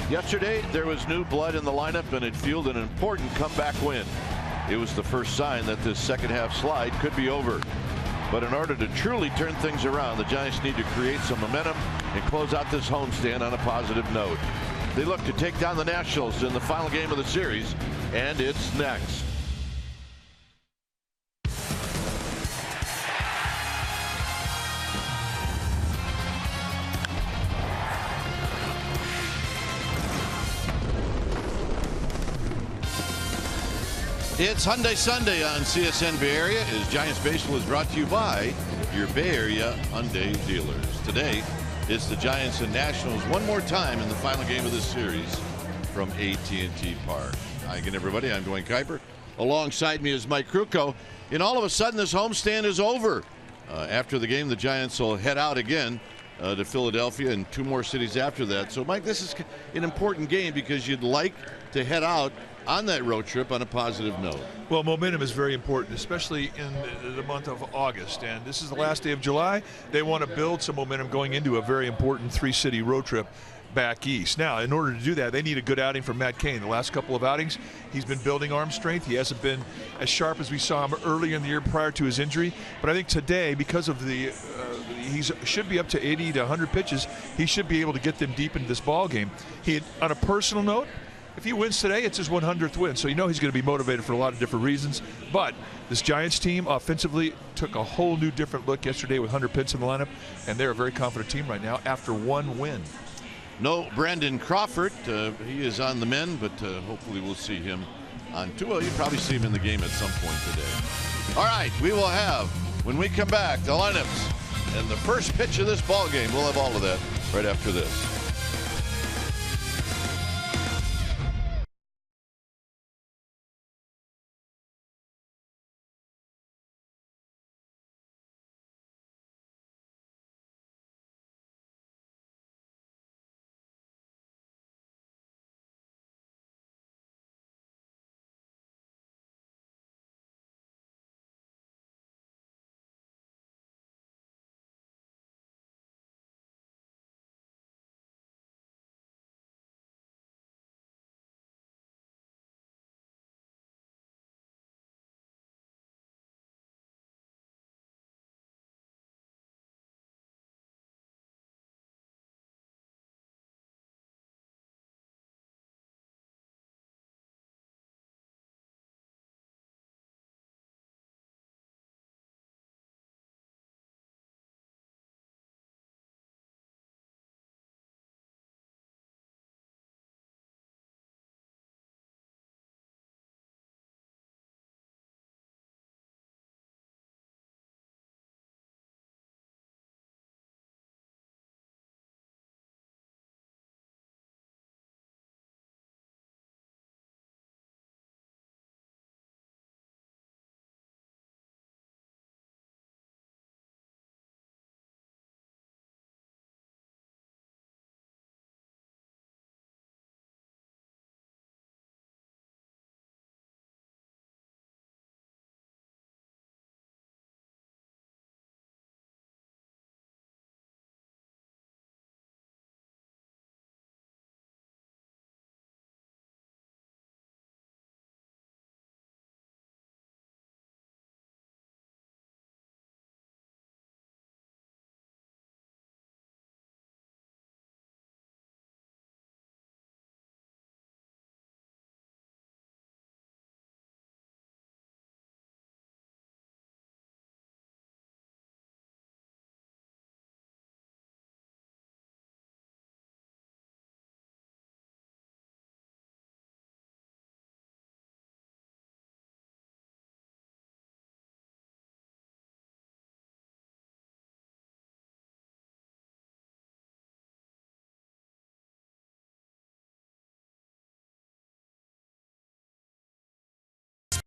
Yesterday, there was new blood in the lineup, and it fueled an important comeback win. It was the first sign that this second half slide could be over. But in order to truly turn things around, the Giants need to create some momentum and close out this homestand on a positive note. They look to take down the Nationals in the final game of the series, and it's next. It's Hyundai Sunday on CSN Bay Area as Giants Baseball is brought to you by your Bay Area Hyundai dealers. Today, it's the Giants and Nationals one more time in the final game of this series from AT Park. Hi again, everybody. I'm Dwayne Kuiper. Alongside me is Mike Krukow. And all of a sudden, this homestand is over. After the game, the Giants will head out again to Philadelphia and two more cities after that. So, Mike, this is an important game because you'd like to head out on that road trip on a positive note. Well, momentum is very important, especially in the month of August. And this is the last day of July. They want to build some momentum going into a very important three-city road trip back east. Now, in order to do that, they need a good outing from Matt Cain. The last couple of outings, he's been building arm strength. He hasn't been as sharp as we saw him earlier in the year prior to his injury. But I think today, because of the he should be up to 80 to 100 pitches, he should be able to get them deep into this ball game. On a personal note, if he wins today, it's his 100th win. So you know he's going to be motivated for a lot of different reasons. But this Giants team offensively took a whole new different look yesterday with Hunter Pitts in the lineup. And they're a very confident team right now after one win. No Brandon Crawford. He is on the mend, but hopefully we'll see him on two. Well, you'll probably see him in the game at some point today. All right, we will have, when we come back, the lineups and the first pitch of this ball game. We'll have all of that right after this.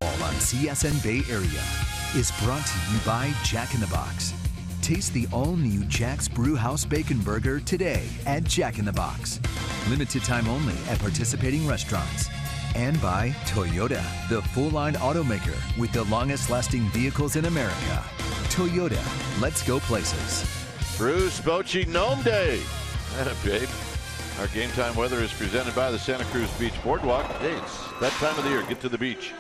On CSN Bay Area is brought to you by Jack in the Box. Taste the all-new Jack's Brewhouse Bacon Burger today at Jack in the Box. Limited time only at participating restaurants. And by Toyota, the full-line automaker with the longest-lasting vehicles in America. Toyota, let's go places. Bruce Bochy Gnome Day. Atta, babe. Our game time weather is presented by the Santa Cruz Beach Boardwalk. Hey, it's that time of the year. Get to the beach.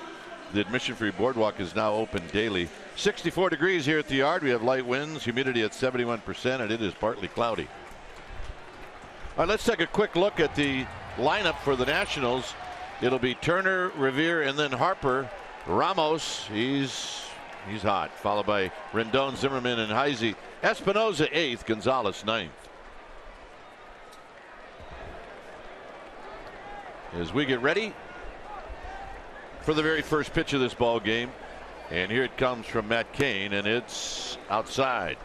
The admission-free boardwalk is now open daily. 64 degrees here at the yard. We have light winds, humidity at 71%, and it is partly cloudy. All right, let's take a quick look at the lineup for the Nationals. It'll be Turner, Revere, and then Harper. Ramos, he's hot, followed by Rendon, Zimmerman, and Heisey. Espinosa 8th, Gonzalez 9th. As we get ready for the very first pitch of this ball game, and here it comes from Matt Cain, and it's outside.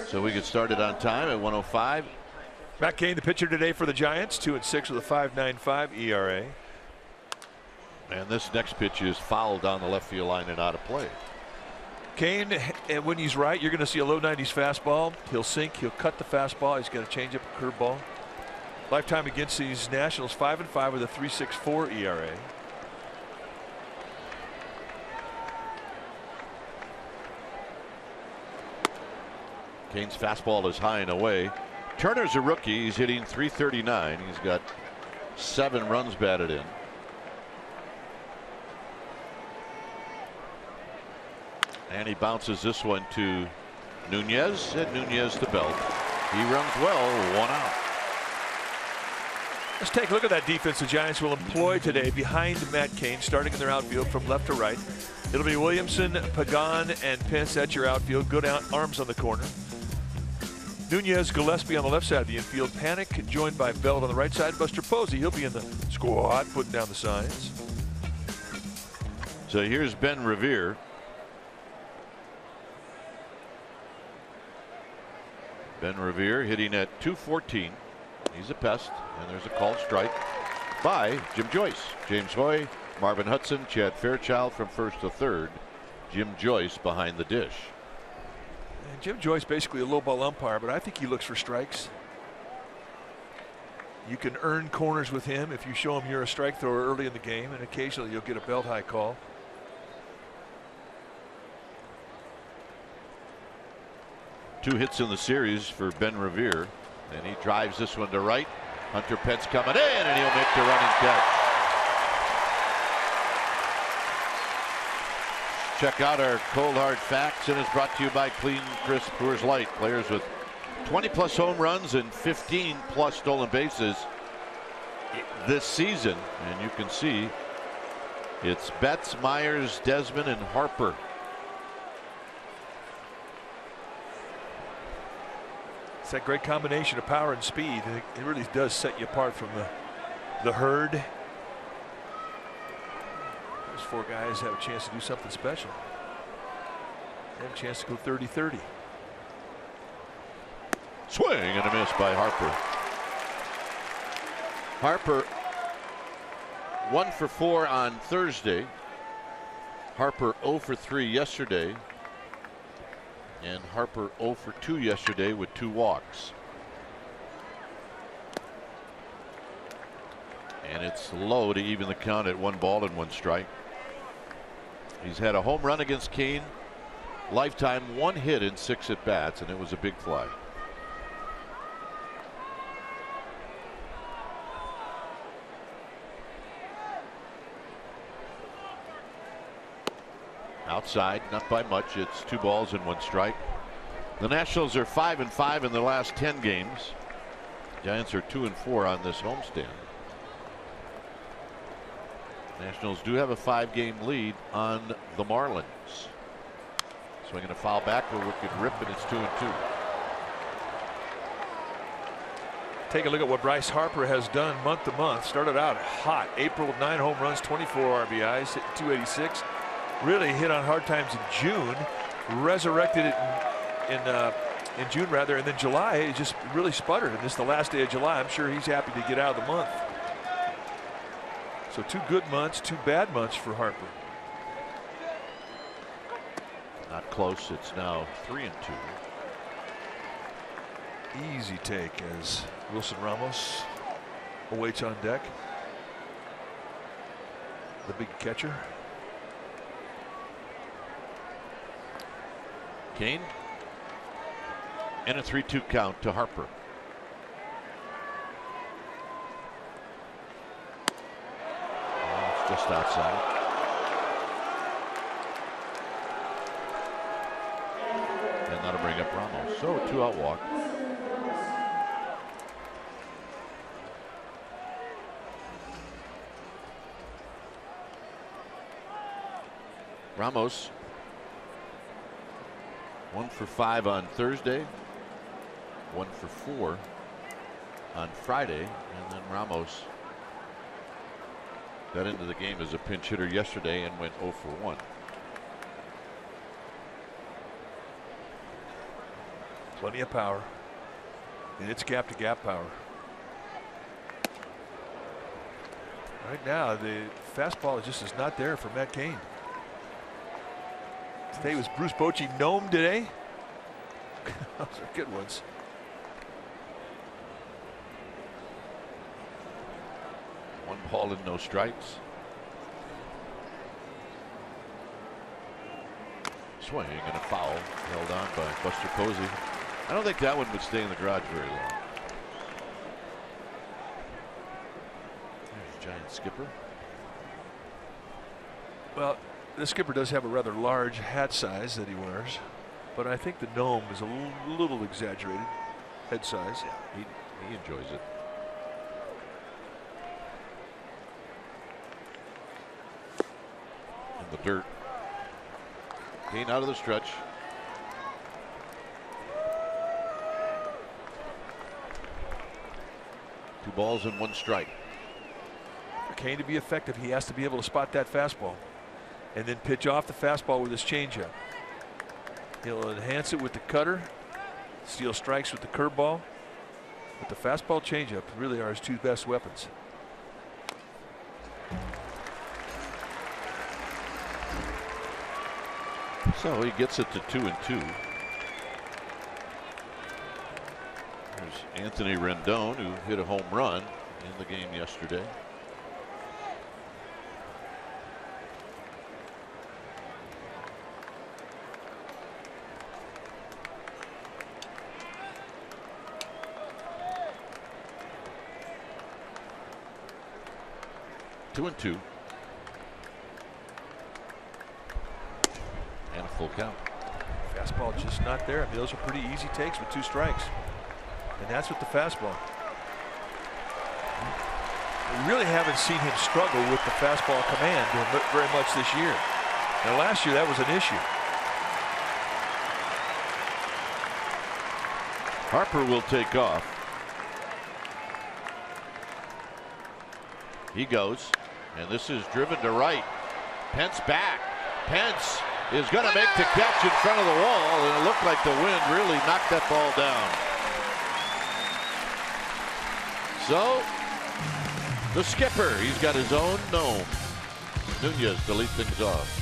So we get started on time at 1:05. Matt Cain, the pitcher today for the Giants, 2-6 with a 5.95 ERA. And this next pitch is fouled down the left field line and out of play. Cain, and when he's right, you're going to see a low 90s fastball. He'll sink, he'll cut the fastball. He's got a changeup, a curveball. Lifetime against these Nationals, 5-5 with a 3.64 ERA. Cain's fastball is high and away. Turner's a rookie. He's hitting .339. He's got 7 runs batted in. And he bounces this one to Nunez, and Nunez to Belt. He runs well, 1 out. Let's take a look at that defense the Giants will employ today behind Matt Cain, starting in their outfield from left to right. It'll be Williamson, Pagan, and Pence at your outfield. Good arms on the corner. Nunez, Gillespie on the left side of the infield. Panic joined by Belt on the right side. Buster Posey, he'll be in the squad, putting down the signs. So here's Ben Revere. Ben Revere hitting at .214. He's a pest, and there's a called strike by Jim Joyce. James Hoy, Marvin Hudson, Chad Fairchild from first to third. Jim Joyce behind the dish. And Jim Joyce basically a low ball umpire, but I think he looks for strikes. You can earn corners with him if you show him you're a strike thrower early in the game, and occasionally you'll get a belt high call. Two hits in the series for Ben Revere, and he drives this one to right. Hunter Pence coming in, and he'll make the running catch. Check out our cold hard facts, and it's brought to you by Clean Crisp Coors Light. Players with 20+ home runs and 15+ stolen bases this season, and you can see it's Betts, Myers, Desmond, and Harper. It's that great combination of power and speed. It really does set you apart from the herd. Those 4 guys have a chance to do something special. They have a chance to go 30-30. Swing and a miss by Harper. Harper 1 for 4 on Thursday. Harper 0 for 3 yesterday. And Harper 0 for 2 yesterday with 2 walks. And it's low to even the count at 1 ball and 1 strike. He's had a home run against Cain. Lifetime 1 hit in 6 at bats, and it was a big fly. Outside, not by much. It's 2 balls and 1 strike. The Nationals are 5-5 in their last 10 games. Giants are 2-4 on this homestand. Nationals do have a 5-game lead on the Marlins. Swinging a foul back, a wicked rip, and it's 2-2. Take a look at what Bryce Harper has done month to month. Started out hot. April, 9 home runs, 24 RBIs, hit 286. Really hit on hard times in June. Resurrected it in June rather, and then July it just really sputtered. And this is the last day of July. I'm sure he's happy to get out of the month. So 2 good months, 2 bad months for Harper. Not close. It's now 3-2. Easy take as Wilson Ramos awaits on deck. The big catcher. Cain. And a 3-2 count to Harper. just outside. And that'll bring up Ramos. So 2-out walk. Ramos 1 for 5 on Thursday, 1 for 4 on Friday, and then Ramos got into the game as a pinch hitter yesterday and went 0 for 1. Plenty of power, and it's gap-to-gap power. Right now, the fastball just is not there for Matt Cain. Today was Bruce Bochy gnome today. Those are good ones. One ball and no strikes. Swinging and a foul held on by Buster Posey. I don't think that one would stay in the garage very long. There's Giant skipper. Well, the skipper does have a rather large hat size that he wears, but I think the gnome is a little exaggerated head size. Yeah, he enjoys it. In the dirt. Cain out of the stretch. Two balls and 1 strike. For Cain to be effective, he has to be able to spot that fastball and then pitch off the fastball with his changeup. He'll enhance it with the cutter, steal strikes with the curveball, but the fastball changeup really are his 2 best weapons. So he gets it to 2-2. There's Anthony Rendon, who hit a home run in the game yesterday. Two and 2. And a full count. Fastball just not there. I mean, those are pretty easy takes with 2 strikes. And that's with the fastball. We really haven't seen him struggle with the fastball command very much this year. Now last year that was an issue. Harper will take off. He goes, and this is driven to right. Pence back. Pence is going to make the catch in front of the wall, and it looked like the wind really knocked that ball down. So, the skipper, he's got his own gnome. Nunez to lead things off.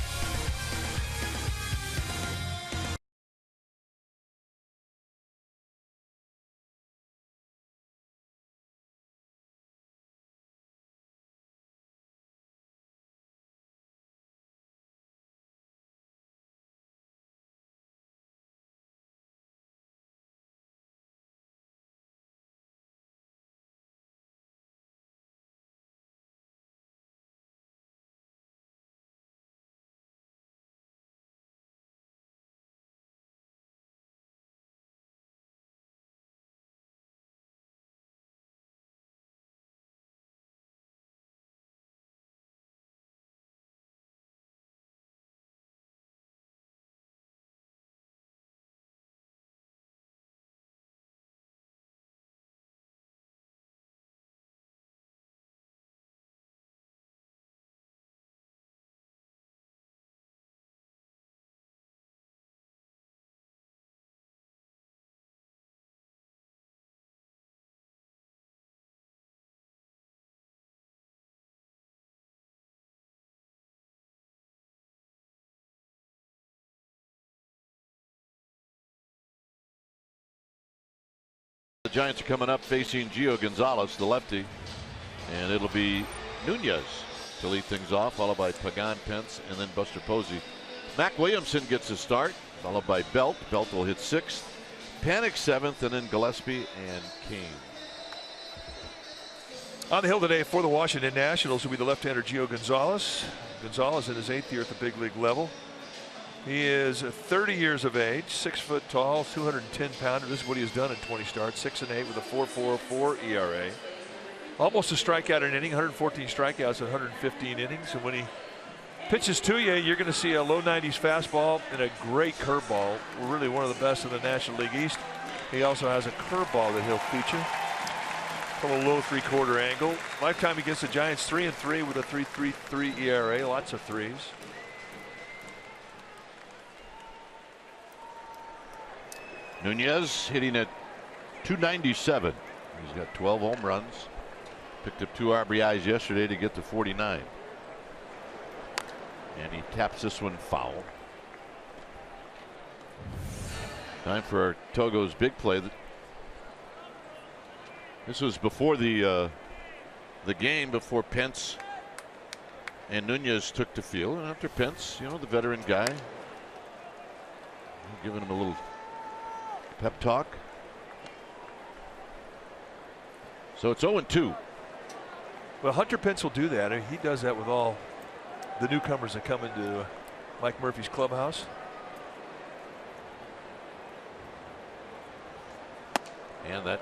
The Giants are coming up facing Gio Gonzalez, the lefty, and it'll be Nunez to lead things off, followed by Pagan, Pence, and then Buster Posey. Mac Williamson gets a start, followed by Belt. Belt will hit 6th, Panik 7th, and then Gillespie and Cain. On the hill today for the Washington Nationals will be the left-hander Gio Gonzalez. Gonzalez in his 8th year at the big league level. He is 30 years of age, 6 foot tall, 210 pounder. This is what he has done in 20 starts, 6-8 with a 4.44 ERA. Almost a strikeout an inning, 114 strikeouts at 115 innings. And when he pitches to you, you're going to see a low 90s fastball and a great curveball. Really one of the best in the National League East. He also has a curveball that he'll feature from a low 3/4 angle. Lifetime against the Giants, 3-3 with a 3.33 ERA. Lots of threes. Nunez hitting at 297. He's got 12 home runs. Picked up 2 RBIs yesterday to get to 49. And he taps this one foul. Time for Togo's big play. This was before the game, before Pence and Nunez took the field. And after Pence, you know, the veteran guy, giving him a little pep talk. So it's 0-2. Well, Hunter Pence will do that. He does that with all the newcomers that come into Mike Murphy's clubhouse. And that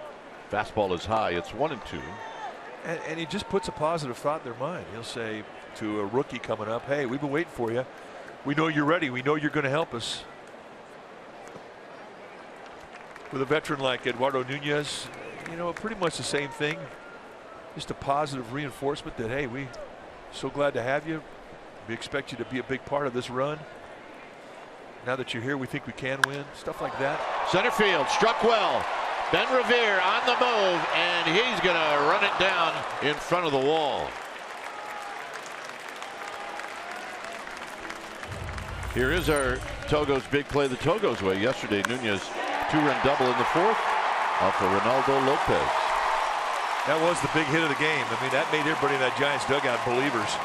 fastball is high. It's 1-2. And he just puts a positive thought in their mind. He'll say to a rookie coming up, hey, we've been waiting for you. We know you're ready. We know you're going to help us. With a veteran like Eduardo Nunez, you know, pretty much the same thing. Just a positive reinforcement that, hey, we're so glad to have you. We expect you to be a big part of this run. Now that you're here, we think we can win. Stuff like that. Center field, struck well. Ben Revere on the move, and he's going to run it down in front of the wall. Here is our Togo's big play the Togo's way. Yesterday, Nunez 2-run double in the 4th off of Ronaldo Lopez. That was the big hit of the game. I mean, that made everybody in that Giants dugout believers.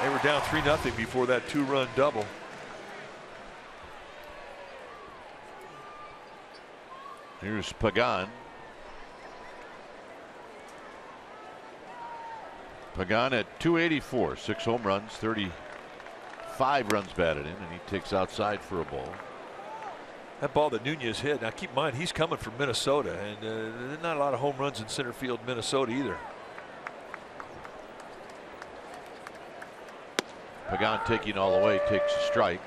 They were down 3-0 before that 2-run double. Here's Pagan. Pagan at 284, 6 home runs, 35 runs batted in, and he takes outside for a ball. That ball that Nunez hit, now keep in mind he's coming from Minnesota, and there's not a lot of home runs in center field Minnesota either. Pagan taking all the way, takes a strike.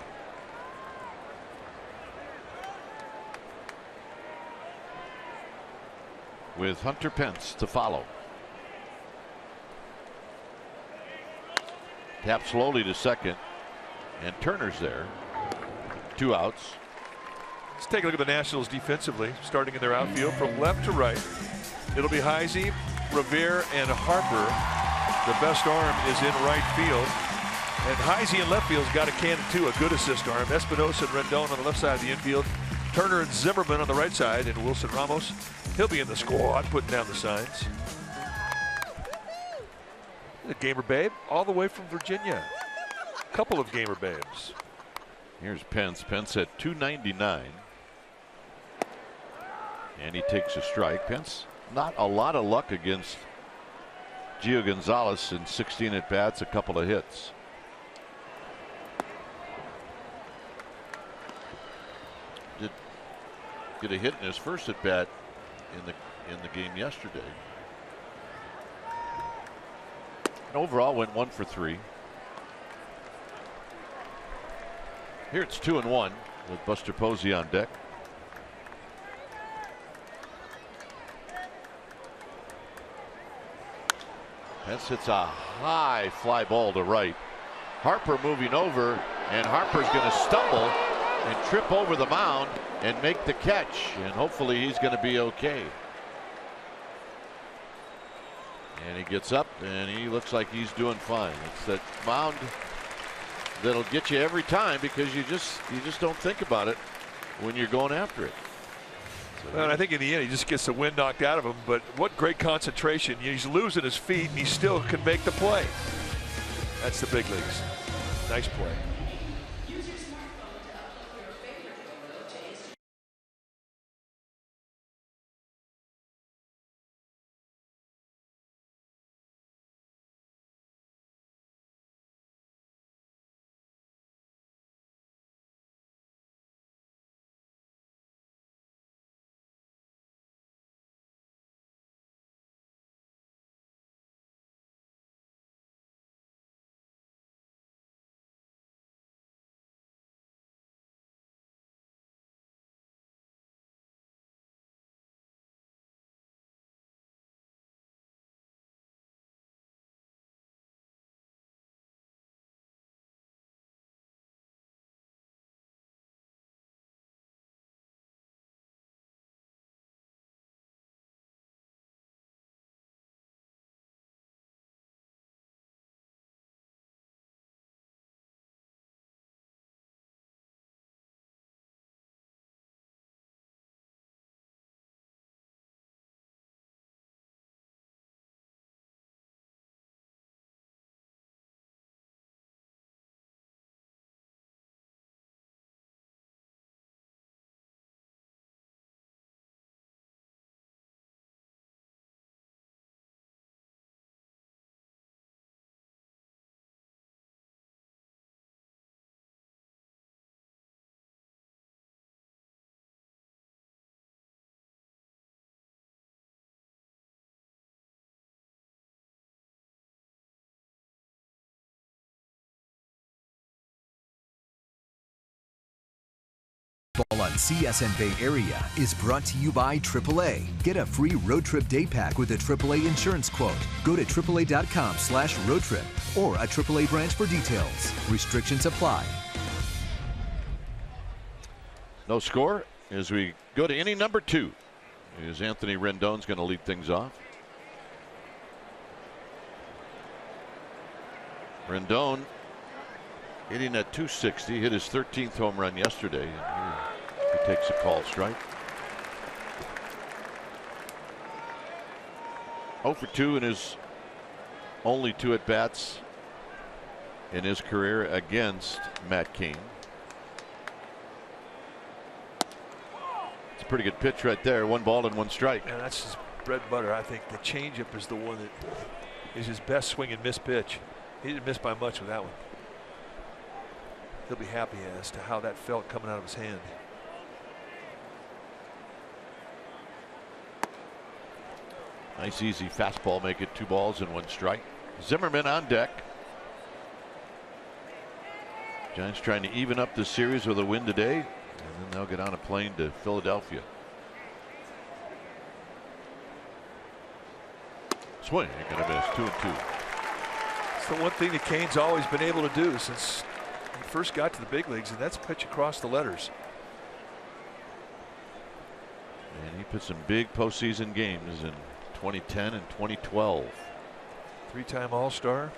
With Hunter Pence to follow. Tap slowly to second, and Turner's there. 2 outs. Let's take a look at the Nationals defensively, starting in their outfield from left to right. It'll be Heisey, Revere, and Harper. The best arm is in right field. And Heisey in left field's got a cannon too, a good assist arm. Espinosa and Rendon on the left side of the infield. Turner and Zimmerman on the right side, and Wilson Ramos, he'll be in the squad putting down the signs. The gamer babe all the way from Virginia. Couple of gamer babes. Here's Pence. Pence at 299. And he takes a strike. Pence, not a lot of luck against Gio Gonzalez in 16 at bats, a couple of hits. Did get a hit in his first at bat in the game yesterday. And overall went 1 for 3. Here it's 2-1 with Buster Posey on deck. Pence hits a high fly ball to right. Harper moving over, and Harper's going to stumble and trip over the mound and make the catch, and hopefully he's going to be okay. And he gets up and he looks like he's doing fine. It's that mound that'll get you every time because you just don't think about it when you're going after it. So well, I think in the end he just gets the wind knocked out of him, but what great concentration. He's losing his feet and he still can make the play. That's the big leagues. Nice play. Baseball on CSN Bay Area is brought to you by AAA. Get a free road trip day pack with a AAA insurance quote. Go to AAA.com/roadtrip or a AAA branch for details. Restrictions apply. No score as we go to inning number 2. Is Anthony Rendon's going to lead things off. Rendon hitting at .260, hit his 13th home run yesterday. And he takes a call strike. 0 for 2 in his only 2 at bats in his career against Matt Cain. It's a pretty good pitch right there. 1 ball and 1 strike. And that's his bread and butter. I think the changeup is the one that is his best swing and miss pitch. He didn't miss by much with that one. He'll be happy as to how that felt coming out of his hand. Nice easy fastball, make it 2 balls and 1 strike. Zimmerman on deck. Giants trying to even up the series with a win today, and then they'll get on a plane to Philadelphia. Swing, you're going to miss. 2-2. It's the one thing that Cain's always been able to do since he first got to the big leagues, and that's pitch across the letters. And he put some big postseason games in 2010 and 2012. 3-time All-Star.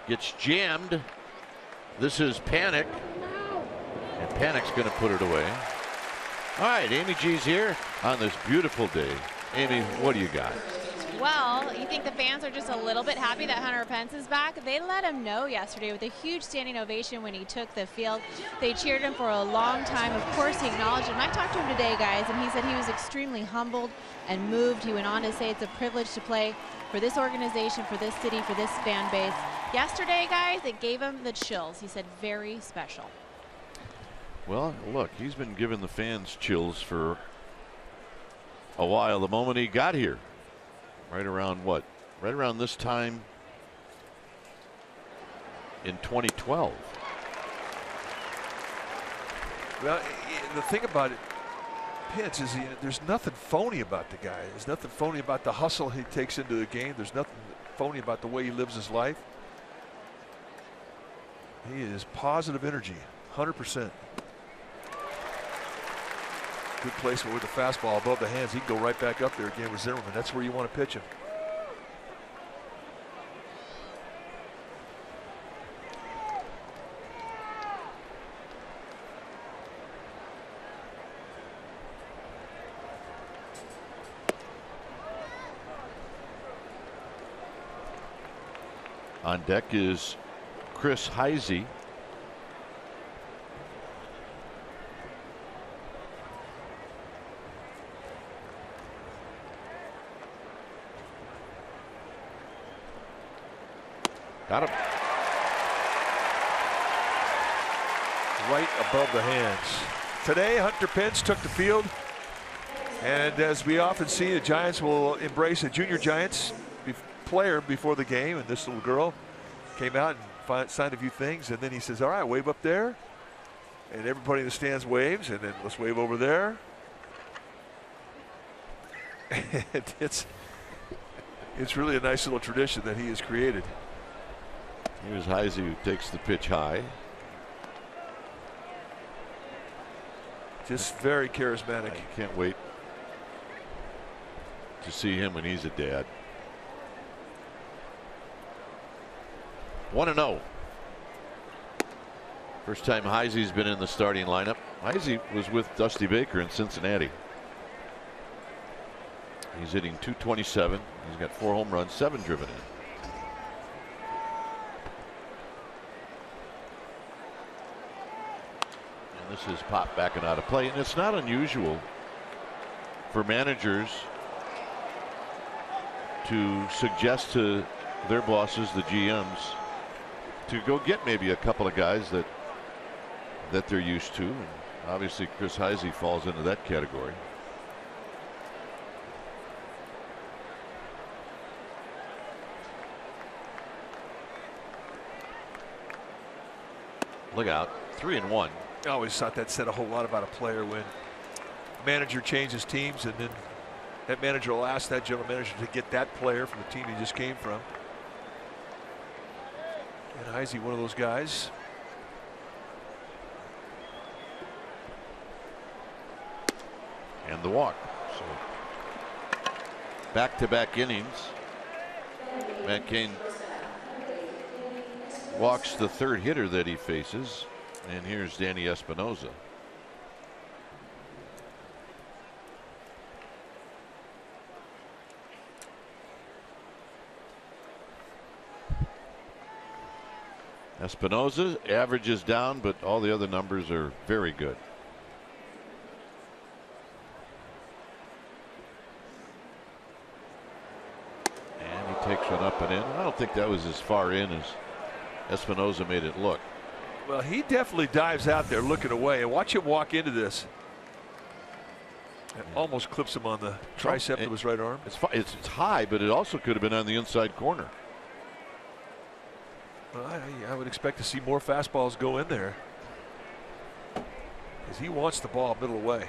Gets jammed. This is Panic. And Panic's going to put it away. All right, Amy G's here on this beautiful day. Amy, what do you got? Well, you think the fans are just a little bit happy that Hunter Pence is back? They let him know yesterday with a huge standing ovation when he took the field. They cheered him for a long time. Of course, he acknowledged him. I talked to him today, guys, and he said he was extremely humbled and moved. He went on to say it's a privilege to play for this organization, for this city, for this fan base. Yesterday, guys, it gave him the chills. He said very special. Well, look, he's been giving the fans chills for a while. The moment he got here, right around what? Right around this time in 2012. Well, the thing about it, Pence, is there's nothing phony about the guy. There's nothing phony about the hustle he takes into the game. There's nothing phony about the way he lives his life. He is positive energy, 100%. Good placement with the fastball above the hands. He can go right back up there again with Zimmerman. That's where you want to pitch him. On deck is Chris Heisey. Got him. Right above the hands. Today, Hunter Pence took the field. And as we often see, the Giants will embrace a junior Giants player before the game. And this little girl came out and signed a few things. And then he says, all right, wave up there. And everybody in the stands waves. And then let's wave over there. And it's really a nice little tradition that he has created. Here's Heisey, who takes the pitch high. Just very charismatic. I can't wait to see him when he's a dad. 1-0. First time Heisey's been in the starting lineup. Heisey was with Dusty Baker in Cincinnati. He's hitting .227. He's got 4 home runs, 7 driven in. This is Pop backing out of play, and it's not unusual for managers to suggest to their bosses, the GMs, to go get maybe a couple of guys that they're used to, and obviously Chris Heisey falls into that category. Look out. 3-1. I always thought that said a whole lot about a player when a manager changes teams and then that manager will ask that general manager to get that player from the team he just came from. And Heisey, one of those guys. And the walk. So back-to-back innings. Matt Cain walks the third hitter that he faces. And here's Danny Espinosa. Espinosa average is down, but all the other numbers are very good. And he takes one up and in. I don't think that was as far in as Espinosa made it look. Well, he definitely dives out there looking away, and watch him walk into this. It almost clips him on the tricep of his right arm. It's high, but it also could have been on the inside corner. Well, I would expect to see more fastballs go in there, because he wants the ball middle away.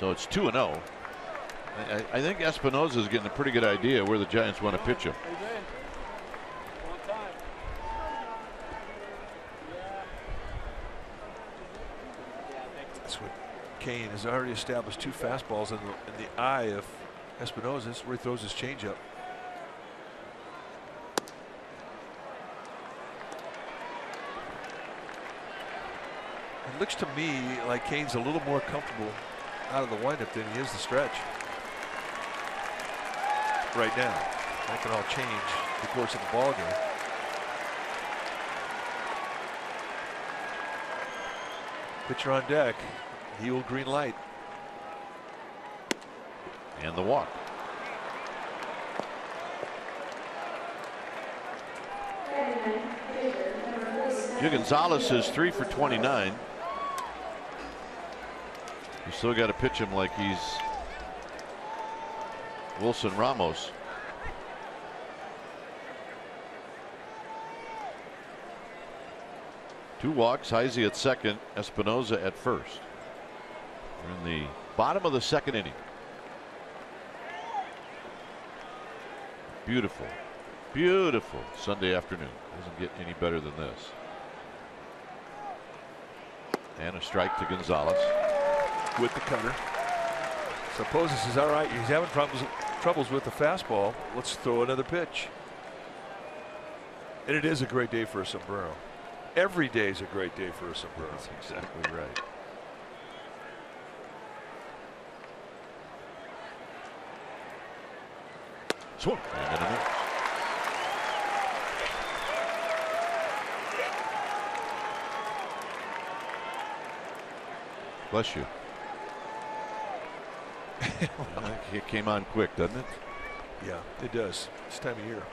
So it's 2-0. I think Espinosa is getting a pretty good idea where the Giants want to pitch him. That's what Cain has already established, 2 fastballs in the eye of Espinosa. This is where he throws his changeup. It looks to me like Cain's a little more comfortable out of the windup than he is the stretch right now. That can all change the course of the ball game. Pitcher on deck. He will green light. And the walk. Gio Gonzalez is 3 for 29. You still got to pitch him like he's Wilson Ramos. Two walks, Heisey at second, Espinosa at first. We're in the bottom of the second inning. Beautiful, beautiful Sunday afternoon. Doesn't get any better than this. And a strike to Gonzalez. With the cutter. Suppose this is all right. He's having troubles with the fastball. Let's throw another pitch. And it is a great day for a sombrero. Every day is a great day for a sombrero. That's exactly right. Swing and then a miss. Bless you. It came on quick, doesn't it? Yeah, it does. This time of year.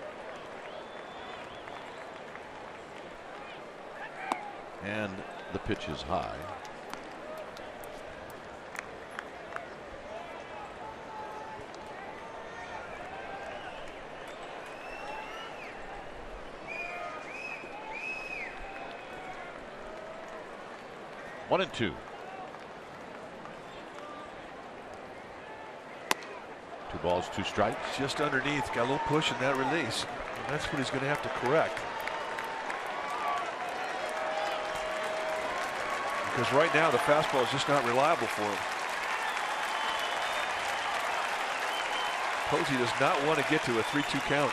And the pitch is high. One and two. 2 balls, 2 strikes. Just underneath, got a little push in that release. And that's what he's going to have to correct. Because right now the fastball is just not reliable for him. Posey does not want to get to a 3-2 count.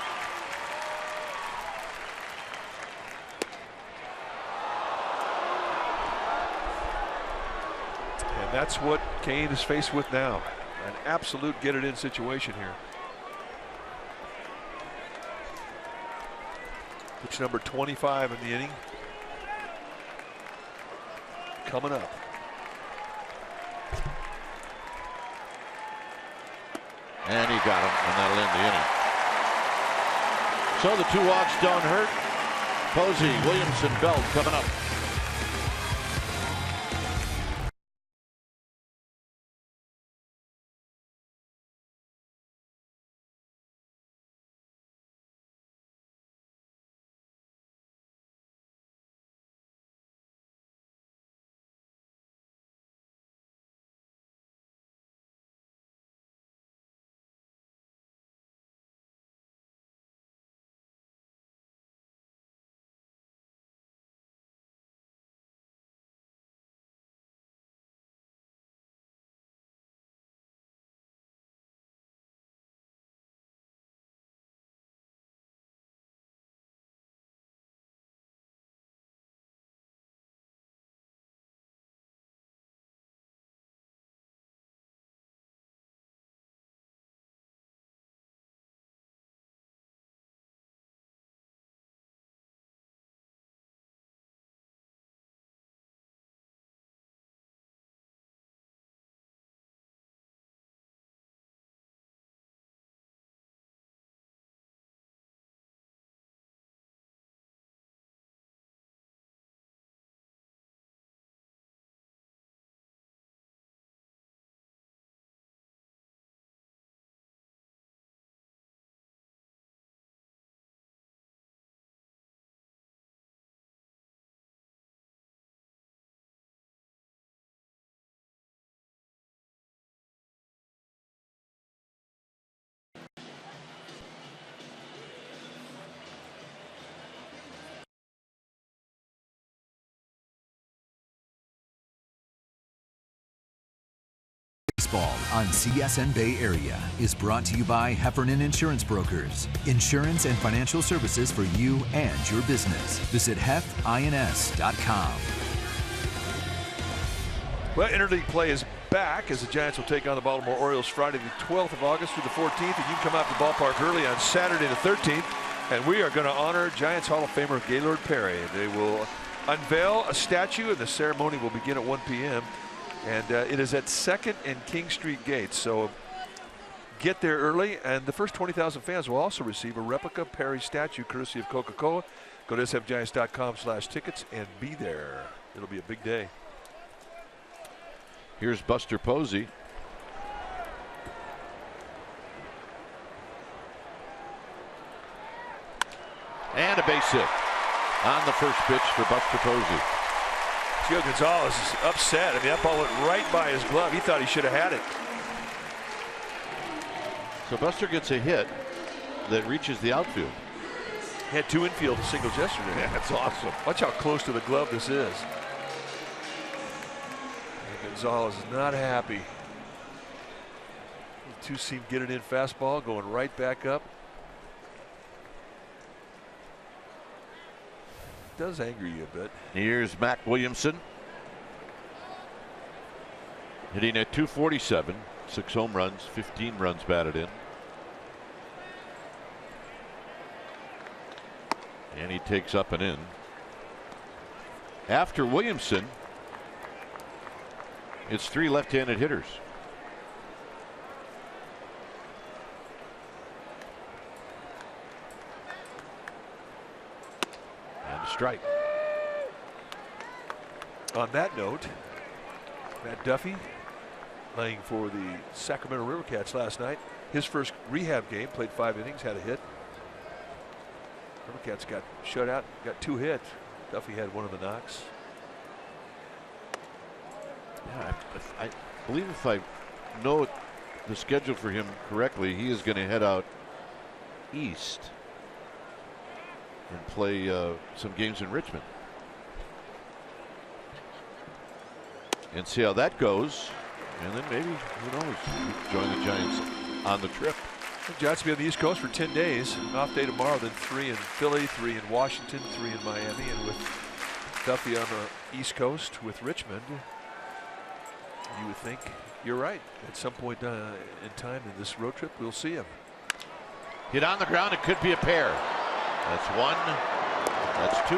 And that's what Cain is faced with now. An absolute get it in situation here. Pitch number 25 in the inning. Coming up. And he got him, and that'll end the inning. So the 2 walks don't hurt. Posey, Williamson, Belt coming up. Baseball on CSN Bay Area is brought to you by Heffernan Insurance Brokers. Insurance and financial services for you and your business. Visit hefins.com. Well, interleague play is back as the Giants will take on the Baltimore Orioles Friday the 12th of August through the 14th. And you can come out to the ballpark early on Saturday the 13th. And we are going to honor Giants Hall of Famer Gaylord Perry. They will unveil a statue, and the ceremony will begin at 1 p.m. And it is at 2nd and King Street Gates. So get there early, and the first 20,000 fans will also receive a replica Perry statue courtesy of Coca-Cola. Go to sfgiants.com/tickets and be there. It'll be a big day. Here's Buster Posey. And a base hit on the first pitch for Buster Posey. Gio Gonzalez is upset. I mean, that ball went right by his glove. He thought he should have had it. So Buster gets a hit that reaches the outfield. He had 2 infield singles yesterday. Yeah, that's awesome. Watch how close to the glove this is. And Gonzalez is not happy. The 2-seam get it in fastball going right back up. Does anger you a bit. Here's Mac Williamson hitting at .247, 6 home runs, 15 runs batted in. And he takes up and in. After Williamson, it's 3 left-handed hitters. Strike. On that note, Matt Duffy playing for the Sacramento River Cats last night. His first rehab game, played 5 innings, had a hit. River Cats got shut out, got 2 hits. Duffy had one of the knocks. Yeah, I believe if I know the schedule for him correctly, he is going to head out east and play some games in Richmond and see how that goes, and then maybe, who knows, join the Giants on the trip. The Giants will be on the East Coast for 10 days. Off day tomorrow, then 3 in Philly, 3 in Washington, 3 in Miami, and with Duffy on the East Coast with Richmond, you would think you're right. At some point in time in this road trip, we'll see him. Hit on the ground, it could be a pair. That's 1. That's 2.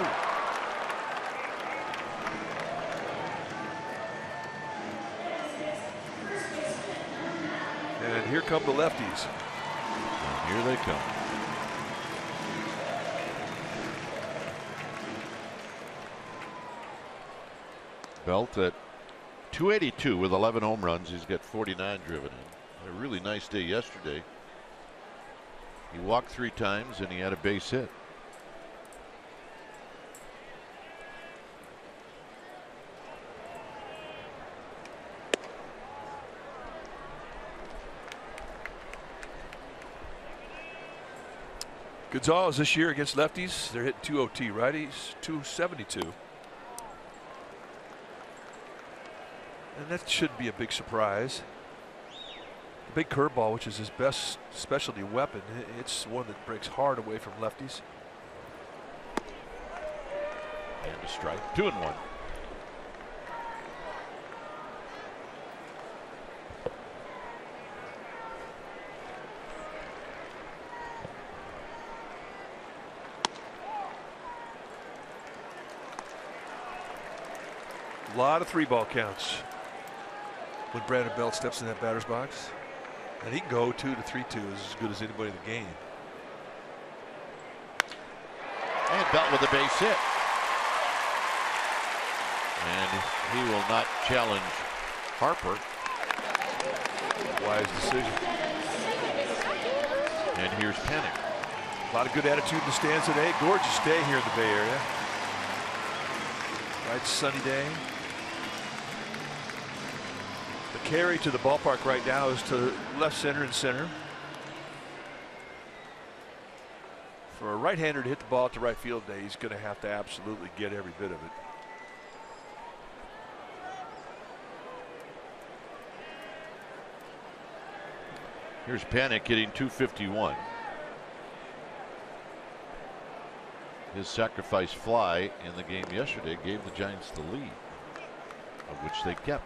And here come the lefties. And here they come. Belt at .282 with 11 home runs. He's got 49 driven in. A really nice day yesterday. He walked 3 times and he had a base hit. Gonzalez this year against lefties, they're hitting .202, righties .272. And that shouldn't be a big surprise. The big curveball, which is his best specialty weapon, it's one that breaks hard away from lefties. And a strike. 2-1. A lot of 3-ball counts when Brandon Belt steps in that batter's box. And he can go 2 to 3-2 as good as anybody in the game. And Belt with a base hit. And he will not challenge Harper. Wise decision. And here's Penning. A lot of good attitude in the stands today. Gorgeous day here in the Bay Area. Right, sunny day. The carry to the ballpark right now is to left center and center. For a right-hander to hit the ball to right field today, he's going to have to absolutely get every bit of it. Here's Panik hitting .251. His sacrifice fly in the game yesterday gave the Giants the lead, of which they kept.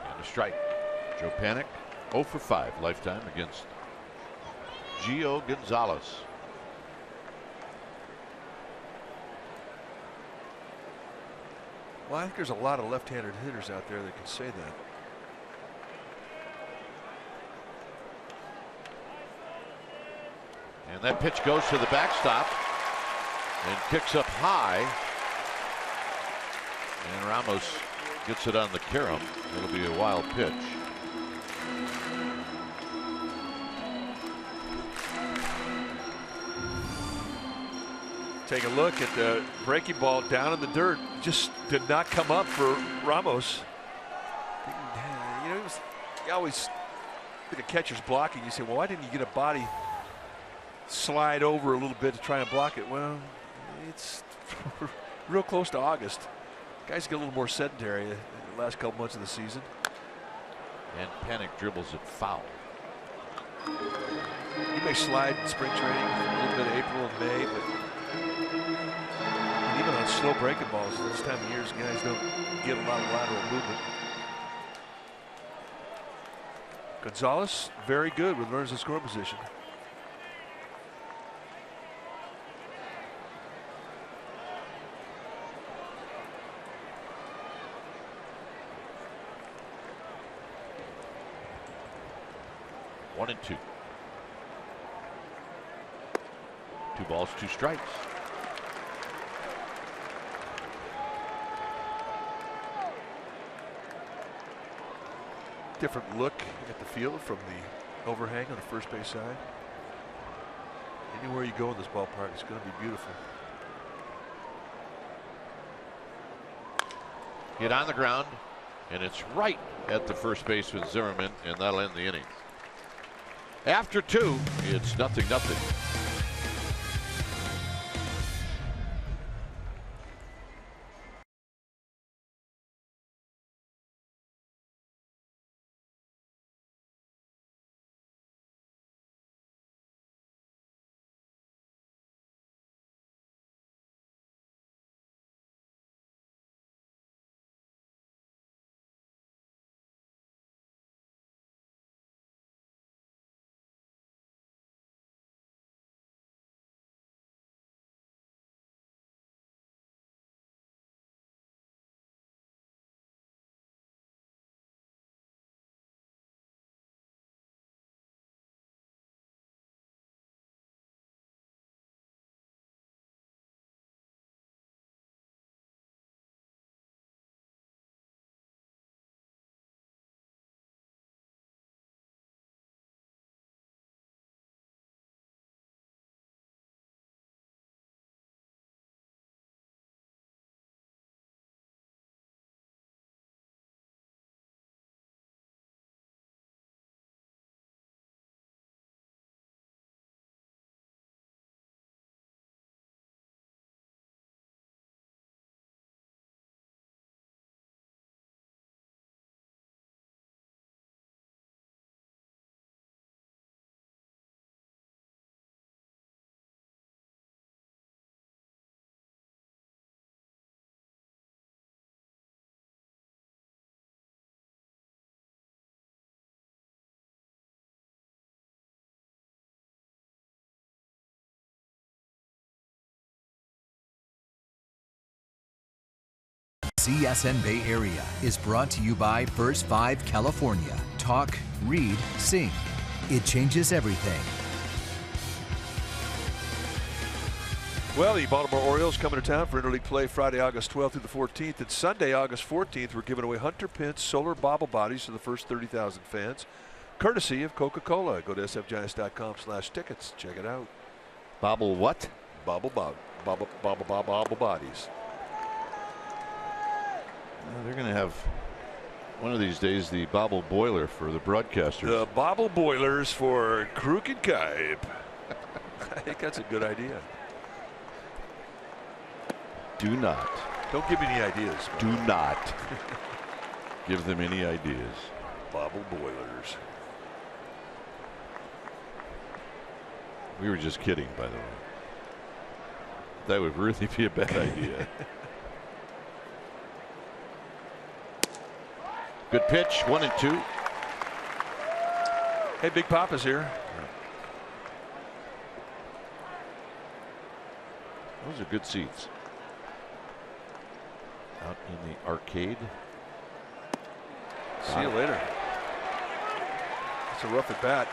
And a strike. Joe Panik 0 for 5 lifetime against Gio Gonzalez. Well, I think there's a lot of left-handed hitters out there that can say that. And that pitch goes to the backstop and kicks up high. And Ramos gets it on the carom. It'll be a wild pitch. Take a look at the breaking ball down in the dirt. Just did not come up for Ramos. You know, you always, the catcher's blocking. You say, well, why didn't you get a body slide over a little bit to try and block it? Well, it's real close to August. Guys get a little more sedentary in the last couple months of the season. And Panik dribbles it foul. He may slide in spring training a little bit of April and May, but even on slow breaking balls this time of year, guys don't get a lot of lateral movement. Gonzalez very good with runners in scoring position. One and two. 2 balls, 2 strikes. Different look at the field from the overhang on the first base side. Anywhere you go in this ballpark, it's going to be beautiful. Hit on the ground, and it's right at the first baseman Zimmerman, and that'll end the inning. After 2, it's 0-0. CSN Bay Area is brought to you by First 5 California. Talk, read, sing. It changes everything. Well, the Baltimore Orioles coming to town for interleague play Friday, August 12th through the 14th. And Sunday, August 14th, we're giving away Hunter Pence solar bobble bodies to the first 30,000 fans, courtesy of Coca-Cola. Go to sfgiants.com/tickets. Check it out. Bobble what? Bobble bodies. They're going to have One of these days, the bobble boiler for the broadcasters. The bobble boilers for Kruk and Kipe. I think that's a good idea. Do not. Don't give me any ideas. Do not give them any ideas. Bobble boilers. We were just kidding, by the way. That would really be a bad idea. Good pitch, 1-2. Hey, Big Papa's here. Those are good seats. Out in the arcade. See you later. It's a rough at bat.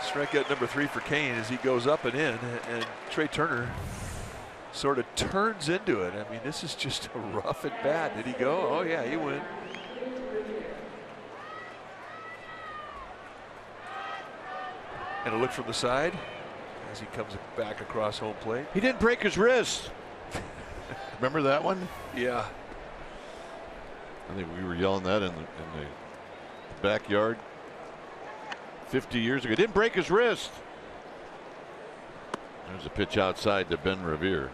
Strikeout number 3 for Kane as he goes up and in, and Trey Turner sort of turns into it. I mean, this is just a rough at bat. Did he go? Oh yeah, he went. And a look from the side as he comes back across home plate. He didn't break his wrist. Remember that one? Yeah. I think we were yelling that in the backyard 50 years ago. Didn't break his wrist. There's a pitch outside to Ben Revere.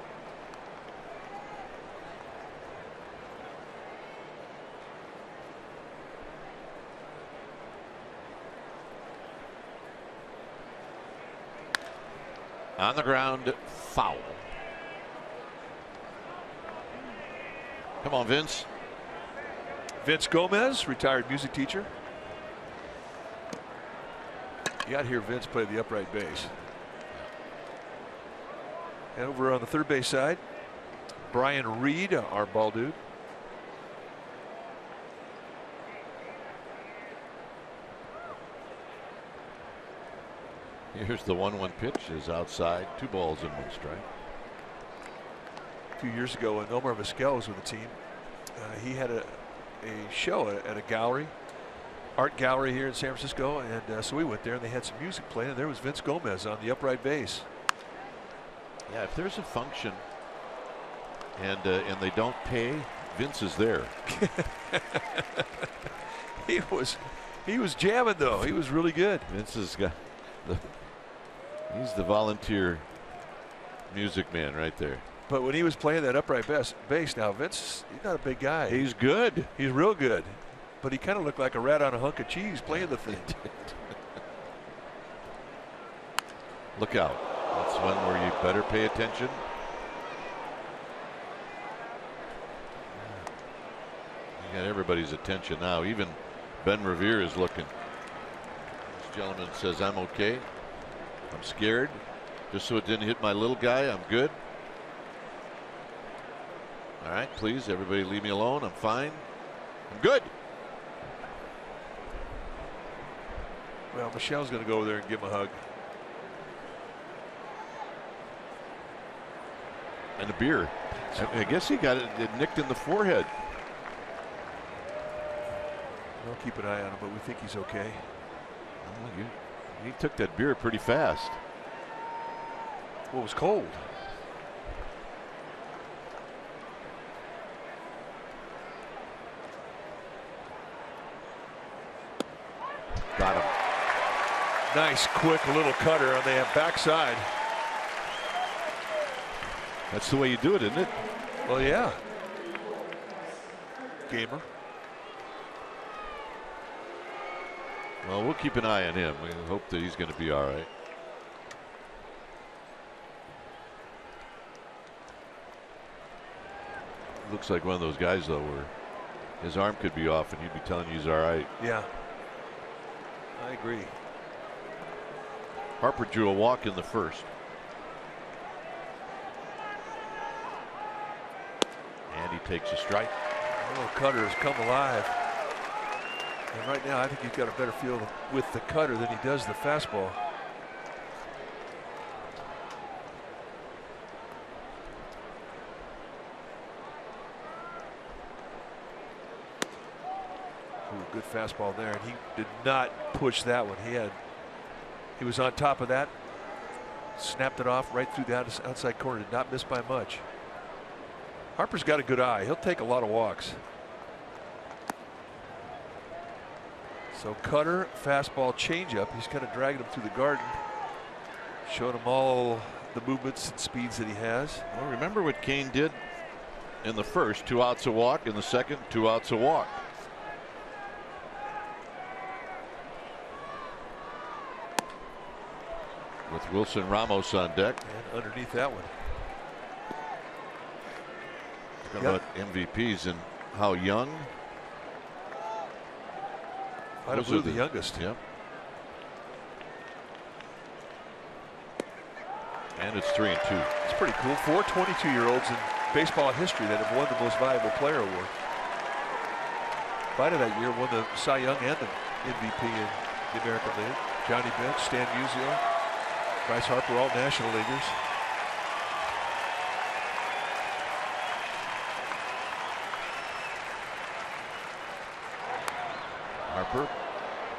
On the ground, foul. Come on, Vince. Vince Gomez, retired music teacher. You got to hear Vince play the upright bass. And over on the third base side, Brian Reed, our ball dude. Here's the 1-1 pitch is outside. 2 balls and 1 strike. A few years ago when Omar Vizquel was with the team, he had a show at a gallery, art gallery here in San Francisco, and so we went there and they had some music playing, and there was Vince Gomez on the upright bass. Yeah, if there's a function and they don't pay, Vince is there. He was jamming though. He was really good. Vince has got he's the volunteer music man right there. But when he was playing that upright bass, now Vince, he's not a big guy. He's good. He's real good. But he kind of looked like a rat on a hunk of cheese playing the thing. Look out. That's one where you better pay attention. You got everybody's attention now. Even Ben Revere is looking. This gentleman says, I'm okay. I'm scared. Just so it didn't hit my little guy, I'm good. All right, please, everybody leave me alone. I'm fine. I'm good. Well, Michelle's going to go over there and give him a hug. And a beer. I guess he got it nicked in the forehead. We'll keep an eye on him, but we think he's okay. Oh, he took that beer pretty fast. Well, it was cold. Got him. Nice, quick little cutter on the backside. That's the way you do it, isn't it? Well, yeah. Gamer. Well, we'll keep an eye on him. We hope that he's going to be all right. Looks like one of those guys, though, where his arm could be off and he'd be telling you he's all right. Yeah. I agree. Harper drew a walk in the first. And he takes a strike. Little cutter has come alive. And right now, I think he's got a better feel with the cutter than he does the fastball. Ooh, good fastball there, and he did not push that one. He was on top of that, snapped it off right through the outside corner, did not miss by much. Harper's got a good eye. He'll take a lot of walks. So cutter, fastball, changeup. He's kind of dragging him through the garden, showing him all the movements and speeds that he has. Well, remember what Kane did in the first: 2 outs, a walk. In the second, 2 outs, a walk. With Wilson Ramos on deck. And underneath that one. Talking about MVPs and how young. Might have blew the youngest. Yep. And it's 3-2. It's pretty cool. 4 22-year-olds in baseball history that have won the Most Valuable Player award. Fighter that year won the Cy Young and the MVP in the American League. Johnny Bench, Stan Musial, Bryce Harper, all National Leaguers. Harper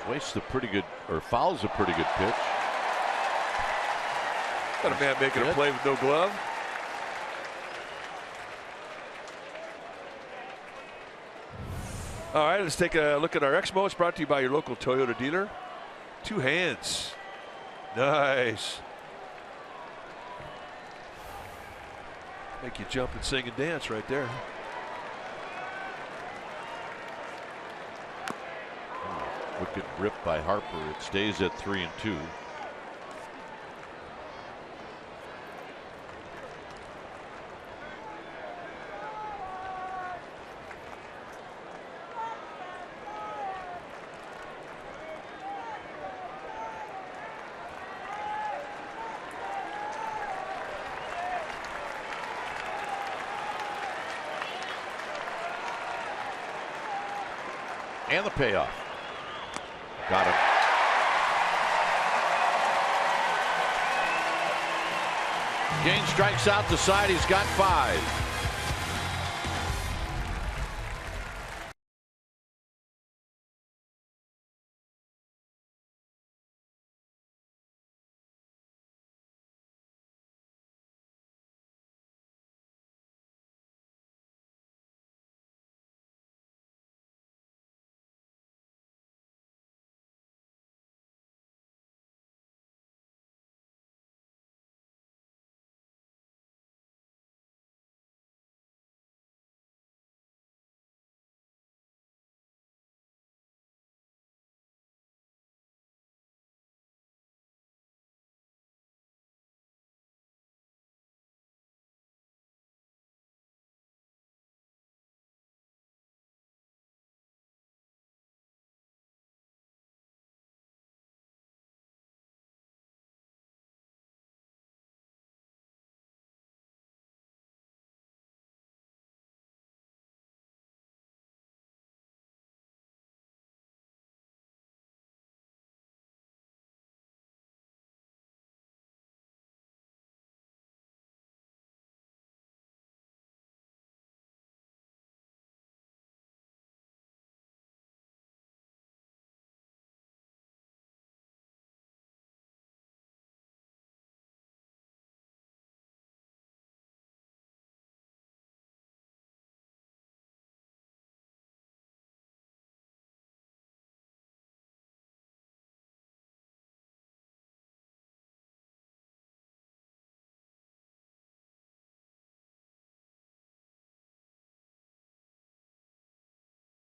wastes a pretty good, or fouls a pretty good pitch. Got a man making a play with no glove. All right, let's take a look at our Exmo. It's brought to you by your local Toyota dealer. 2 hands. Nice. Make you jump and sing and dance right there. Wicked rip by Harper. It stays at 3-2. And the payoff. Got him. Kane strikes out the side. He's got 5.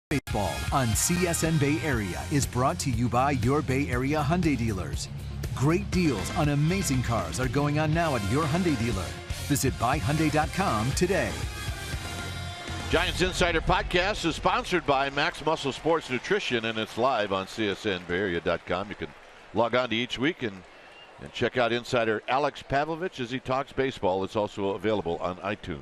Baseball on CSN Bay Area is brought to you by your Bay Area Hyundai dealers. Great deals on amazing cars are going on now at your Hyundai dealer. Visit buyhyundai.com today. Giants Insider Podcast is sponsored by Max Muscle Sports Nutrition, and it's live on csnbayarea.com. You can log on to each week and check out insider Alex Pavlovich as he talks baseball. It's also available on iTunes.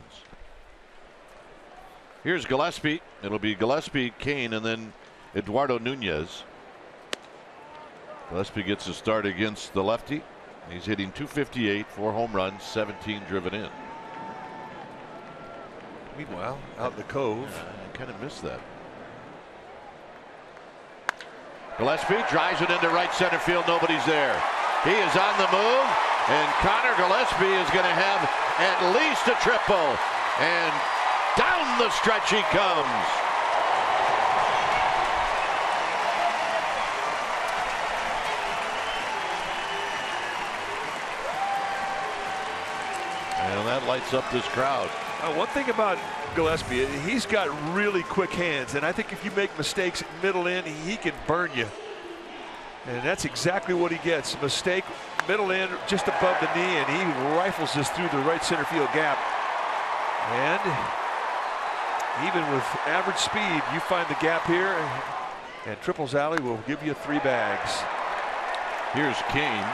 Here's Gillespie. It'll be Gillespie, Kane, and then Eduardo Nunez. Gillespie gets a start against the lefty. He's hitting .258, 4 home runs, 17 driven in. Meanwhile, out in the Cove. I kind of missed that. Gillespie drives it into right center field. Nobody's there. He is on the move, and Connor Gillespie is going to have at least a triple. And down the stretch he comes. lights up this crowd. One thing about Gillespie, he's got really quick hands, and I think if you make mistakes middle in, he can burn you. And that's exactly what he gets. Mistake middle in just above the knee, and he rifles this through the right center field gap. And even with average speed, you find the gap here, and Triples Alley will give you 3 bags. Here's Kane.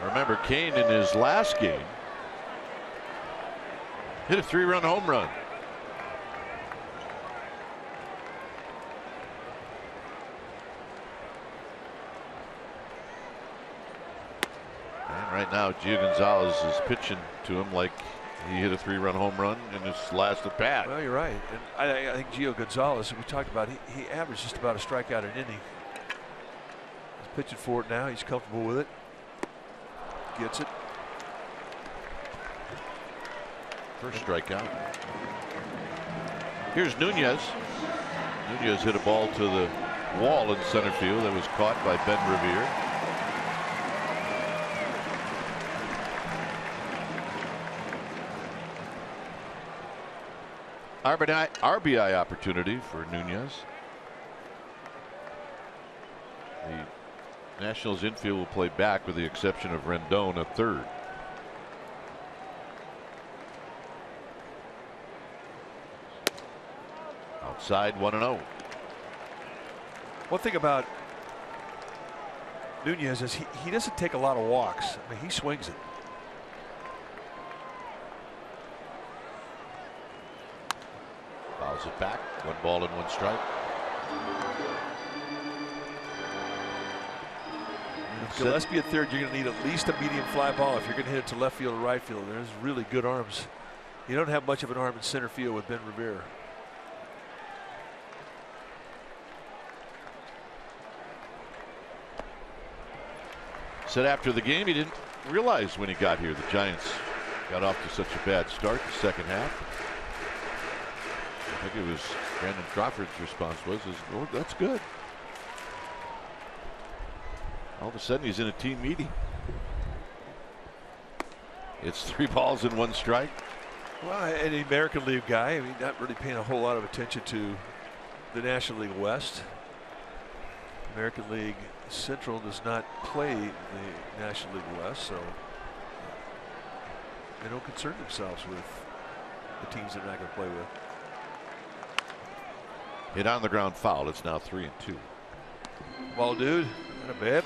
Remember, Kane in his last game hit a 3-run home run. And right now, Gio Gonzalez is pitching to him like he hit a 3-run home run in his last at bat. Well, you're right. And I think Gio Gonzalez, we talked about, he averaged just about a strikeout an inning. He's pitching for it now. He's comfortable with it. Gets it. First strikeout. Here's Nunez. Nunez hit a ball to the wall in center field that was caught by Ben Revere. RBI opportunity for Nunez. The Nationals infield will play back with the exception of Rendon at third. Outside 1-0. One thing about Nunez is he doesn't take a lot of walks. I mean, he swings it. Fouls it back. 1 ball and 1 strike. Gillespie at third, you're going to need at least a medium fly ball if you're going to hit it to left field or right field. There's really good arms. You don't have much of an arm in center field with Ben Revere. Said after the game he didn't realize when he got here the Giants got off to such a bad start the second half. I think it was Brandon Crawford's response was, "Oh, that's good." All of a sudden he's in a team meeting. It's 3 balls and 1 strike. Well, an American League guy, I mean, not really paying a whole lot of attention to the National League West. American League Central does not play the National League West, so they don't concern themselves with the teams they're not going to play with. Hit on the ground foul. It's now 3-2. Ball, dude. Not a bad.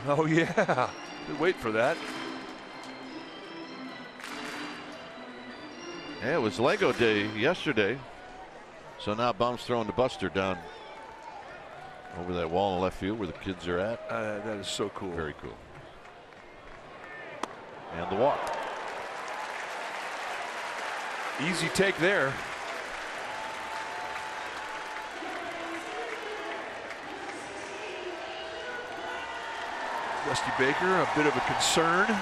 Oh, yeah. Been waiting for that. Yeah, it was Lego Day yesterday. So now Baum's throwing the Buster down over that wall in left field where the kids are at. That is so cool. Very cool. And the walk. Easy take there. Dusty Baker, a bit of a concern. Yeah,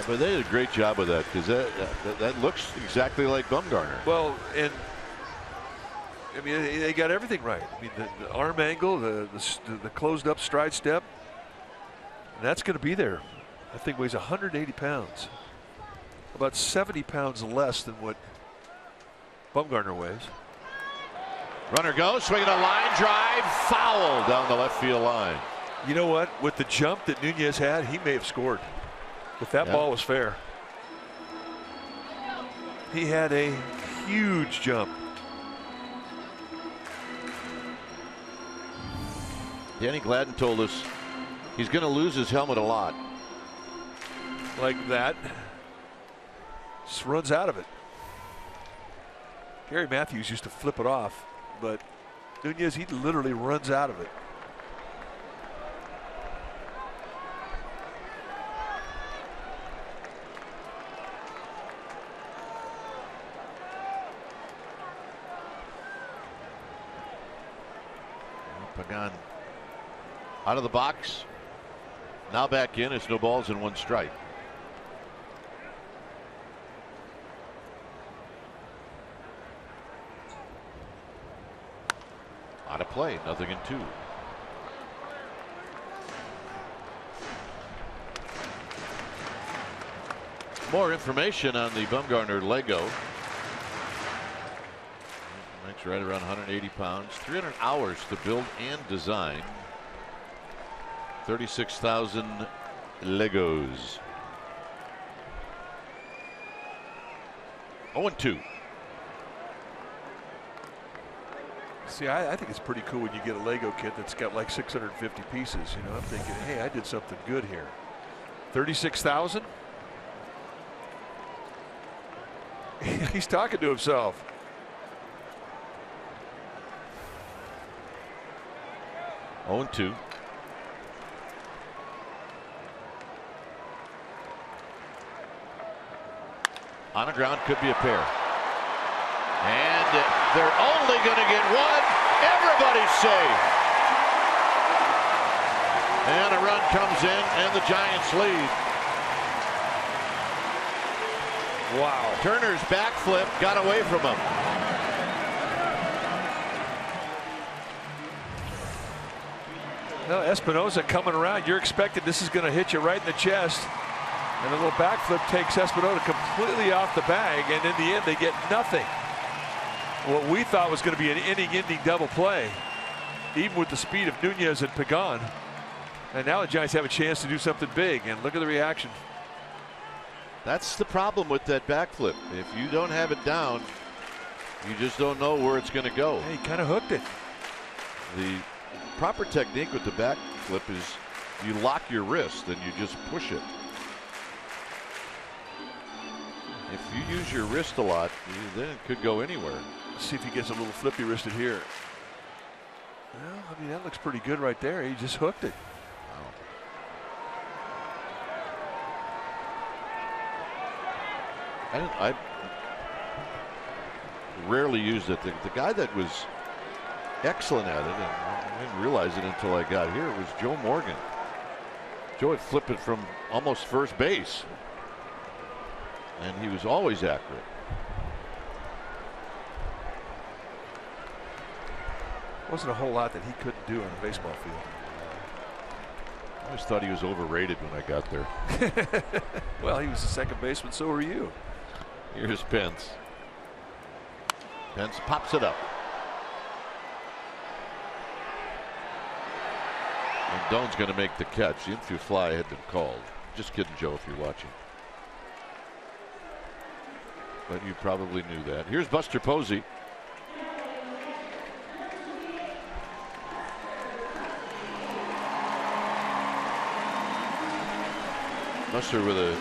but they did a great job with that because that looks exactly like Bumgarner. Well, and I mean they got everything right. I mean the arm angle, the closed up stride step, that's going to be there. That thing weighs 180 pounds, about 70 pounds less than what Bumgarner weighs. Runner goes, swinging a line drive, foul down the left field line. You know what? With the jump that Nunez had, he may have scored if that ball was fair. He had a huge jump. Danny Gladden told us he's going to lose his helmet a lot. Like that. Just runs out of it. Gary Matthews used to flip it off, but Nunez, he literally runs out of it. Pagan out of the box. Now back in. It's no balls and 1 strike. Out of play. 0-2. More information on the Bumgarner Lego. Makes right around 180 pounds, 300 hours to build and design. 36,000 Legos. 0-2. See, I think it's pretty cool when you get a Lego kit that's got like 650 pieces. You know, I'm thinking, hey, I did something good here. 36,000. He's talking to himself. Oh, 2. On the ground, could be a pair. And they're only going to get one. Everybody's safe. And a run comes in, and the Giants lead. Wow. Turner's backflip got away from him. No, Espinosa coming around. You're expecting this is going to hit you right in the chest. And a little backflip takes Espinosa completely off the bag. And in the end, they get nothing. What we thought was going to be an inning-ending double play, even with the speed of Nunez and Pagan. And now the Giants have a chance to do something big. And look at the reaction. That's the problem with that backflip. If you don't have it down, you just don't know where it's going to go. Hey, he kind of hooked it. The proper technique with the backflip is you lock your wrist and you just push it. If you use your wrist a lot, then it could go anywhere. Let's see if he gets a little flippy wristed here. Well, I mean, that looks pretty good right there. He just hooked it. Wow. I rarely used it. The guy that was excellent at it, and I didn't realize it until I got here, was Joe Morgan. Joe would flip it from almost first base, and he was always accurate. Wasn't a whole lot that he couldn't do on a baseball field. I always thought he was overrated when I got there. Well, he was a second baseman, so were you. Here's Pence. Pence pops it up. And Doan's going to make the catch. The infield fly had been called. Just kidding, Joe, if you're watching. But you probably knew that. Here's Buster Posey. Buster with a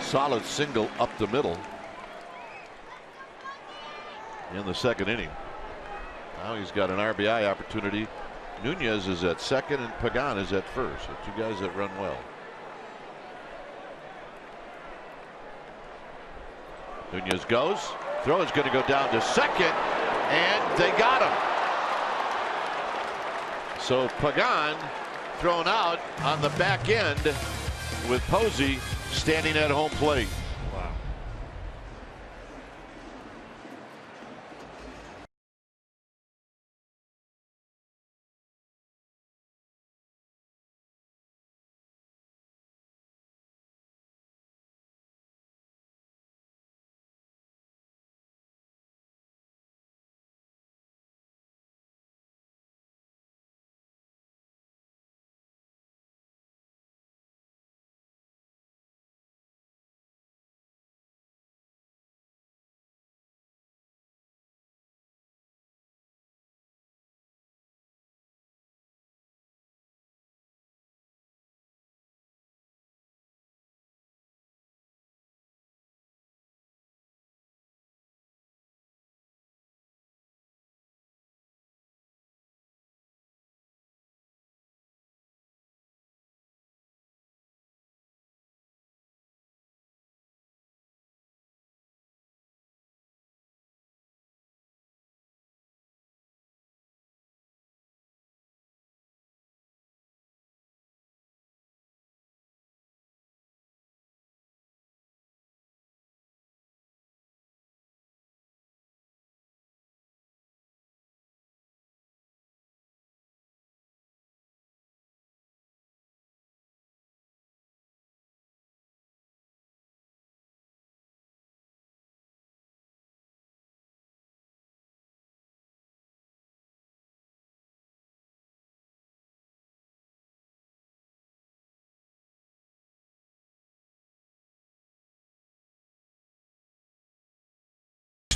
solid single up the middle in the second inning. Now he's got an RBI opportunity. Nunez is at second and Pagan is at first. So two guys that run well. Nunez goes. Throw is going to go down to second, and they got him. So Pagan thrown out on the back end with Posey standing at home plate.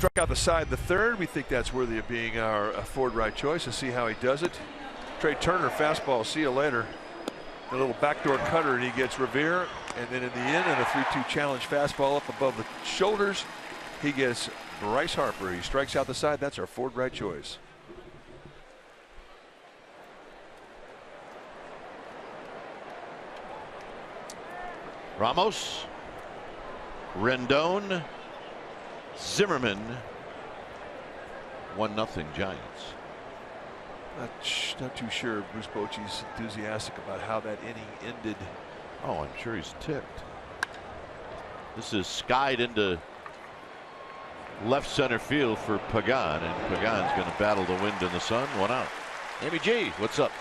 Struck out the side in the third. We think that's worthy of being our Ford right choice. And see how he does it. Trey Turner, fastball, see you later. A little backdoor cutter, and he gets Revere. And then in the end, in a 3-2 challenge fastball up above the shoulders, he gets Bryce Harper. He strikes out the side. That's our Ford right choice. Ramos, Rendon, Zimmerman. 1-0 Giants. Not too sure Bruce Bochy's enthusiastic about how that inning ended. Oh, I'm sure he's ticked. This is skied into left center field for Pagan, and Pagan's going to battle the wind and the sun. 1 out. Amy G, what's up?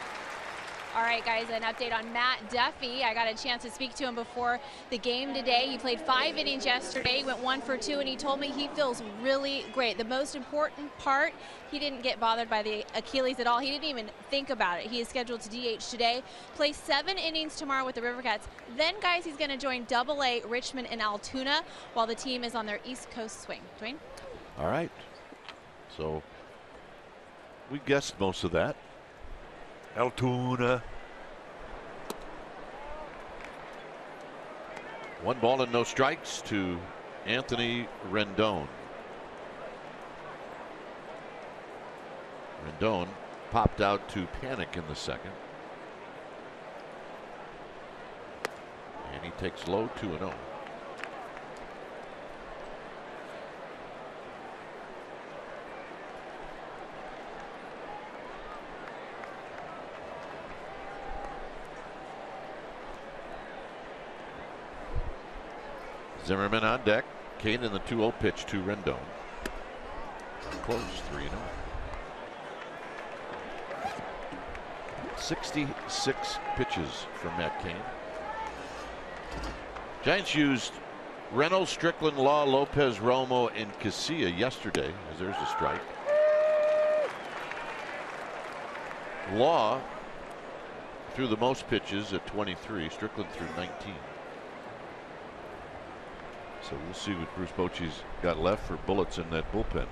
All right, guys, an update on Matt Duffy. I got a chance to speak to him before the game today. He played 5 innings yesterday, went 1 for 2, and he told me he feels really great. The most important part, he didn't get bothered by the Achilles at all. He didn't even think about it. He is scheduled to DH today, play 7 innings tomorrow with the River Cats. Then, guys, he's going to join AA Richmond and Altoona while the team is on their East Coast swing. Dwayne? All right. So we guessed most of that. Altoona. 1 ball and no strikes to Anthony Rendon. Rendon popped out to Panic in the second. And he takes low 2-0. Zimmerman on deck. Kane in the 2-0 pitch to Rendon. Close 3-0. 66 pitches from Matt Kane. Giants used Reynolds, Strickland, Law, Lopez, Romo, and Casilla yesterday, as there's a strike. Law threw the most pitches at 23. Strickland threw 19. So we'll see what Bruce Bochy's got left for bullets in that bullpen.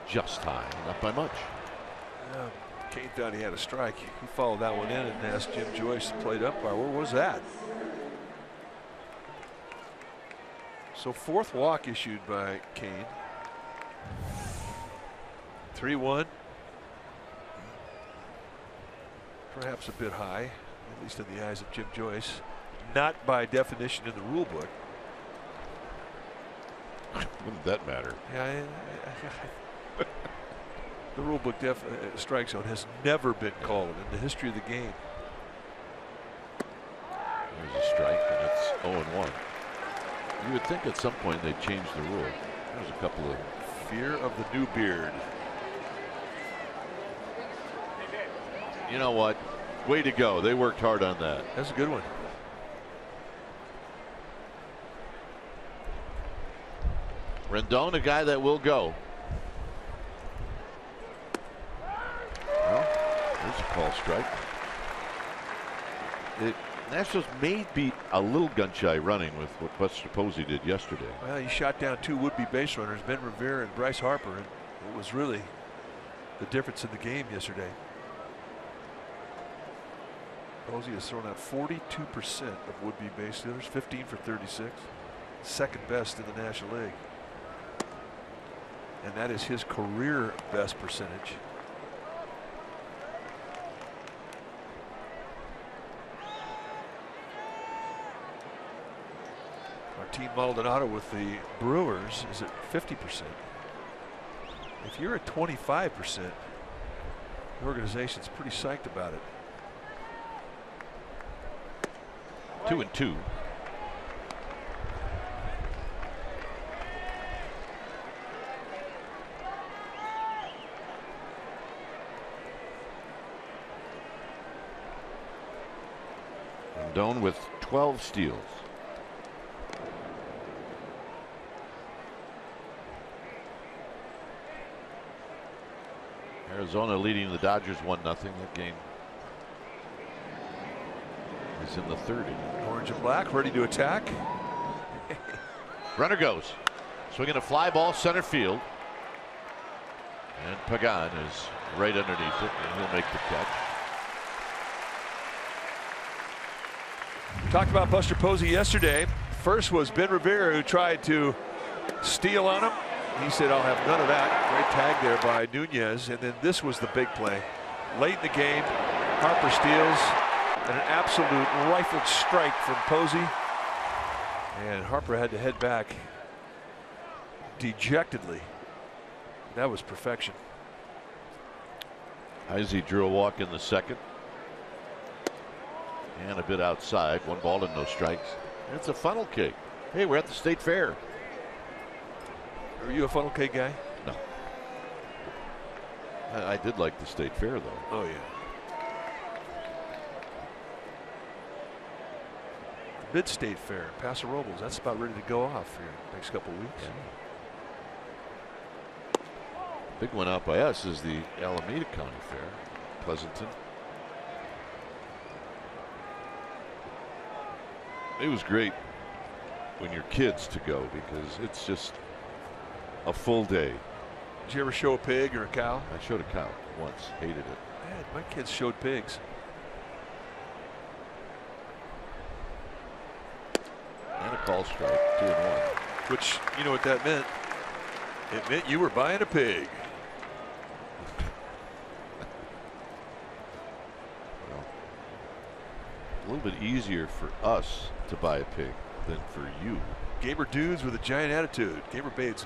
Just high, not by much. Yeah, Kane thought he had a strike. He followed that one in and asked Jim Joyce, the plate umpire, where was that? So 4th walk issued by Kane. 3-1. Perhaps a bit high, at least in the eyes of Jim Joyce. Not by definition in the rule book. Wouldn't that matter? Yeah, the rule book strike zone has never been called in the history of the game. There's a strike, and it's 0-1. You would think at some point they'd change the rule. There's a couple of fear of the new beard. You know what? Way to go. They worked hard on that. That's a good one. Rendon, a guy that will go. Well, there's a call strike. The Nationals may be a little gun shy running with what Buster Posey did yesterday. Well, he shot down 2 would-be base runners, Ben Revere and Bryce Harper, and it was really the difference in the game yesterday. Posey has thrown out 42% of would-be base stealers, 15 for 36, second best in the National League. And that is his career best percentage. Martin Maldonado with the Brewers is at 50%. If you're at 25%, the organization's pretty psyched about it. 2-2. Rendon with 12 steals. Arizona leading the Dodgers 1-0 that game. is in the 30. Orange and black, ready to attack. Runner goes. Swinging a fly ball center field. And Pagan is right underneath it, and he'll make the catch. Talked about Buster Posey yesterday. First was Ben Rivera, who tried to steal on him. He said, I'll have none of that. Great tag there by Nunez. And then this was the big play. Late in the game, Harper steals, and an absolute rifled strike from Posey. And Harper had to head back dejectedly. That was perfection. Heisey drew a walk in the second. And a bit outside. 1 ball and no strikes. It's a funnel cake. Hey, we're at the State Fair. Are you a funnel cake guy? No. I did like the State Fair, though. Oh, yeah. The Mid-State Fair, Paso Robles, that's about ready to go off here the next couple of weeks. Yeah. Big one out by us is the Alameda County Fair, Pleasanton. It was great when you're kids to go because it's just a full day. Did you ever show a pig or a cow? I showed a cow once, hated it. Man, my kids showed pigs. And a call strike, 2-1. Which, you know what that meant? It meant you were buying a pig. Well, a little bit easier for us to buy a pig than for you. Gamer Dudes with a giant attitude. Gamer Bates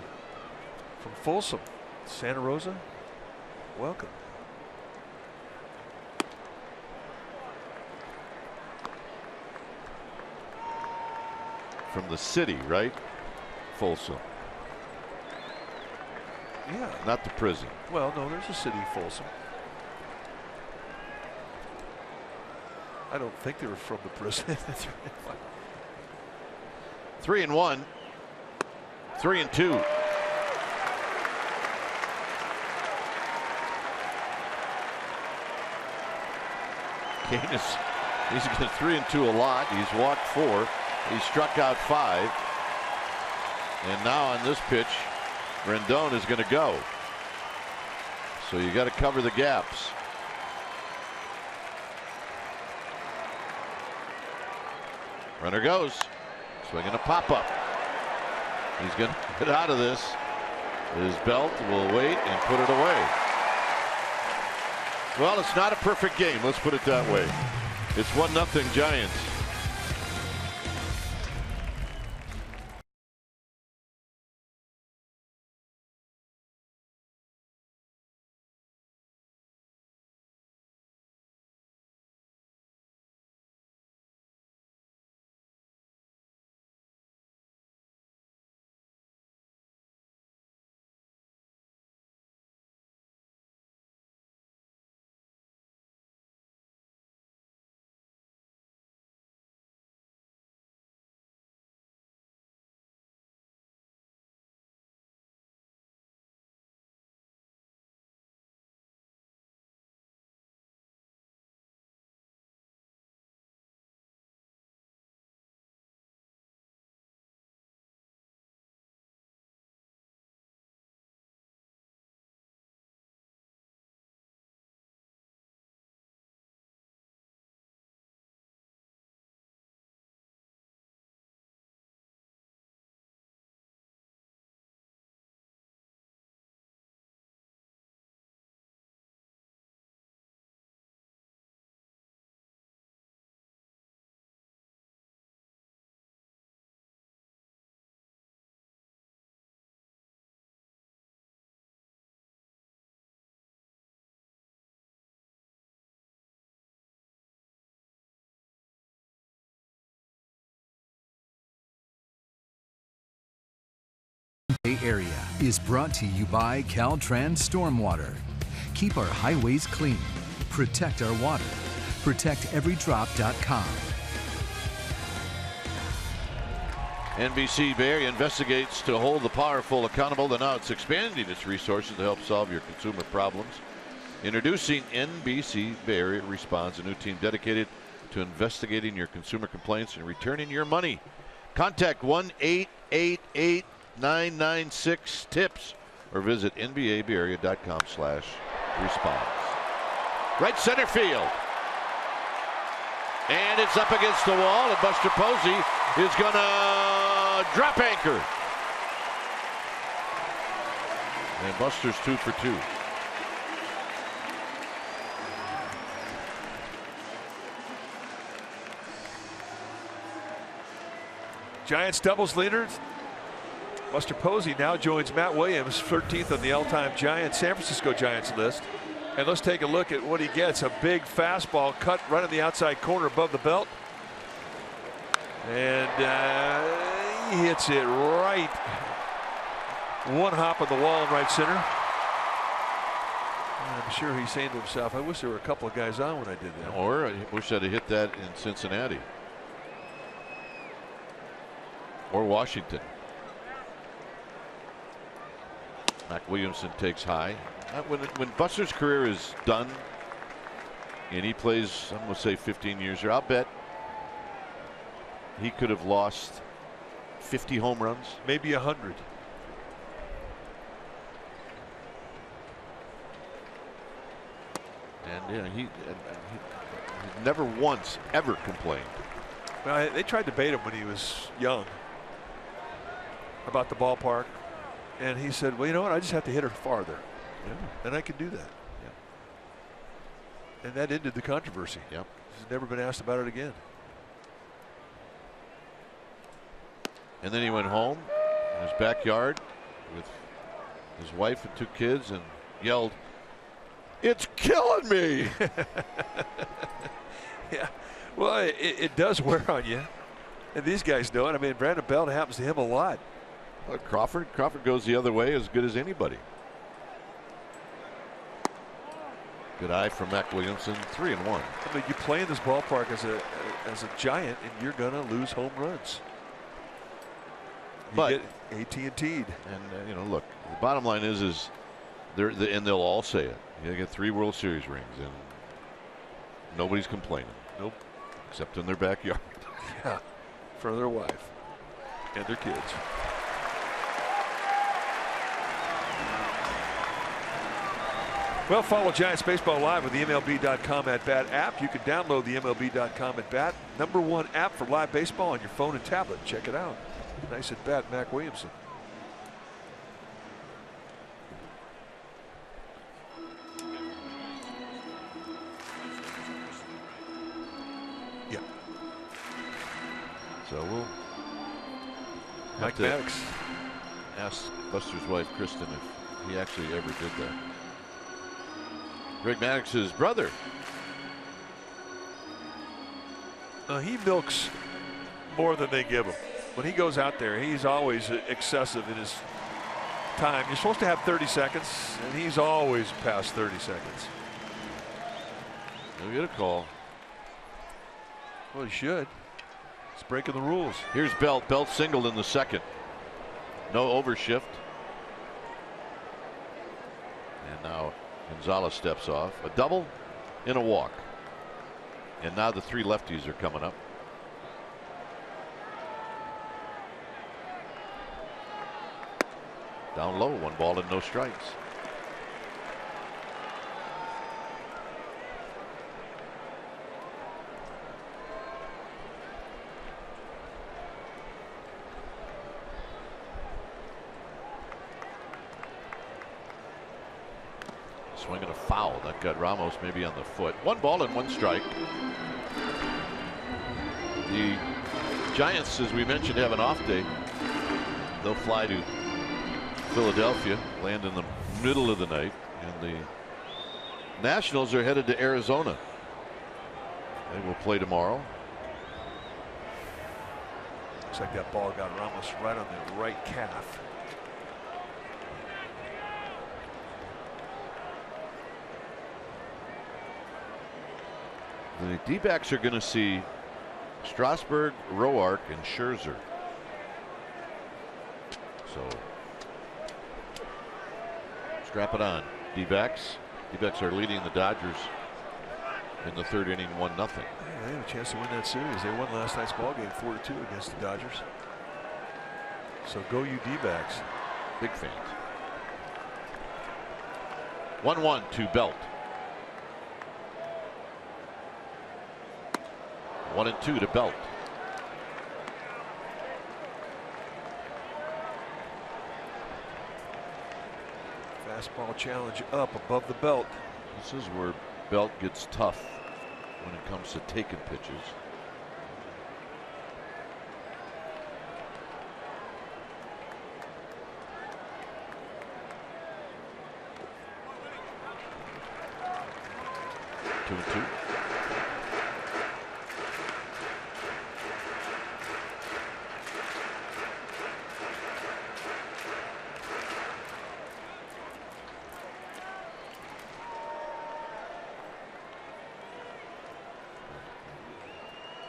from Folsom, Santa Rosa. Welcome. From the city, right? Folsom. Yeah. Not the prison. Well, no, there's a city, Folsom. I don't think they were from the prison. 3-1. 3-2. Canis, he's got 3-2 a lot. He's walked 4. He struck out 5. And now on this pitch, Rendon is going to go. So you got to cover the gaps. Runner goes. Swinging a pop-up. He's going to get out of this. His belt will wait and put it away. Well, it's not a perfect game. Let's put it that way. It's 1-0 Giants. Bay Area is brought to you by Caltrans Stormwater. Keep our highways clean. Protect our water. ProtectEveryDrop.com. NBC Bay Area investigates to hold the powerful accountable, and now it's expanding its resources to help solve your consumer problems. Introducing NBC Bay Area Response, a new team dedicated to investigating your consumer complaints and returning your money. Contact 1-888-996-TIPS or visit nbabayarea.com/response. Right center field. And it's up against the wall, and Buster Posey is going to drop anchor. And Buster's 2 for 2. Giants doubles leaders. Buster Posey now joins Matt Williams, 13th on the all-time Giants, San Francisco Giants list. And let's take a look at what he gets. A big fastball cut right in the outside corner above the belt. And he hits it right. One hop of the wall in right center. I'm sure he's saying to himself, I wish there were a couple of guys on when I did that. Or I wish I'd have hit that in Cincinnati. Or Washington. Mac Williamson takes high. When Buster's career is done and he plays, I'm going to say 15 years here, I'll bet he could have lost 50 home runs. Maybe 100. And you know, he never once ever complained. Well, they tried to bait him when he was young about the ballpark, and he said, well, you know what, I just have to hit her farther. Yeah. And I can do that. Yeah. And that ended the controversy. Yep. He's never been asked about it again. And then he went home in his backyard with his wife and 2 kids and yelled, "It's killing me." Yeah. Well, it does wear on you. And these guys know it. I mean, Brandon Belt happens to him a lot. Well, Crawford goes the other way as good as anybody. Good eye from Mac Williamson, 3-1. I mean, you play in this ballpark as a Giant, and you're going to lose home runs. You get AT&T'd. And you know, look, the bottom line is and they'll all say it. You get 3 World Series rings, and nobody's complaining. Nope. Except in their backyard. Yeah, for their wife and their kids. Well, follow Giants Baseball Live with the MLB.com at Bat app. You can download the MLB.com at Bat, #1 app for live baseball on your phone and tablet. Check it out. Nice at bat, Mac Williamson. Yeah. So we'll Mike Maddox ask Buster's wife, Kristen, if he actually ever did that. Greg Maddox's brother. He milks more than they give him. When he goes out there, he's always excessive in his time. You're supposed to have 30 seconds, and he's always past 30 seconds. He'll get a call. Well, he should. He's breaking the rules. Here's Belt. Belt singled in the second. No overshift. And now Gonzalez steps off. A double and a walk. And now the 3 lefties are coming up. Down low, 1 ball and no strikes. Swinging a foul that got Ramos maybe on the foot. 1 ball and 1 strike. The Giants, as we mentioned, have an off day. They'll fly to Philadelphia, land in the middle of the night, and the Nationals are headed to Arizona. They will play tomorrow. Looks like that ball got Ramos right on the right calf. The D-backs are going to see Strasburg, Roark, and Scherzer. So strap it on, D-backs. D-backs are leading the Dodgers in the 3rd inning, 1-0. They have a chance to win that series. They won last night's ball game 4-2 against the Dodgers. So go you D-backs. Big fans. 1-1 to Belt. 1-2 to Belt. Fastball challenge up above the belt. This is where Belt gets tough when it comes to taking pitches. Two and two.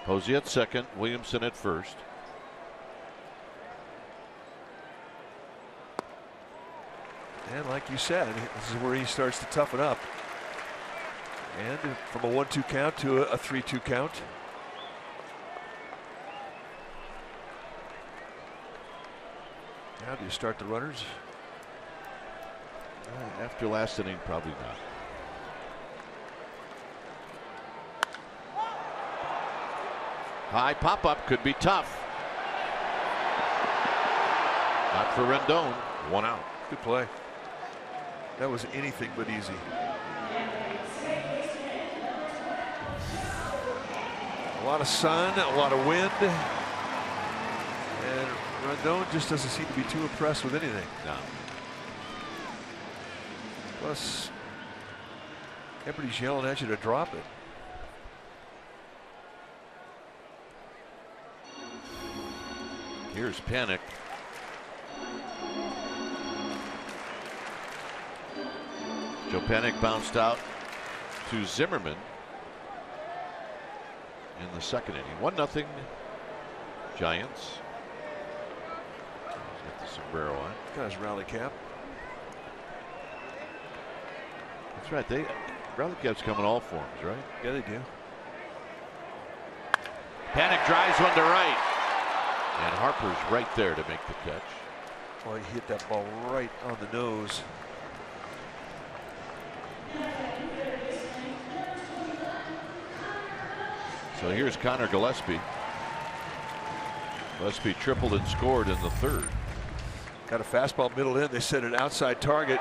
Posey at second, Williamson at first. And like you said, this is where he starts to toughen up. And from a 1-2 count to a 3-2 count. Now do you start the runners? After last inning, probably not. High pop-up could be tough. Not for Rendon. 1 out. Good play. That was anything but easy. A lot of sun, a lot of wind. And Rendon just doesn't seem to be too impressed with anything. No. Plus, everybody's yelling at you to drop it. Here's Panic. Joe Panic bounced out to Zimmerman in the second inning. 1-0 Giants. He's got the sombrero on. Got his rally cap. That's right. Rally cap's coming all forms, right? Yeah, they do. Panic drives one to right. And Harper's right there to make the catch. Well, he hit that ball right on the nose. So here's Connor Gillespie. Gillespie tripled and scored in the third. Got a fastball middle in. They set an outside target.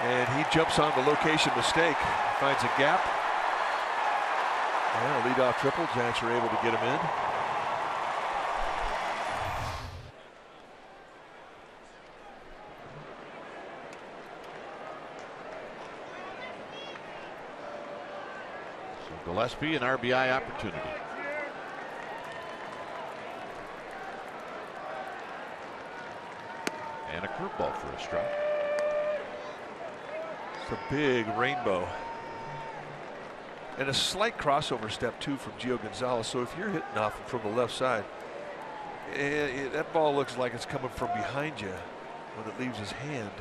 And he jumps on the location mistake. Finds a gap. And a leadoff triple. Giants are able to get him in. Gillespie, an RBI opportunity. And a curveball for a strike. It's a big rainbow. And a slight crossover step too from Gio Gonzalez. So if you're hitting off from the left side, that ball looks like it's coming from behind you when it leaves his hand.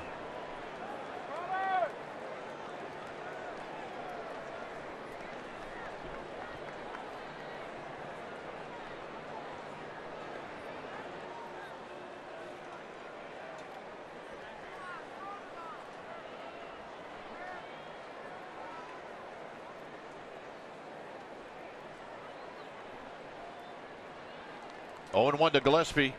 Oh, and 1 to Gillespie.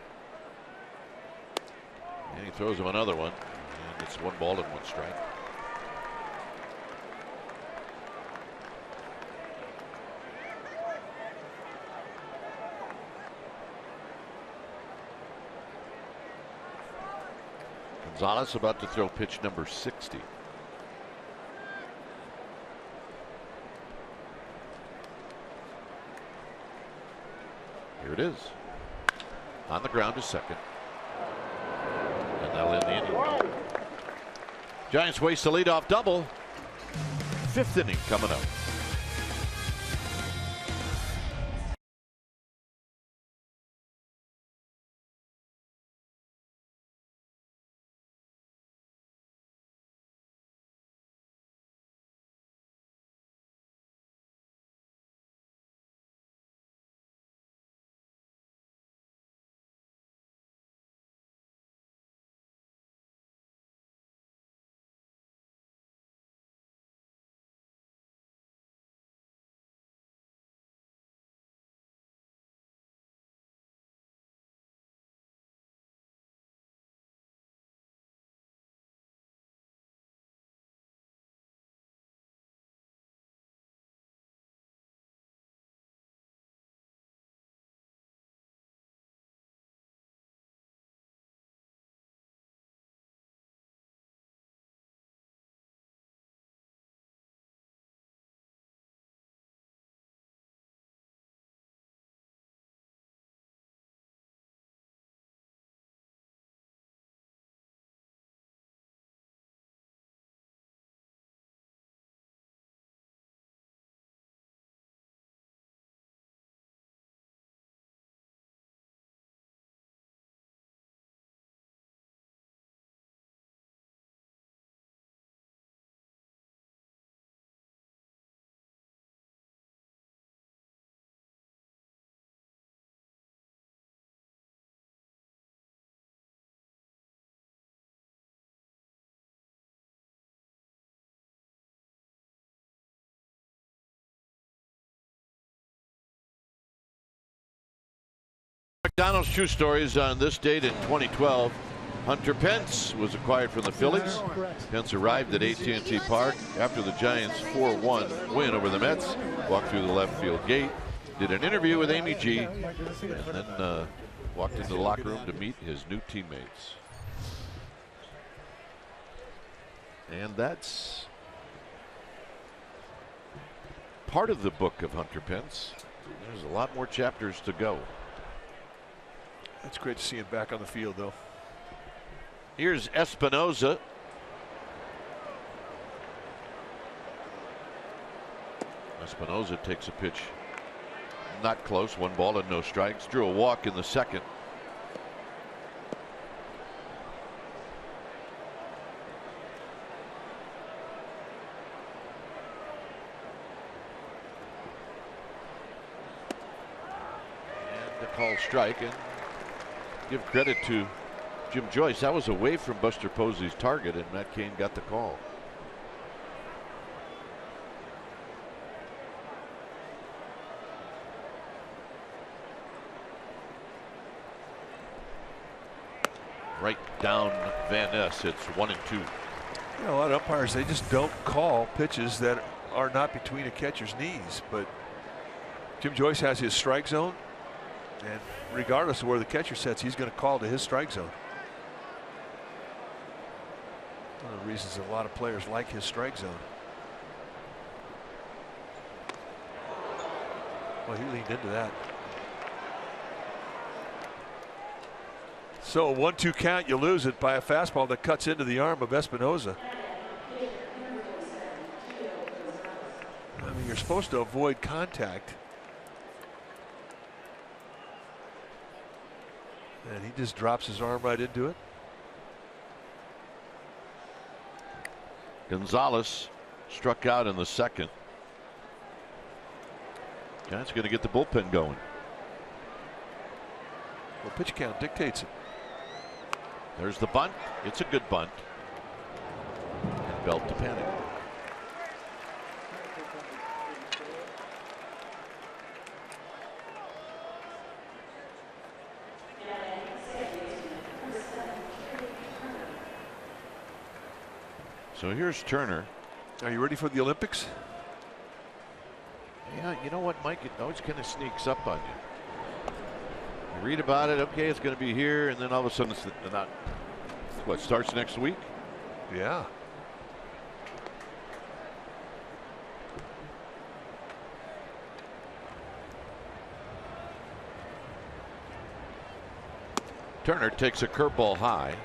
And he throws him another one. And it's 1 ball and 1 strike. Gonzalez about to throw pitch number 60. Here it is. On the ground to second. And that'll end the inning. Giants waste a leadoff double. 5th inning coming up. McDonald's true stories on this date in 2012. Hunter Pence was acquired from the Phillies. Pence arrived at AT Park after the Giants' 4-1 win over the Mets. Walked through the left field gate, did an interview with Amy G, and then walked into the locker room to meet his new teammates. And that's part of the book of Hunter Pence. There's a lot more chapters to go. It's great to see him back on the field, though. Here's Espinoza. Espinoza takes a pitch not close, 1 ball and no strikes. Drew a walk in the second. And a call strike, and give credit to Jim Joyce. That was away from Buster Posey's target, and Matt Cain got the call. Right down Van Ness. It's 1-2. You know, a lot of umpires, they just don't call pitches that are not between a catcher's knees. But Jim Joyce has his strike zone, and regardless of where the catcher sets, he's going to call to his strike zone. One of the reasons a lot of players like his strike zone. Well, he leaned into that. So a 1-2 count, you lose it by a fastball that cuts into the arm of Espinoza. I mean, you're supposed to avoid contact. And he just drops his arm right into it. Gonzalez struck out in the second. Giants going to get the bullpen going. Well, pitch count dictates it. There's the bunt. It's a good bunt. And Belt to panic. So here's Turner. Are you ready for the Olympics? Yeah, you know what, Mike? It always kind of sneaks up on you. You read about it, okay, it's going to be here, and then all of a sudden it's not. What, starts next week? Yeah. Turner takes a curveball high.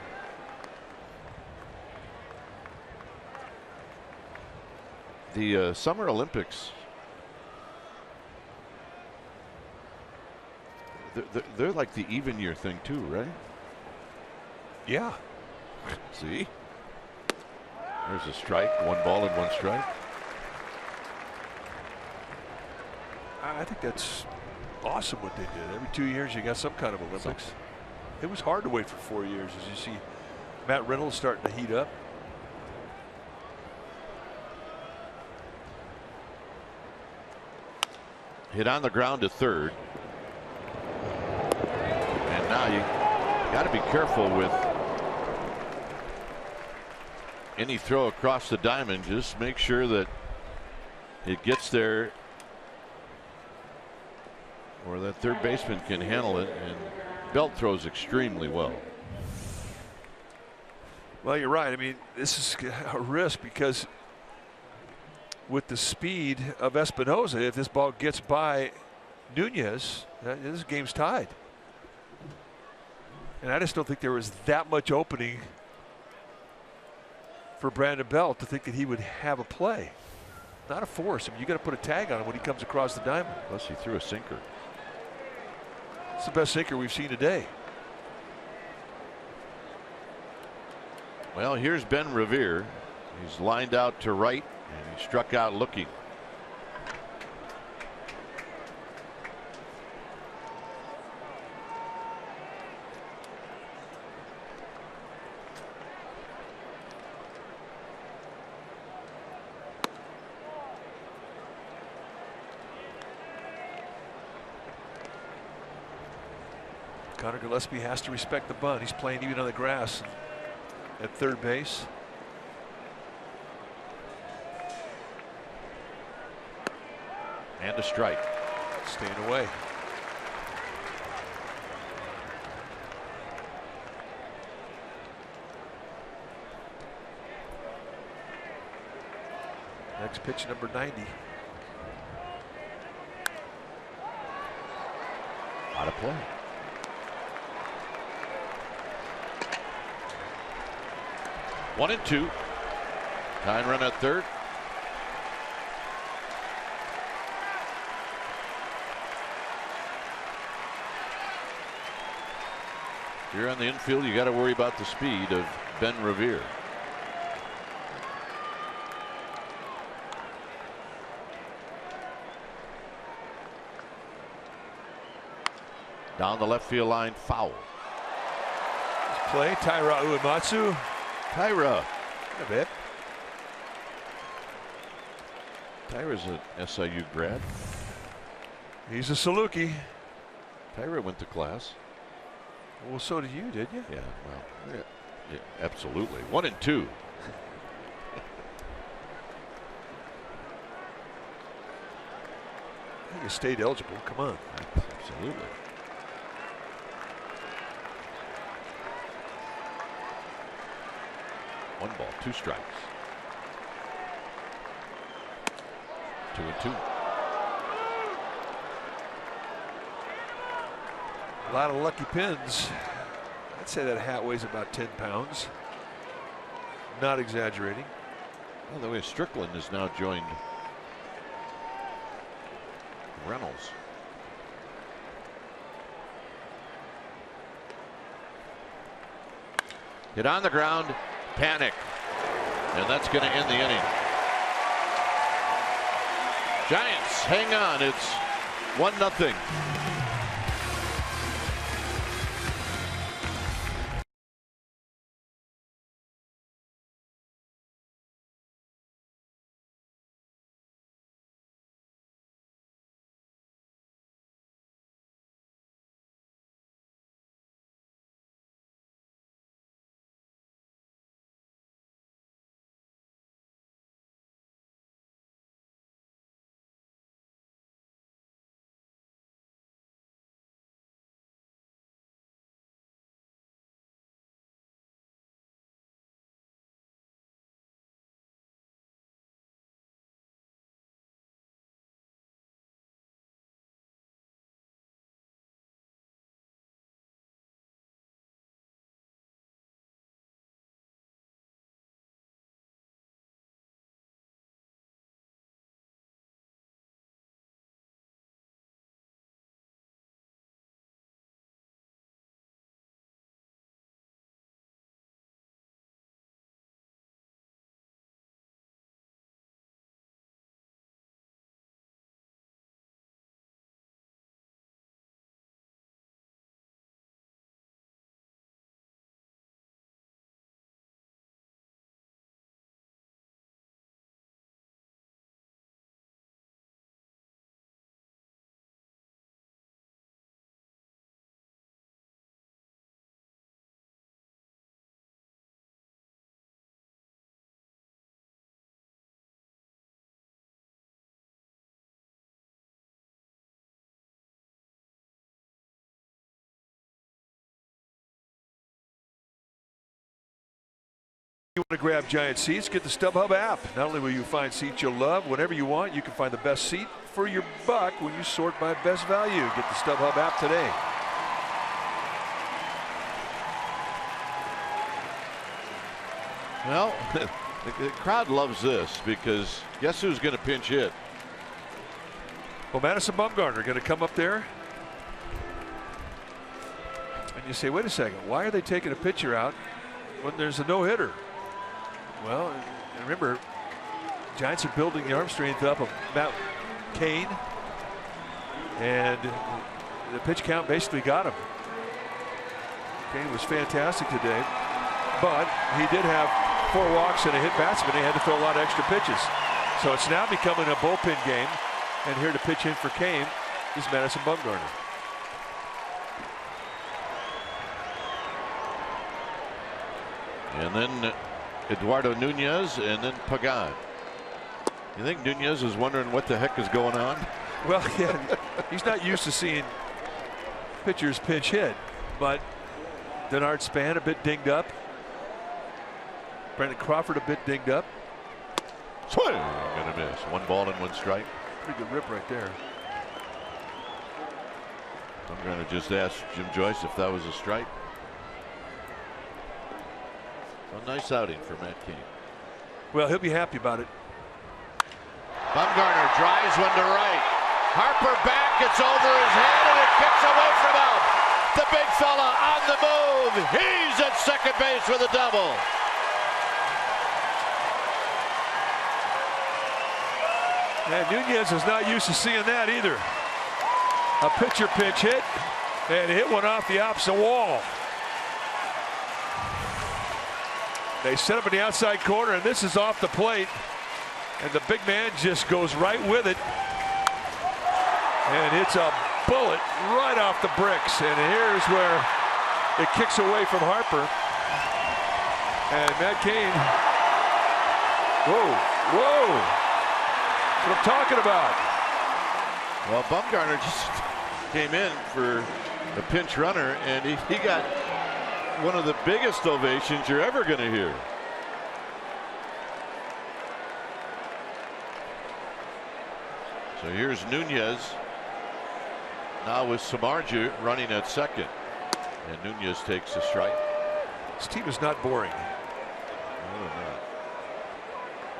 The Summer Olympics, they're like the even year thing too, right? Yeah. See? There's a strike, 1 ball and 1 strike. I think that's awesome what they did. Every 2 years you got some kind of Olympics. It was hard to wait for 4 years, as you see Matt Reynolds starting to heat up. Hit on the ground to third. And now you got to be careful with any throw across the diamond. Just make sure that it gets there, or that third baseman can handle it. And Belt throws extremely well. Well, you're right. I mean, this is a risk because with the speed of Espinoza, if this ball gets by Nunez, this game's tied. And I just don't think there was that much opening for Brandon Belt to think that he would have a play. Not a force. I mean, you got to put a tag on him when he comes across the diamond. Plus, he threw a sinker. It's the best sinker we've seen today. Well, here's Ben Revere. He's lined out to right, and he struck out looking. Connor Gillespie has to respect the bunt. He's playing even on the grass at third base. And a strike. Staying away. Next pitch, number 90. Out of play. One and two. Tying run at third. If you're on the infield, you got to worry about the speed of Ben Revere. Down the left field line, foul. Play, Taira Uematsu. Tyra. A bit. Tyra's an SIU grad. He's a Saluki. Tyra went to class. Well, so did you, did you? Yeah, well, yeah, absolutely. 1 and 2. You stayed eligible. Come on. Absolutely. One ball, two strikes. 2 and 2. A lot of lucky pins. I'd say that hat weighs about 10 pounds. Not exaggerating. Well, the way Strickland has now joined Reynolds. Hit on the ground, panic, and that's going to end the inning. Giants hang on. It's 1-0. You want to grab Giant seats? Get the StubHub app. Not only will you find seats you'll love whenever you want, you can find the best seat for your buck when you sort by best value. Get the StubHub app today. Well, the crowd loves this because guess who's going to pinch hit? Well, Madison Bumgarner going to come up there. And you say, wait a second, why are they taking a pitcher out when there's a no-hitter? Well, remember, Giants are building the arm strength up of Matt Cain, and the pitch count basically got him. Cain was fantastic today, but he did have 4 walks and a hit batsman. He had to throw a lot of extra pitches. So it's now becoming a bullpen game, and here to pitch in for Cain is Madison Bumgarner. And then Eduardo Nunez, and then Pagan. You think Nunez is wondering what the heck is going on? Well, yeah, he's not used to seeing pitchers pinch hit, but Denard Span a bit dinged up. Brandon Crawford a bit dinged up. Swing, gonna miss. 1 ball and 1 strike. Pretty good rip right there. I'm going to just ask Jim Joyce if that was a strike. A nice outing for Matt Cain. Well, he'll be happy about it. Bumgarner drives one to right. Harper back, it's over his head, and it kicks away from him. The big fella on the move. He's at second base with a double. And Nunez is not used to seeing that either. A pitcher pinch hit and hit one off the opposite wall. They set up in the outside corner, and this is off the plate. And the big man just goes right with it. And it's a bullet right off the bricks. And here's where it kicks away from Harper. And Matt Cain. Whoa, whoa. What I'm talking about. Well, Bumgarner just came in for a pinch runner, and he got one of the biggest ovations you're ever going to hear. So here's Nunez now with Samardzija running at second, and Nunez takes a strike. This team is not boring. No, not.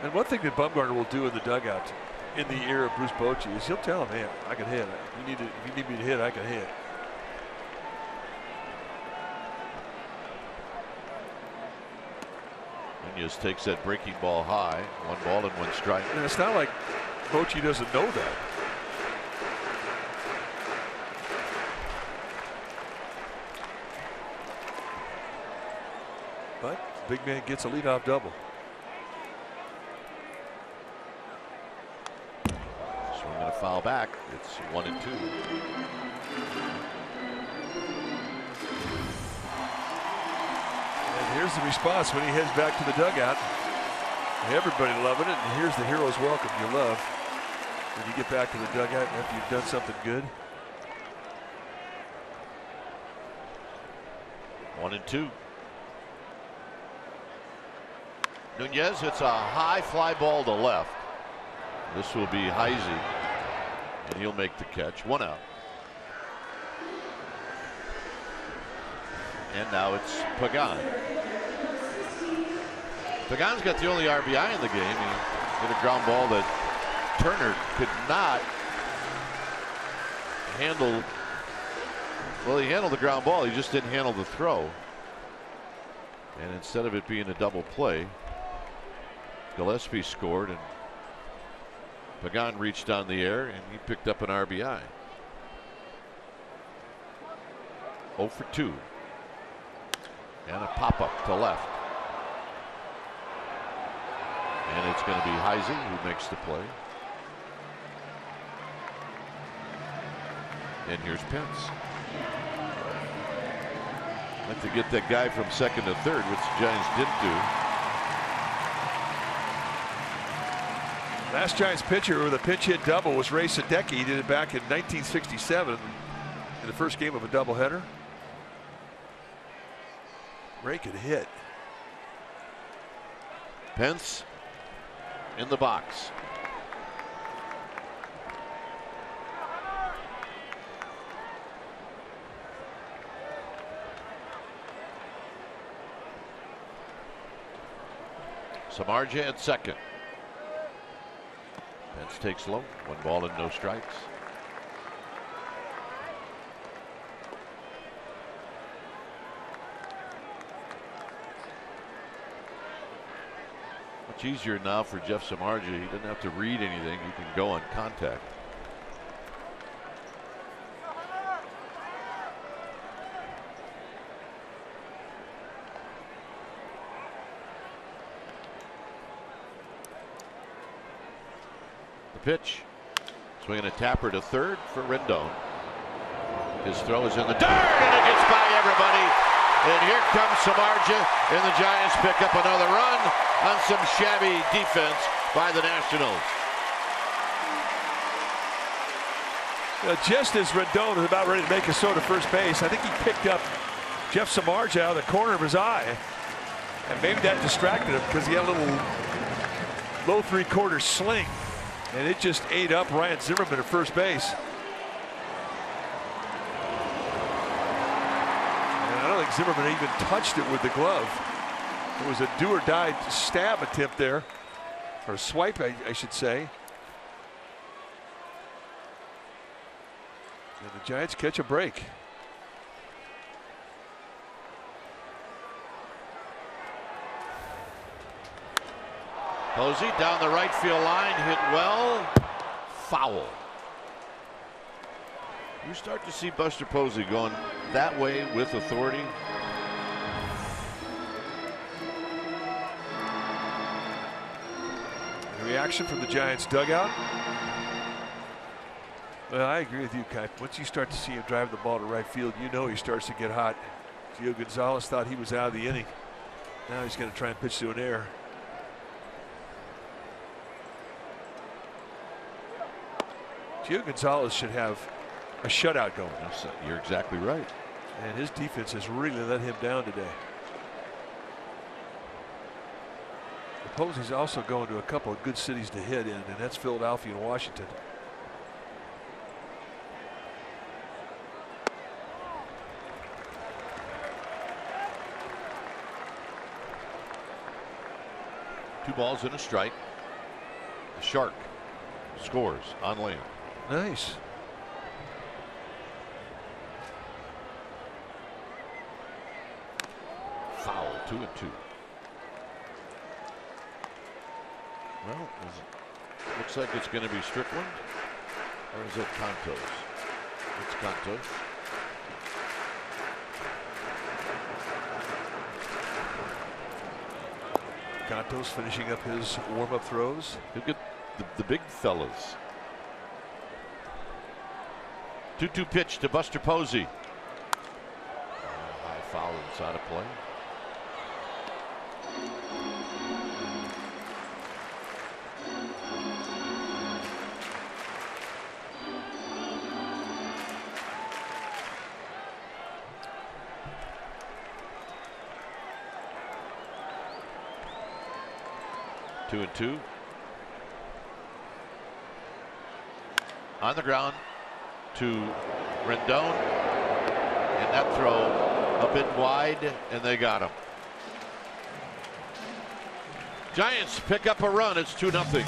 And one thing that Bumgarner will do in the dugout in the ear of Bruce Bochy is he'll tell him, "Hey, I can hit. If you need me to hit, I can hit." Nunez takes that breaking ball high. 1 ball and 1 strike. And it's not like Bochy doesn't know that. But big man gets a leadoff double. Swinging a foul back. It's 1-2. And here's the response when he heads back to the dugout. Everybody loving it, and here's the hero's welcome you love when you get back to the dugout after you've done something good. 1-2. Nunez hits a high fly ball to left. This will be Heisey, and he'll make the catch. 1 out. And now it's Pagan. Pagan's got the only RBI in the game. He hit a ground ball that Turner could not handle. Well, he handled the ground ball. He just didn't handle the throw. And instead of it being a double play, Gillespie scored, and Pagan reached down the air, and he picked up an RBI. 0 for 2. And a pop-up to left. And it's going to be Heisey who makes the play. And here's Pence. Like to get that guy from second to third, which the Giants didn't do. Last Giants pitcher with a pinch hit double was Ray Sadecki. He did it back in 1967 in the first game of a doubleheader. Ray could hit. Pence in the box. Samardzija at second. Pence takes low. 1 ball and no strikes. Much easier now for Jeff Samardzija. He doesn't have to read anything. He can go on contact. The pitch. Swinging a tapper to third for Rendon. His throw is in the dirt, and it gets by everybody. And here comes Samardzija, and the Giants pick up another run on some shabby defense by the Nationals. Just as Rendon was about ready to make a throw to first base, I think he picked up Jeff Samardzija out of the corner of his eye. And maybe that distracted him because he had a little low three-quarter sling. And it just ate up Ryan Zimmerman at first base. And I don't think Zimmerman even touched it with the glove. It was a do-or-die stab attempt there. Or swipe, I should say. And the Giants catch a break. Posey down the right field line, hit well, foul. You start to see Buster Posey going that way with authority. Reaction from the Giants dugout. Well, I agree with you, Kai. Once you start to see him drive the ball to right field, you know he starts to get hot. Gio Gonzalez thought he was out of the inning. Now he's going to try and pitch to an error. Gio Gonzalez should have a shutout going. You're exactly right. And his defense has really let him down today. Posey's also going to a couple of good cities to hit in, and that's Philadelphia and Washington. Two balls and a strike. The Shark scores on land. Nice. Foul, 2-2. Well, looks like it's going to be Strickland, or is it Contos? It's Contos. Contos finishing up his warm-up throws. Look at the big fellas. 2-2 pitch to Buster Posey. High foul inside of play. Two and two. On the ground to Rendon, and that throw a bit wide, and they got him. Giants pick up a run. It's 2-0.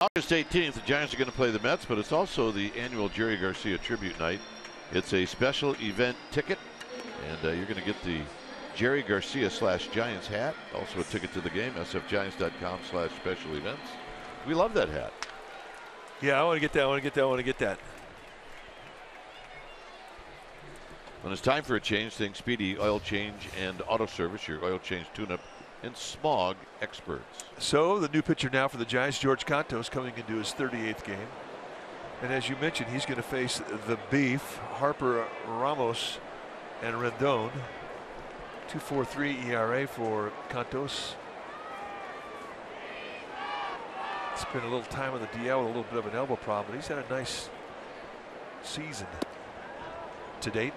August 18th, the Giants are going to play the Mets, but it's also the annual Jerry Garcia tribute night. It's a special event ticket, and you're going to get the Jerry Garcia /Giants hat. Also a ticket to the game, sfgiants.com/special events. We love that hat. Yeah, I want to get that. I want to get that. I want to get that. When it's time for a change, think Speedy Oil Change and Auto Service, your oil change tune-up and smog experts. So the new pitcher now for the Giants, George Cantos, coming into his 38th game. And as you mentioned, he's going to face the Beef, Harper, Ramos, and Rendon. 2.43 ERA for Cantos. Spent a little time on the DL with a little bit of an elbow problem, but he's had a nice season to date.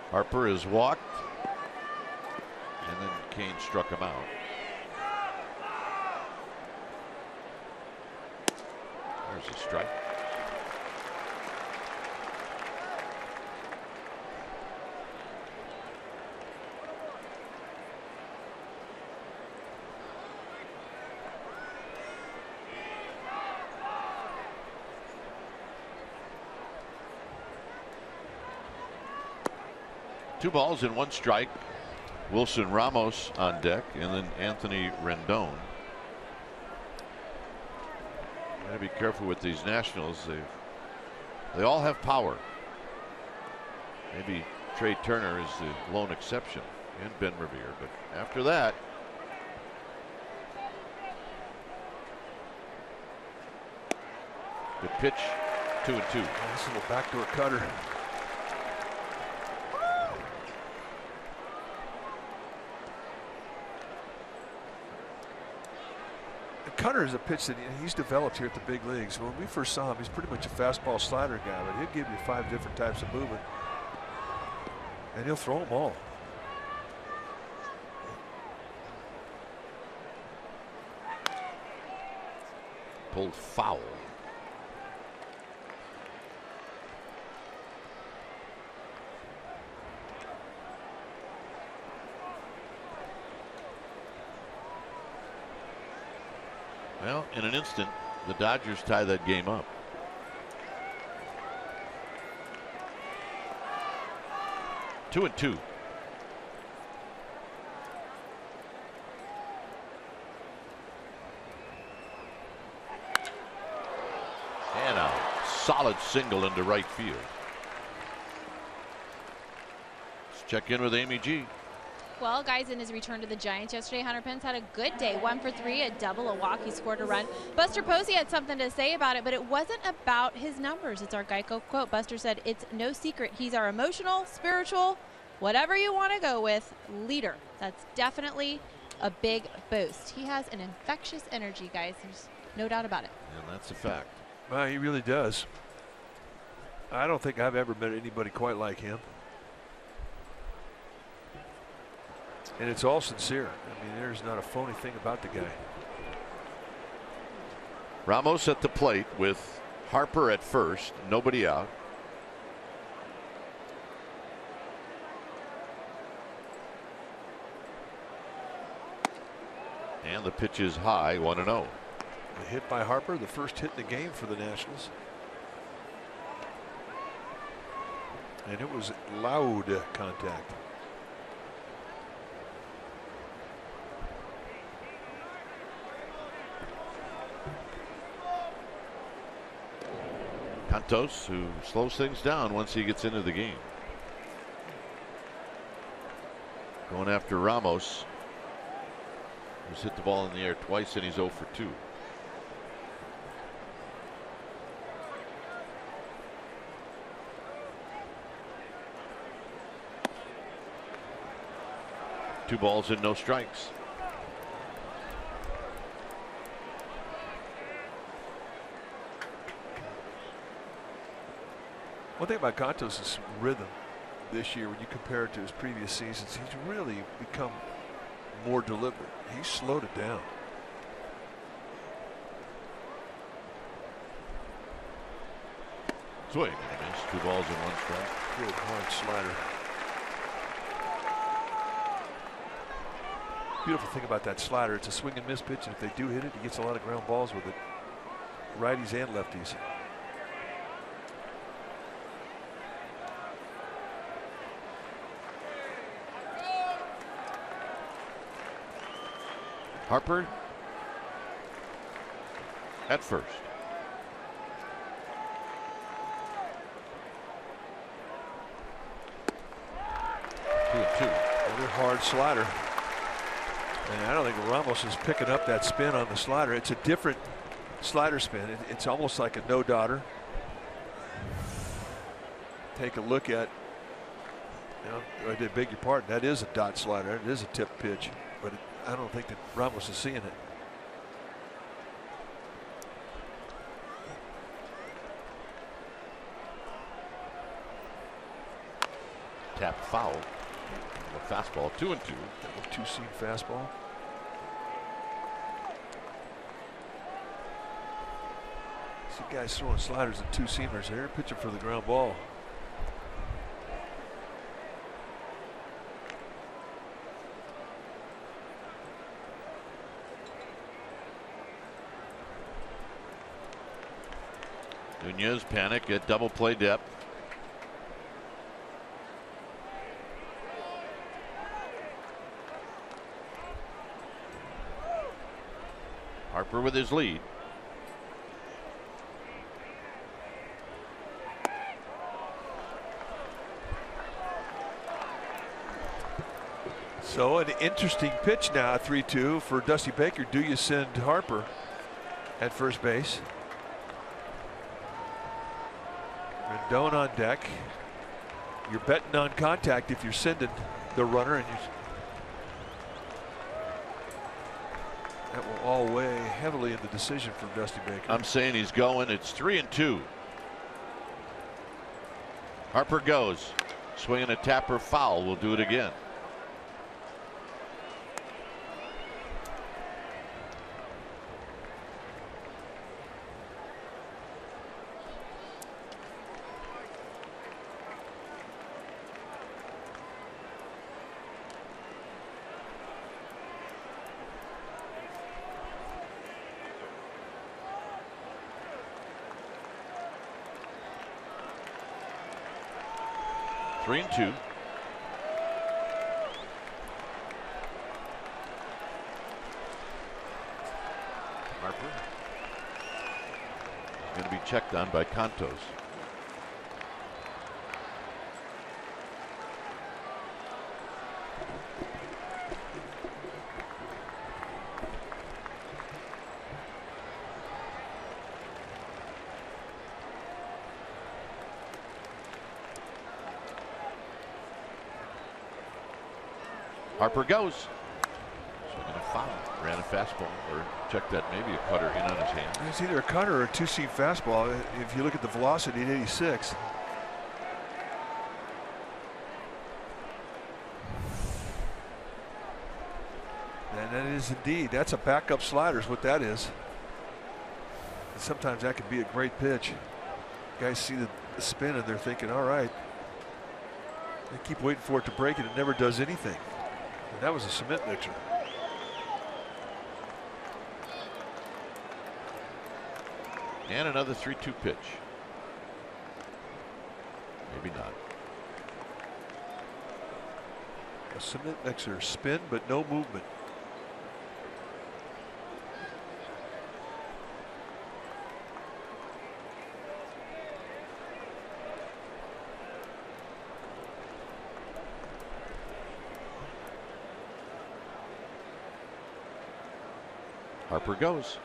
Harper is walked, and then Kane struck him out. There's a strike. Two balls and one strike. Wilson Ramos on deck, and then Anthony Rendon. Gotta be careful with these Nationals. They all have power. Maybe Trey Turner is the lone exception, and Ben Revere, but after that, good pitch. 2-2. Nice little backdoor cutter. Cutter is a pitch that he's developed here at the big leagues. When we first saw him, he's pretty much a fastball slider guy, but he'll give you 5 different types of movement, and he'll throw them all. Pulled foul. Well, in an instant, the Dodgers tie that game up. 2-2. And a solid single into right field. Let's check in with Amy G. Well, guys, in his return to the Giants yesterday, Hunter Pence had a good day. 1 for 3, a double, a walk. He scored a run. Buster Posey had something to say about it, but it wasn't about his numbers. It's our Geico quote. Buster said, "It's no secret. He's our emotional, spiritual, whatever you want to go with, leader." That's definitely a big boost. He has an infectious energy, guys. There's no doubt about it. And that's a fact. Well, he really does. I don't think I've ever met anybody quite like him. And it's all sincere. I mean, there's not a phony thing about the guy. Ramos at the plate with Harper at first, nobody out. And the pitch is high, 1-0. A hit by Harper, the first hit in the game for the Nationals. And it was loud contact. Cantos, who slows things down once he gets into the game. Going after Ramos, who's hit the ball in the air twice, and he's 0 for 2. Two balls and no strikes. One thing about Cantos' rhythm this year, when you compare it to his previous seasons, he's really become more deliberate. He's slowed it down. Swing and a miss. 2 balls and 1 strike. Good hard slider. beautiful thing about that slider. It's a swing and miss pitch, and if they do hit it, he gets a lot of ground balls with it. Righties and lefties. Harper at first. 2-2. Another hard slider. And I don't think Ramos is picking up that spin on the slider. It's a different slider spin. It's almost like a no-dotter. Take a look at, I did beg your pardon, that is a dot slider. It is a tip pitch, but I don't think that Ramos is seeing it. Tap foul. A fastball, 2-2. Two-seam fastball. See guys throwing sliders and two-seamers here, pitching for the ground ball. Nunez panic at double play depth. Harper with his lead. So an interesting pitch now, 3-2 for Dusty Baker. Do you send Harper at first base? Rendon on deck. You're betting on contact if you're sending the runner, and that will all weigh heavily in the decision from Dusty Baker. I'm saying he's going. It's 3-2. Harper goes. Swinging a tapper foul. We'll do it again. Three and two. Harper going to be checked on by Contos. Harper goes. Swinging a foul. Ran a fastball, or checked that maybe a cutter in on his hand. It's either a cutter or a two-seam fastball. If you look at the velocity at 86. And that is indeed, that's a backup slider is what that is. And sometimes that can be a great pitch. Guys see the spin and they're thinking, all right. They keep waiting for it to break and it never does anything. And that was a cement mixer. And another 3-2 pitch. Maybe not. A cement mixer, spin but no movement. Harper goes.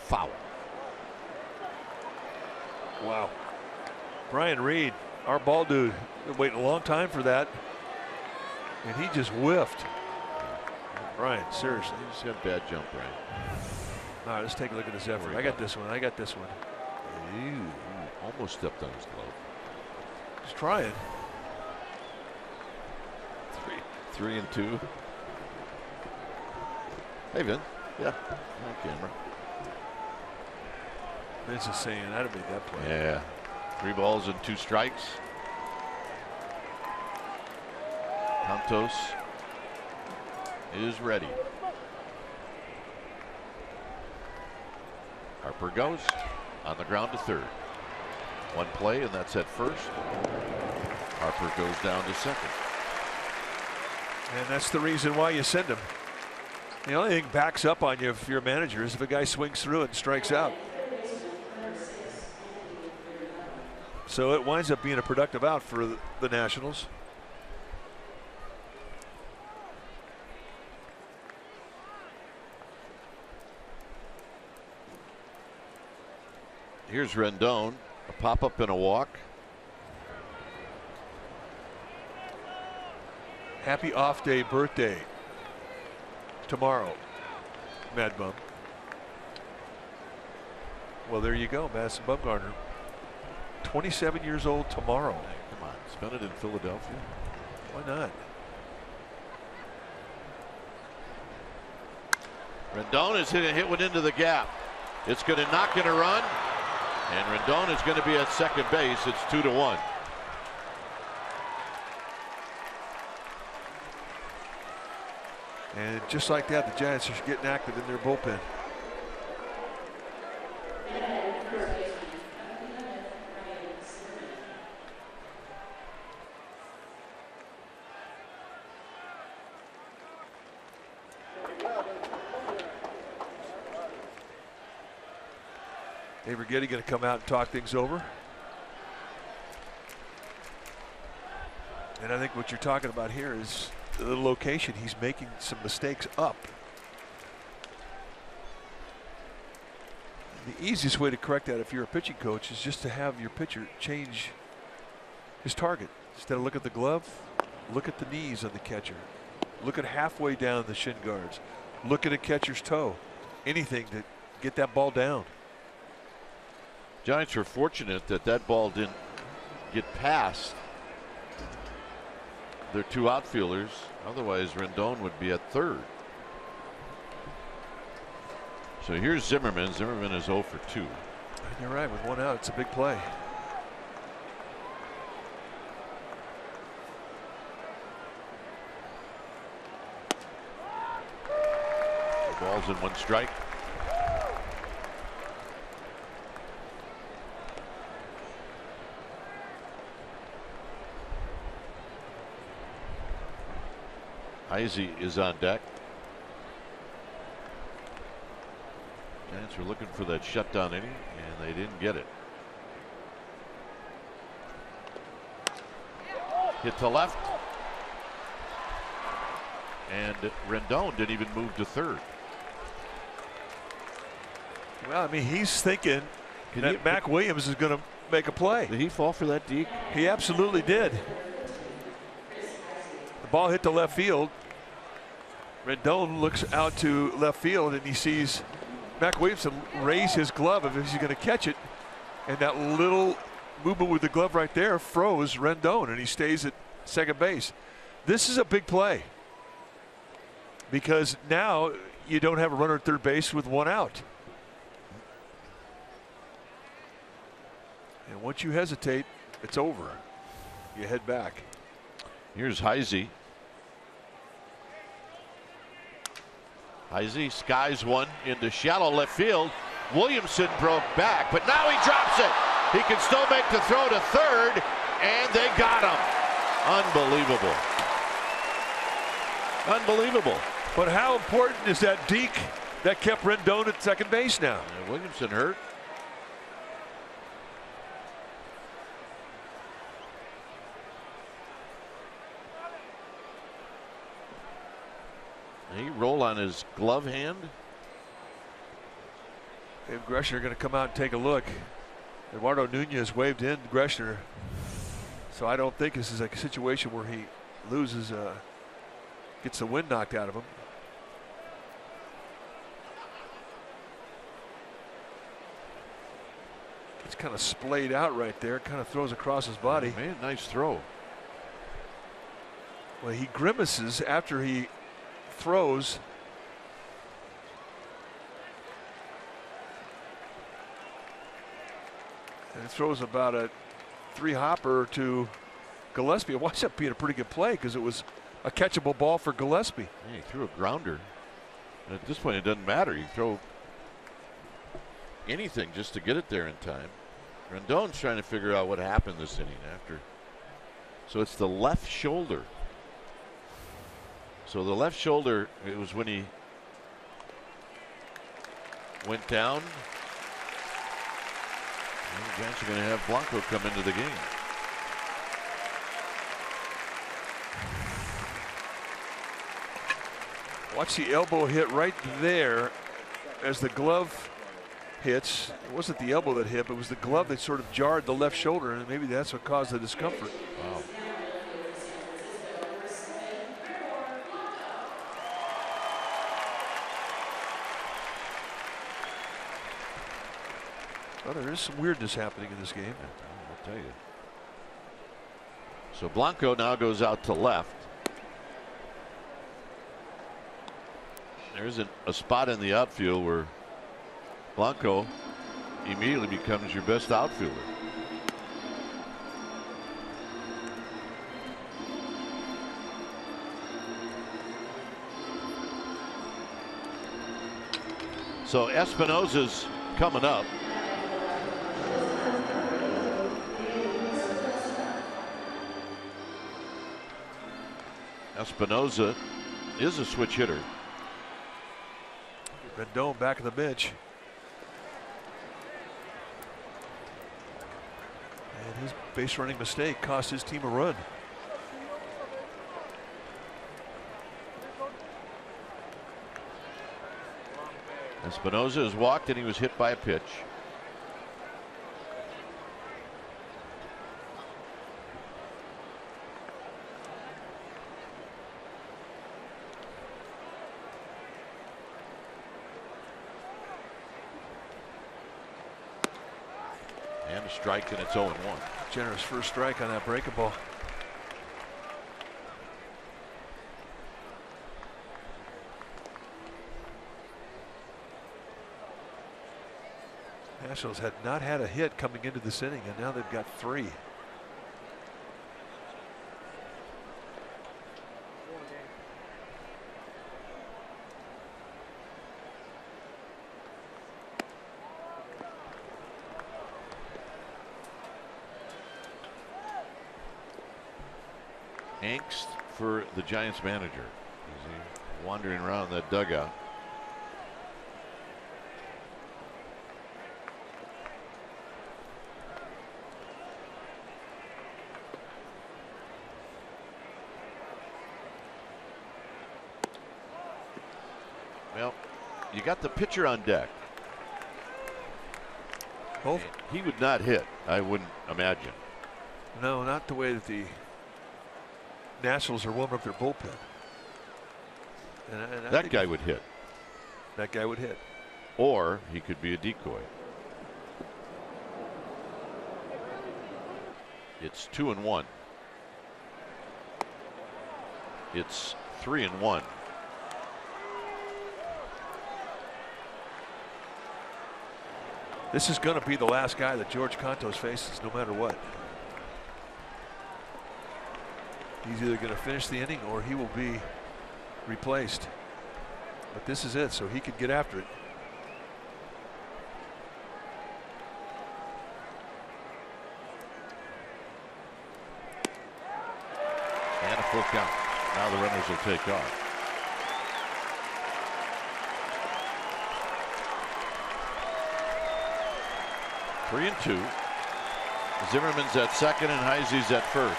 Foul. Wow. Brian Reed, our ball dude, been waiting a long time for that. And he just whiffed. Brian, seriously. He's got a bad jump, Brian. All right, let's take a look at this effort. I got this one. I got this one. Ew, almost stepped on his glove. He's trying. 3 and 2. Hey, Vin. Yeah, on camera. Vince is saying I'd have made that play. Yeah. 3 balls and 2 strikes. Santos is ready. Harper goes on the ground to third. One play, and that's at first. Harper goes down to second. And that's the reason why you send him. The only thing backs up on you if you're a manager is if a guy swings through it and strikes out. So it winds up being a productive out for the Nationals. Here's Rendon, a pop up and a walk. Happy off day birthday tomorrow, Mad Bum. Well, there you go, Madison Bumgarner. 27 years old tomorrow. Hey, come on, spend it in Philadelphia. Why not? Rendon is hit one into the gap. It's going to knock in a run, and Rendon is going to be at second base. It's 2-1. And just like that, the Giants are getting active in their bullpen. Avergetti going to come out and talk things over. And I think what you're talking about here is the location. He's making some mistakes up. The easiest way to correct that if you're a pitching coach is just to have your pitcher change his target. Instead of look at the glove, look at the knees of the catcher. Look at halfway down the shin guards. Look at a catcher's toe. Anything to get that ball down. Giants were fortunate that that ball didn't get past their two outfielders. Otherwise, Rendon would be at third. So here's Zimmerman. Zimmerman is 0 for 2. You're right. With one out, it's a big play. The ball's in one strike. Heisey is on deck. Giants were looking for that shutdown inning, and they didn't get it. Hit to left. And Rendon didn't even move to third. Well, I mean, he's thinking that Mac Williams is going to make a play. Did he fall for that, Deke? He absolutely did. The ball hit to left field. Rendon looks out to left field and he sees Mac Williamson raise his glove if he's going to catch it. And that little movement with the glove right there froze Rendon, and he stays at second base. This is a big play because now you don't have a runner at third base with one out. And once you hesitate, it's over. You head back. Here's Heisey. Heisey skies one into shallow left field. Williamson broke back, but now he drops it. He can still make the throw to third, and they got him. Unbelievable. Unbelievable. But how important is that deke that kept Rendon at second base now? And Williamson hurt. He roll on his glove hand. Dave Greshner going to come out and take a look. Eduardo Nunez waved in Greshner. So I don't think this is a situation where he loses, gets the wind knocked out of him. It's kind of splayed out right there. Kind of throws across his body. Man, nice throw. Well, he grimaces after he throws. And it throws about a 3-hopper to Gillespie. It winds up being a pretty good play because it was a catchable ball for Gillespie. Yeah, he threw a grounder. And at this point, it doesn't matter. You throw anything just to get it there in time. Rendon's trying to figure out what happened this inning after. So it's the left shoulder. So the left shoulder, it was when he went down. And the Giants are going to have Blanco come into the game. Watch the elbow hit right there as the glove hits. It wasn't the elbow that hit, but it was the glove that sort of jarred the left shoulder, and maybe that's what caused the discomfort. Wow. Well, there is some weirdness happening in this game. I'll tell you. So Blanco now goes out to left. There's a spot in the outfield where Blanco immediately becomes your best outfielder. So Espinosa's coming up. Espinosa is a switch hitter. Rendon back on the bench. And his base running mistake cost his team a run. Espinosa has walked and he was hit by a pitch. And a strike, and it's 0-1. Generous first strike on that breaking ball. Nationals had not had a hit coming into this inning, and now they've got 3. Angst for the Giants manager as he wandering around that dugout. Well, you got the pitcher on deck. Both. He would not hit, I wouldn't imagine. No, not the way that the Nationals are warming up their bullpen. And that guy would hit. That guy would hit. Or he could be a decoy. It's 2-1. It's 3-1. This is going to be the last guy that George Contos faces, no matter what. He's either going to finish the inning or he will be replaced. But this is it, so he could get after it. And a full count. Now the runners will take off. Three and 2. Zimmerman's at second and Heisey's at first.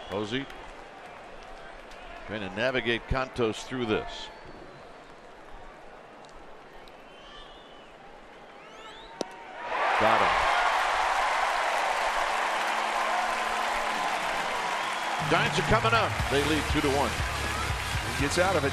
Posey trying to navigate Contos through this. Got him. Giants are coming up. They lead 2-1. He gets out of it.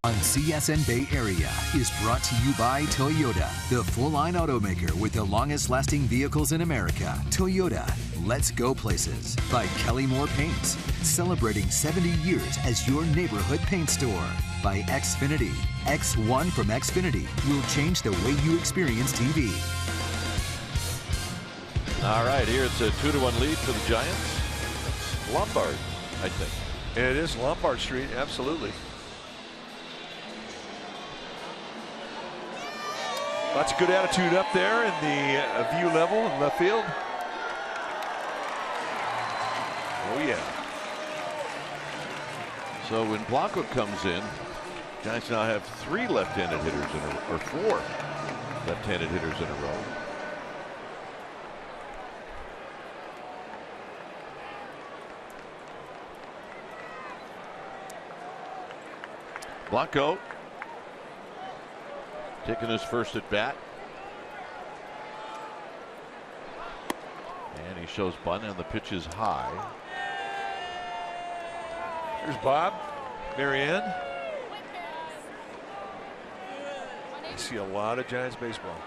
on CSN Bay Area is brought to you by Toyota, the full-line automaker with the longest-lasting vehicles in America. Toyota, let's go places. By Kelly Moore Paints, celebrating 70 years as your neighborhood paint store. By Xfinity, X1 from Xfinity will change the way you experience TV. All right, here it's a 2-1 lead for the Giants. Lombard, I think. It is Lombard Street, absolutely. Lots of good attitude up there in the view level in left field. Oh yeah. So when Blanco comes in, Giants now have 3 left-handed hitters in a, or 4 left-handed hitters in a row. Blanco taking his first at bat. And he shows bunt, and the pitch is high. Here's Bob, Marianne. I see a lot of Giants baseball.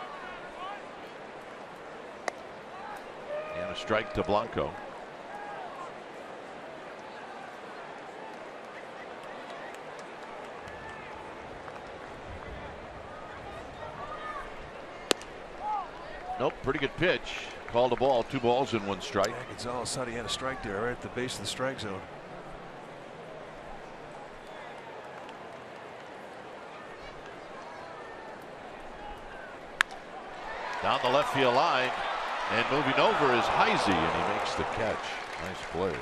And a strike to Blanco. Nope, pretty good pitch. Called a ball, 2 balls and 1 strike. Yeah, Gonzalez thought he had a strike there right at the base of the strike zone. Down the left field line, and moving over is Heisey, and he makes the catch. Nice play.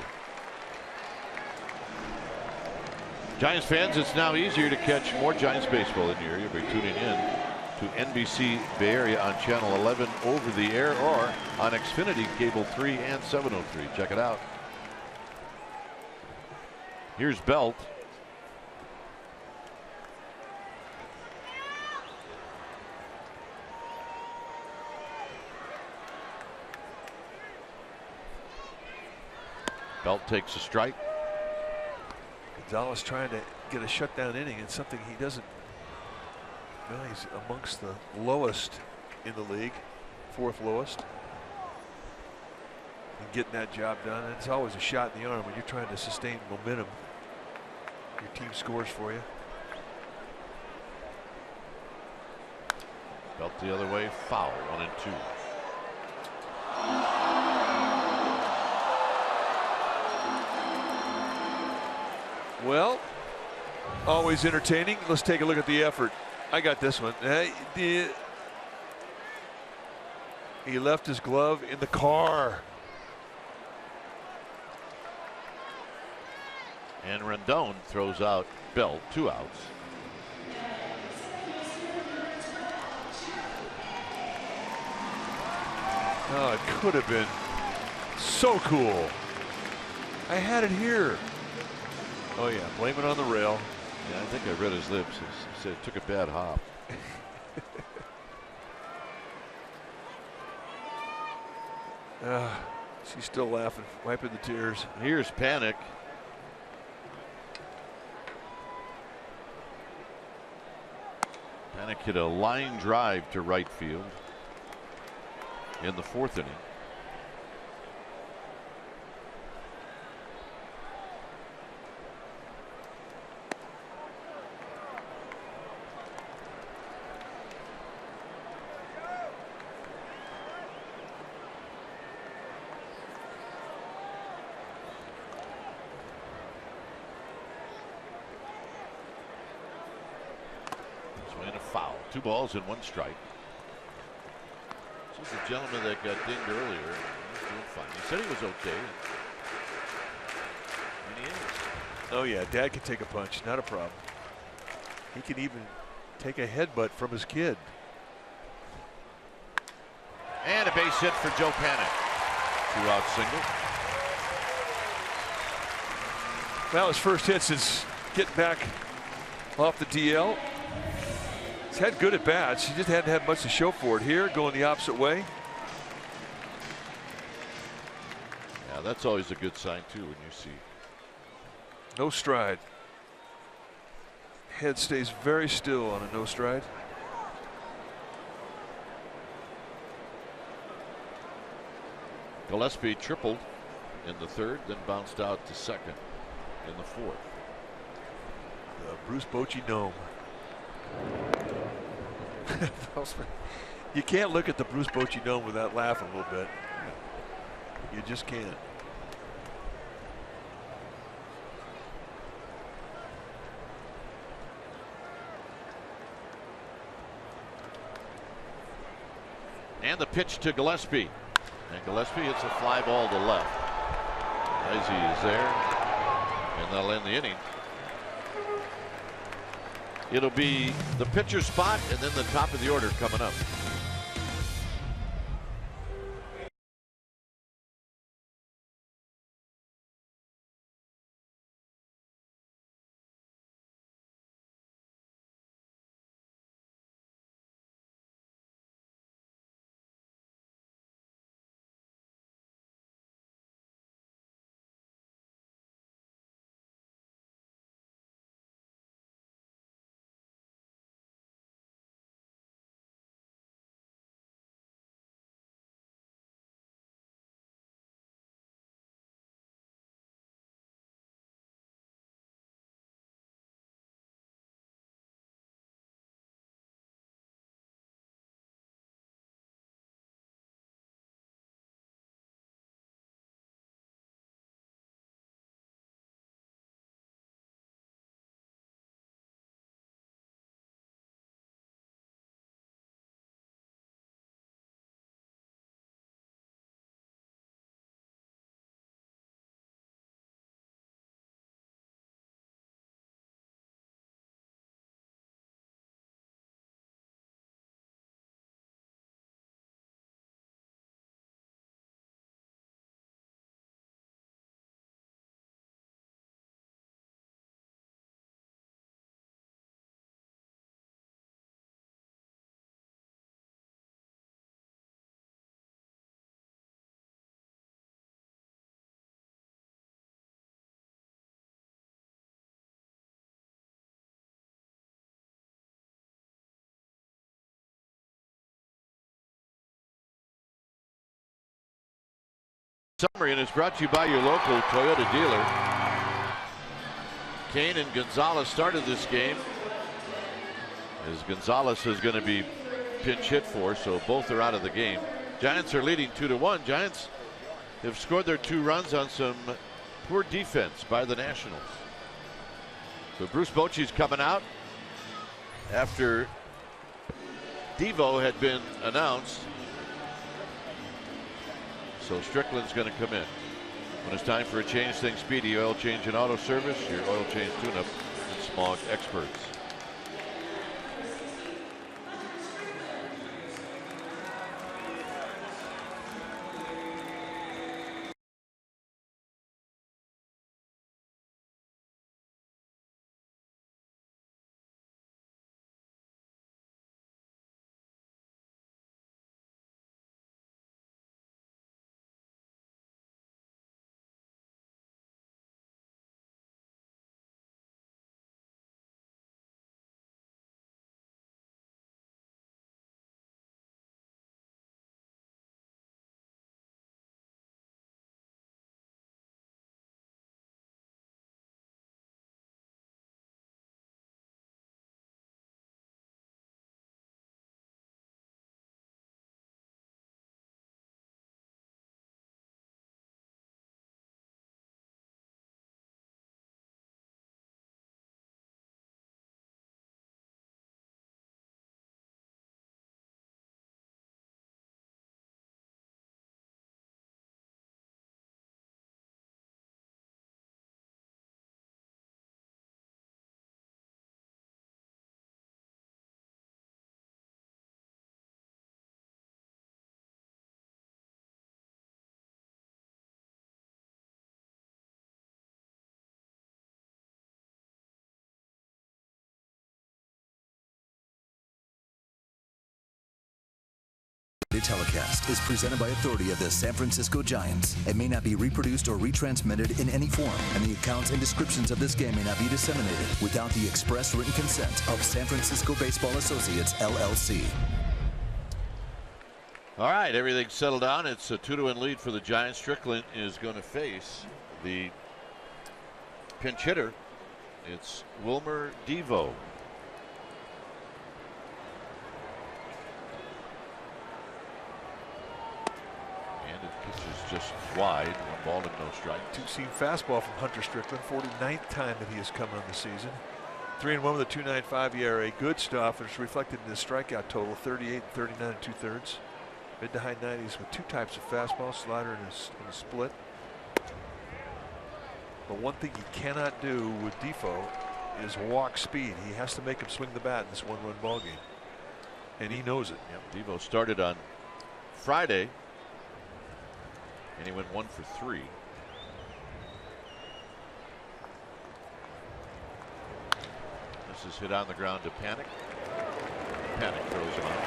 Giants fans, it's now easier to catch more Giants baseball in your area by tuning in to NBC Bay Area on Channel 11 over the air or on Xfinity Cable 3 and 703. Check it out. Here's Belt. Belt takes a strike. Gonzalez trying to get a shutdown inning, and something he doesn't. Well, he's amongst the lowest in the league, 4th lowest. And getting that job done, and it's always a shot in the arm when you're trying to sustain momentum. Your team scores for you. Belt the other way, foul, 1-2. Well, always entertaining. Let's take a look at the effort. I got this one. He left his glove in the car. And Rendon throws out Belt, 2 outs. Oh, it could have been so cool. I had it here. Oh yeah, blame it on the rail. Yeah, I think I read his lips. He said it took a bad hop. She's still laughing, wiping the tears. Here's Panic. Panic hit a line drive to right field in the 4th inning. Swing a foul. 2 balls and 1 strike. This is the gentleman that got dinged earlier. He's doing fine. He said he was okay. And he is. Oh yeah, Dad can take a punch, not a problem. He can even take a headbutt from his kid. And a base hit for Joe Panic. 2-out single. Well, his first hit since getting back off the DL. He's had good at bats. He just hadn't had much to show for it here, going the opposite way. Yeah, that's always a good sign too when you see. No stride. Head stays very still on a no stride. Gillespie tripled in the third, then bounced out to second in the fourth. The Bruce Bochy Gnome. You can't look at the Bruce Bochy Gnome without laughing a little bit. You just can't. And the pitch to Gillespie. And Gillespie hits a fly ball to left. Izzy is there. And they'll end the inning. It'll be the pitcher spot and then the top of the order coming up. Summary, and it's brought to you by your local Toyota dealer. Kane and Gonzalez started this game, as Gonzalez is going to be pinch hit for, so both are out of the game. Giants are leading 2-1. Giants have scored their 2 runs on some poor defense by the Nationals. So Bruce Bochy's coming out after Devo had been announced. So Strickland's going to come in. When it's time for a change, things speedy. Oil change and auto service, your oil change tune-up and smog experts. copyrighted telecast is presented by authority of the San Francisco Giants and may not be reproduced or retransmitted in any form, and the accounts and descriptions of this game may not be disseminated without the express written consent of San Francisco Baseball Associates, LLC. All right, everything's settled down. It's a 2-1 lead for the Giants. Strickland is going to face the pinch hitter. It's Wilmer Devo. And it pitches just wide. 1 ball and no strike. Two-seam fastball from Hunter Strickland. 49th time that he has come on the season. 3-1 with a 2.95 ERA. Good stuff, and it's reflected in his strikeout total. 38 and 39 2/3. Mid to high 90s with 2 types of fastball, slider and a split. But one thing he cannot do with Defoe is walk speed. He has to make him swing the bat in this 1-run ball game, and he knows it. Yep. Devo started on Friday, and he went 1 for 3. This is hit on the ground to Panic. Panic throws him out.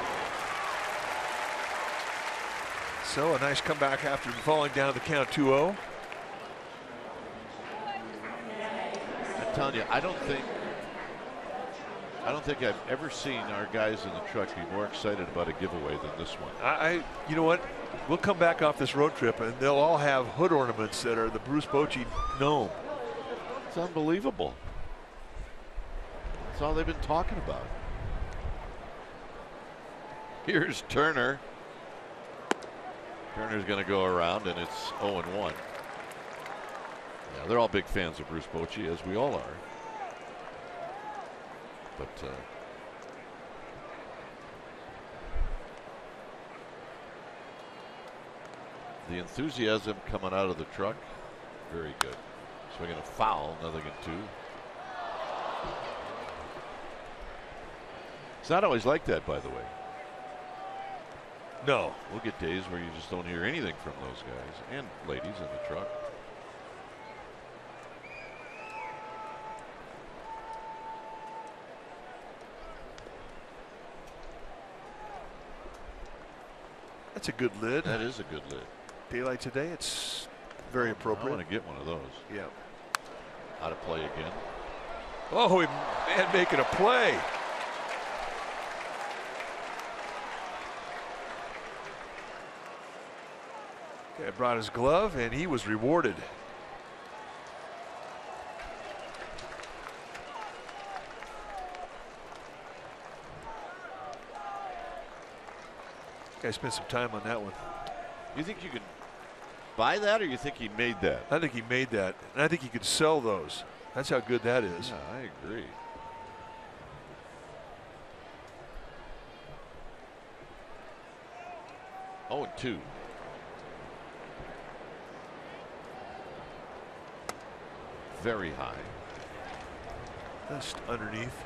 So a nice comeback after falling down to the count 2-0. I'm telling you, I don't think I've ever seen our guys in the truck be more excited about a giveaway than this one. You know what? We'll come back off this road trip, and they'll all have hood ornaments that are the Bruce Bochy gnome. It's unbelievable. That's all they've been talking about. Here's Turner. Turner's going to go around, and it's 0-1. Yeah, they're all big fans of Bruce Bochy, as we all are. But the enthusiasm coming out of the truck, very good. Swinging a foul, 0-2. It's not always like that, by the way. No. We'll get days where you just don't hear anything from those guys and ladies in the truck. That's a good lid. That is a good lid. Daylight today, it's very appropriate. I want to get one of those. Yeah. Out of play again. Oh, man making a play. Guy brought his glove, and he was rewarded. Guy spent some time on that one. You think you could buy that, or you think he made that? I think he made that, and I think he could sell those. That's how good that is. Yeah, I agree. Oh, and 2. Very high. Just underneath.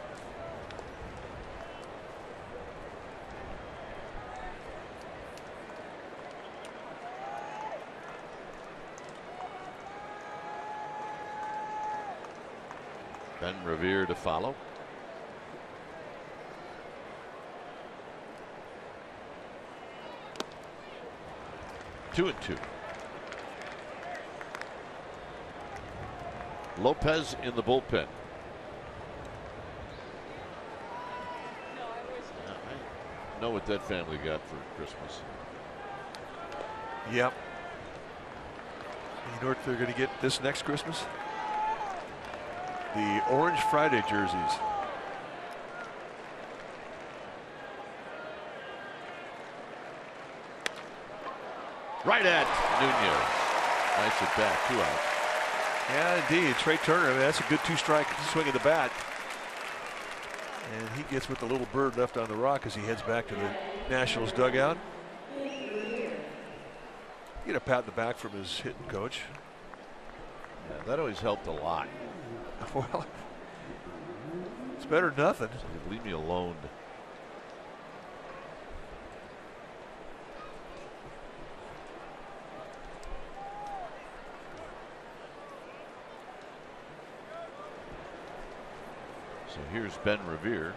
Ben Revere to follow. Two and 2. Lopez in the bullpen. I know what that family got for Christmas. Yep. You know what they're going to get this next Christmas? The Orange Friday jerseys. Right at Nunez. Nice at bat. 2 outs. Yeah, indeed. Trey Turner, I mean, that's a good 2-strike swing of the bat. And he gets with the little bird left on the rock as he heads back to the Nationals dugout. Get a pat in the back from his hitting coach. Yeah, that always helped a lot. Well, it's better than nothing. So leave me alone. So here's Ben Revere.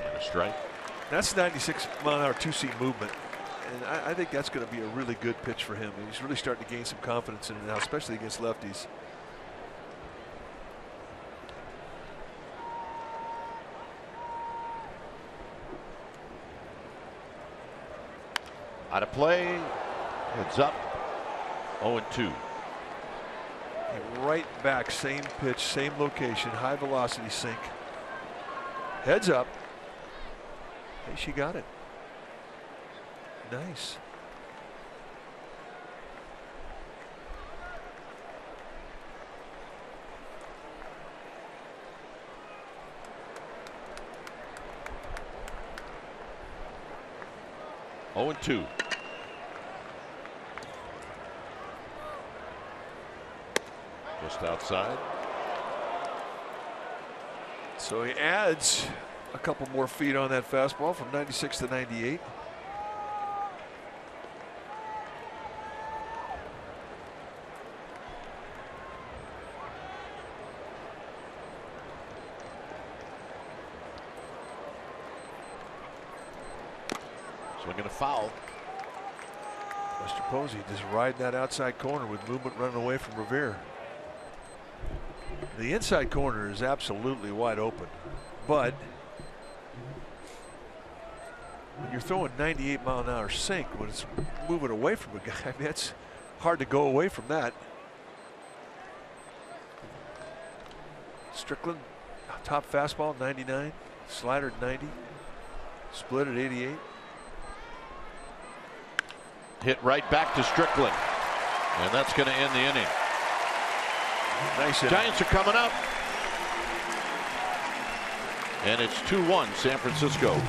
And a strike. That's 96 mile an hour two-seam movement. And I think that's going to be a really good pitch for him. He's really starting to gain some confidence in it now, especially against lefties. Out of play. Heads up. 0-2. Right back, same pitch, same location, high velocity sink. Heads up. Hey, she got it. Nice. Oh, 2. Just outside. So he adds a couple more feet on that fastball from 96 to 98. Swinging a foul. Mr. Posey just riding that outside corner with movement running away from Revere. The inside corner is absolutely wide open, but when you're throwing 98 mile an hour sink, when it's moving away from a guy, I mean, it's hard to go away from that. Strickland, top fastball 99, slider 90, split at 88. Hit right back to Strickland, and that's going to end the inning. Nice hit. Giants are coming up, and it's 2-1 San Francisco.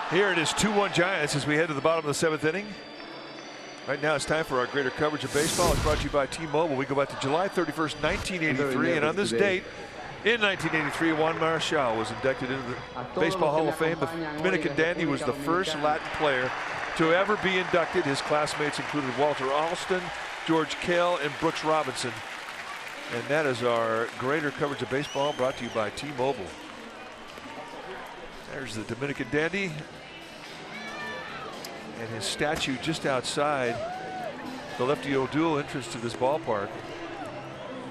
Here it is 2-1 Giants as we head to the bottom of the 7th inning. Right now it's time for our greater coverage of baseball. It's brought to you by T-Mobile. We go back to July 31st, 1983, and on this date in 1983, Juan Marichal was inducted into the Baseball Hall of Fame. The Dominican dandy was the first Latin player to ever be inducted. His classmates included Walter Alston, George Kell, and Brooks Robinson. And that is our greater coverage of baseball brought to you by T-Mobile. There's the Dominican dandy and his statue just outside the Lefty O'Doul entrance to this ballpark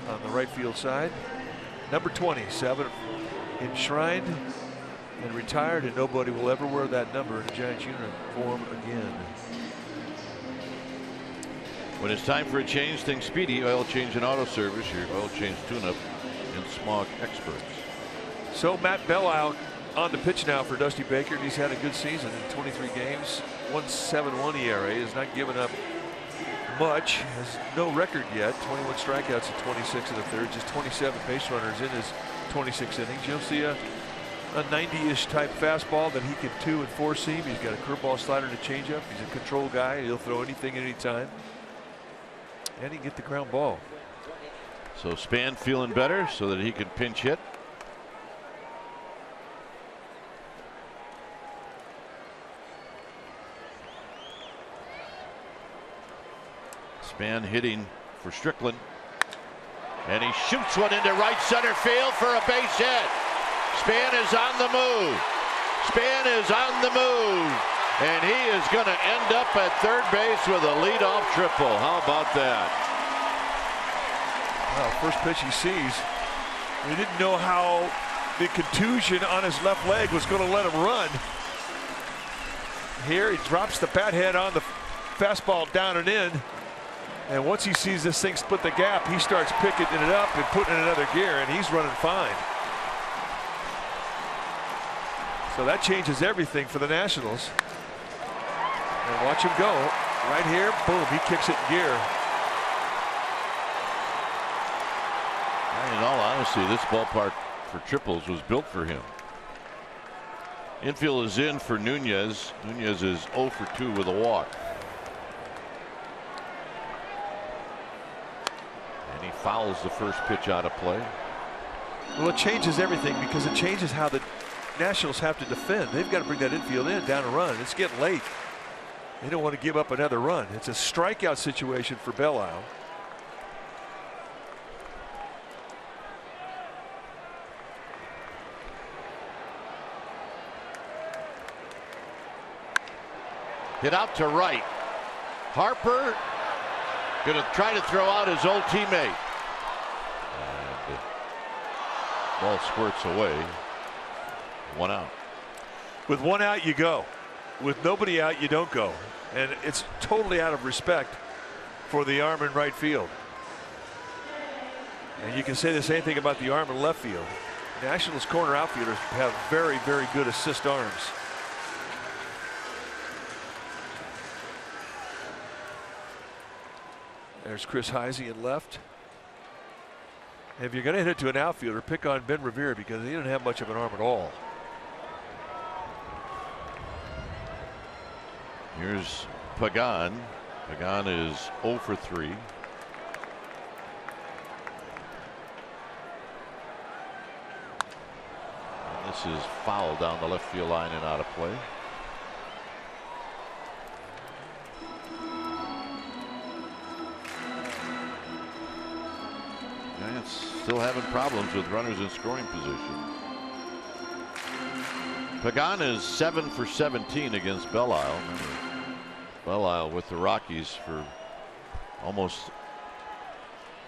on the right field side. Number 27 enshrined and retired, and nobody will ever wear that number in a Giants uniform again. When it's time for a change, think Speedy Oil Change and Auto Service, your oil change tune-up and smog experts. So Matt Belisle on the pitch now for Dusty Baker, and he's had a good season in 23 games. 1.71 ERA, has not given up much, has no record yet. 21 strikeouts in 26 in the third, just 27 base runners in his 26 innings. You'll see a 90-ish type fastball that he can 2 and 4 seam. He's got a curveball, slider, and a changeup. He's a control guy. He'll throw anything anytime, and he can get the ground ball. So Span feeling better so that he can pinch hit. Span hitting for Strickland, and he shoots one into right center field for a base hit. Span is on the move. Span is on the move, and he is going to end up at third base with a leadoff triple. How about that? Well, first pitch he sees, he didn't know how the contusion on his left leg was going to let him run. Here he drops the bat head on the fastball down and in. And once he sees this thing split the gap, he starts picking it up and putting it in another gear, and he's running fine. So that changes everything for the Nationals. And watch him go. Right here, boom, he kicks it in gear. In all honesty, this ballpark for triples was built for him. Infield is in for Nunez. Nunez is 0 for 2 with a walk. And he fouls the first pitch out of play. Well, it changes everything because it changes how the Nationals have to defend. They've got to bring that infield in, down a run. It's getting late. They don't want to give up another run. It's a strikeout situation for Belisle. Hit out to right. Harper going to try to throw out his old teammate. And the ball squirts away. 1 out. With 1 out, you go. With nobody out, you don't go. And it's totally out of respect for the arm in right field. And you can say the same thing about the arm in left field. Nationals corner outfielders have very, very good assist arms. There's Chris Heisey in left. And if you're going to hit it to an outfielder, pick on Ben Revere because he didn't have much of an arm at all. Here's Pagan. Pagan is 0 for 3. And this is foul down the left field line and out of play. Giants still having problems with runners in scoring position. Pagan is 7 for 17 against Belisle. Belisle with the Rockies for almost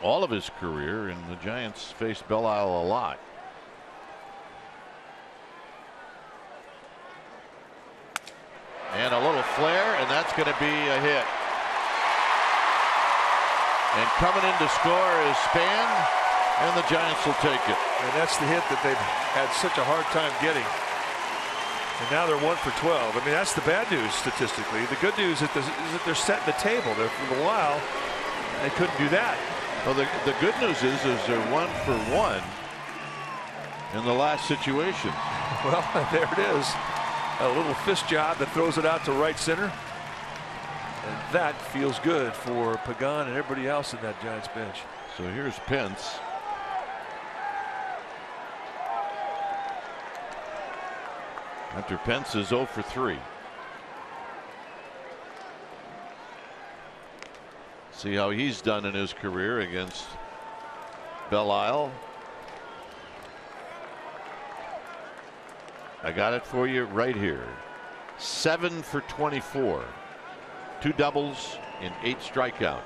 all of his career, and the Giants faced Belisle a lot. And a little flare, and that's going to be a hit. And coming in to score is Span, and the Giants will take it. And that's the hit that they've had such a hard time getting. And now they're 1 for 12. I mean, that's the bad news statistically. The good news is that they're setting the table. There for a while, they couldn't do that. Well, the good news is they're 1 for 1 in the last situation. Well, there it is. A little fist job that throws it out to right center. And that feels good for Pagan and everybody else in that Giants bench. So here's Pence. Hunter Pence is 0 for 3. See how he's done in his career against Belisle. I got it for you right here. 7 for 24. 2 doubles in 8 strikeouts.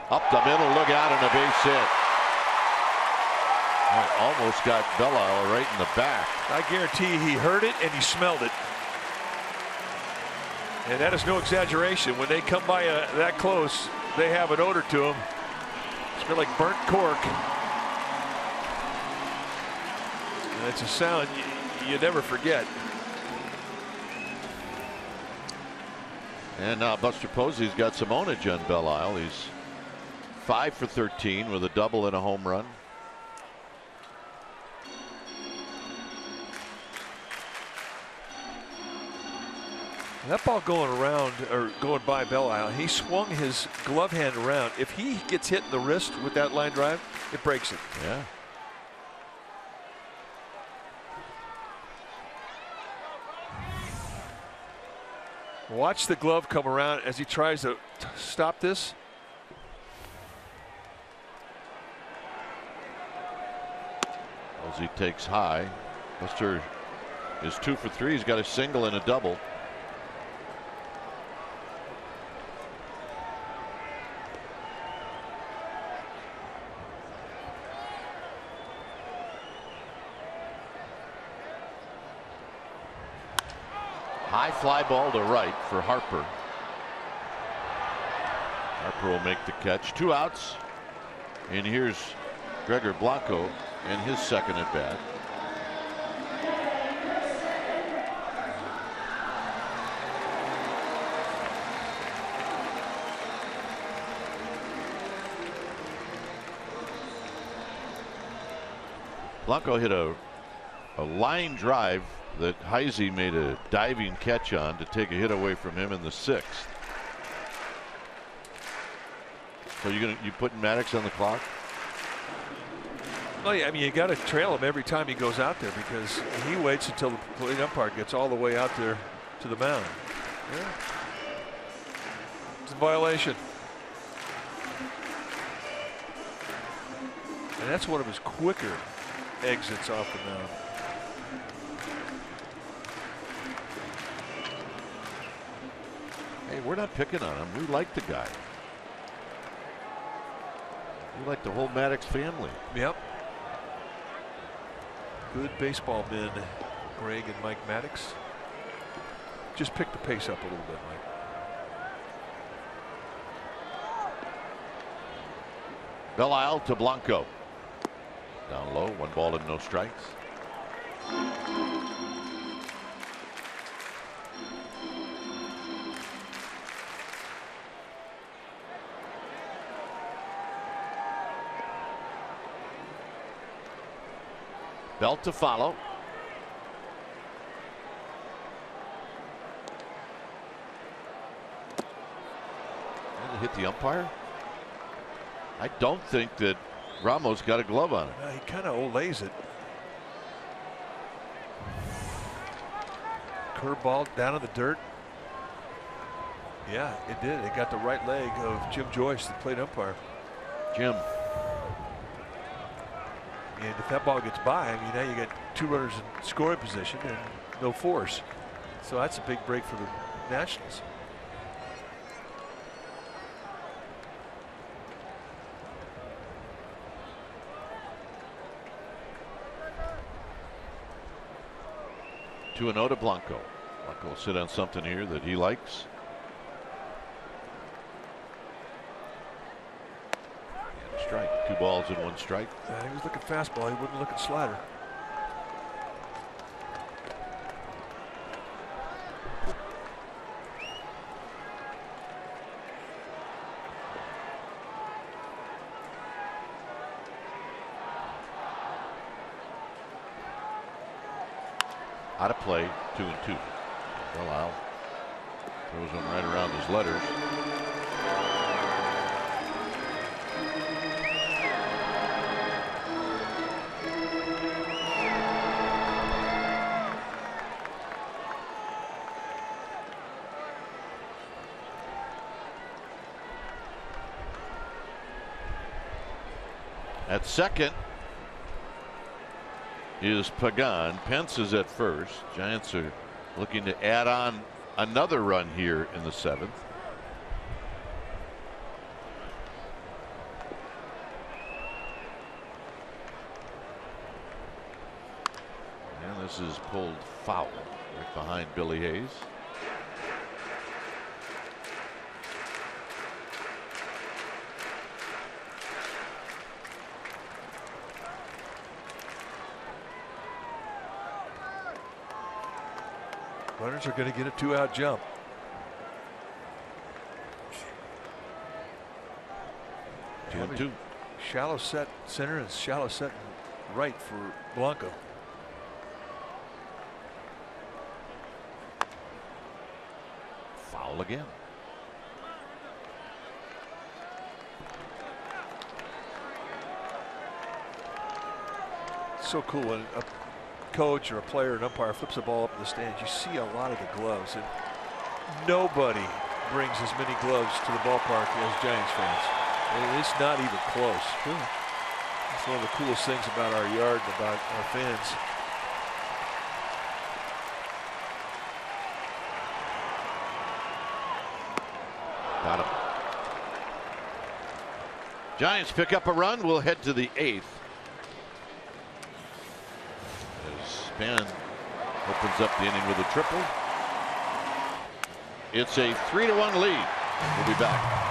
Up the middle, look out, and a base hit. Almost got Belisle right in the back. I guarantee he heard it and he smelled it. And that is no exaggeration. When they come by that close, they have an odor to them. Smell like burnt cork. And it's a sound you never forget. And now Buster Posey's got some ownage on Belle Isle. He's 5 for 13 with a double and a home run. That ball going around or going by Belle Isle, he swung his glove hand around. If he gets hit in the wrist with that line drive, it breaks it. Yeah. Watch the glove come around as he tries to stop this. As he takes high. Buster is 2 for 3. He's got a single and a double. High fly ball to right for Harper. Harper will make the catch. 2 outs. And here's Gregor Blanco and his second at bat. Blanco hit a line drive that Heisey made a diving catch on to take a hit away from him in the 6th. So you putting Maddox on the clock? Well, yeah, I mean, you got to trail him every time he goes out there because he waits until the plate umpire gets all the way out there to the mound. Yeah. It's a violation. And that's one of his quicker exits off the mound. Hey, we're not picking on him. We like the guy. We like the whole Maddox family. Yep. Good baseball men, Greg and Mike Maddox. Just pick the pace up a little bit, Mike. Belle Isle to Blanco. Down low, 1 ball and no strikes. Belt to follow. And hit the umpire. I don't think that Ramos got a glove on it. He kind of olays it. Curveball down in the dirt. Yeah, it did. It got the right leg of Jim Joyce, the plate umpire. Jim. And if that ball gets by, I mean, now you got 2 runners in scoring position and no force. So that's a big break for the Nationals. Two and 0 to Blanco. Blanco will sit on something here that he likes. And a strike. 2 balls and 1 strike. He was looking fastball. He wasn't looking slider. Out of play, 2 and 2. Well, Al throws him right around his letters. At second is Pagan. Pence is at first. Giants are looking to add on another run here in the 7th. And this is pulled foul right behind Billy Hayes. Runners are going to get a 2-out jump. Two and two. Shallow set center and shallow set right for Blanco. Foul again. It's so cool when a coach or a player, an umpire flips the ball up in the stands. You see a lot of the gloves, and nobody brings as many gloves to the ballpark as Giants fans. And it's not even close. It's one of the coolest things about our yard and about our fans. Got him. Giants pick up a run. We'll head to the 8th. As Span opens up the inning with a triple. It's a 3-1 lead. We'll be back.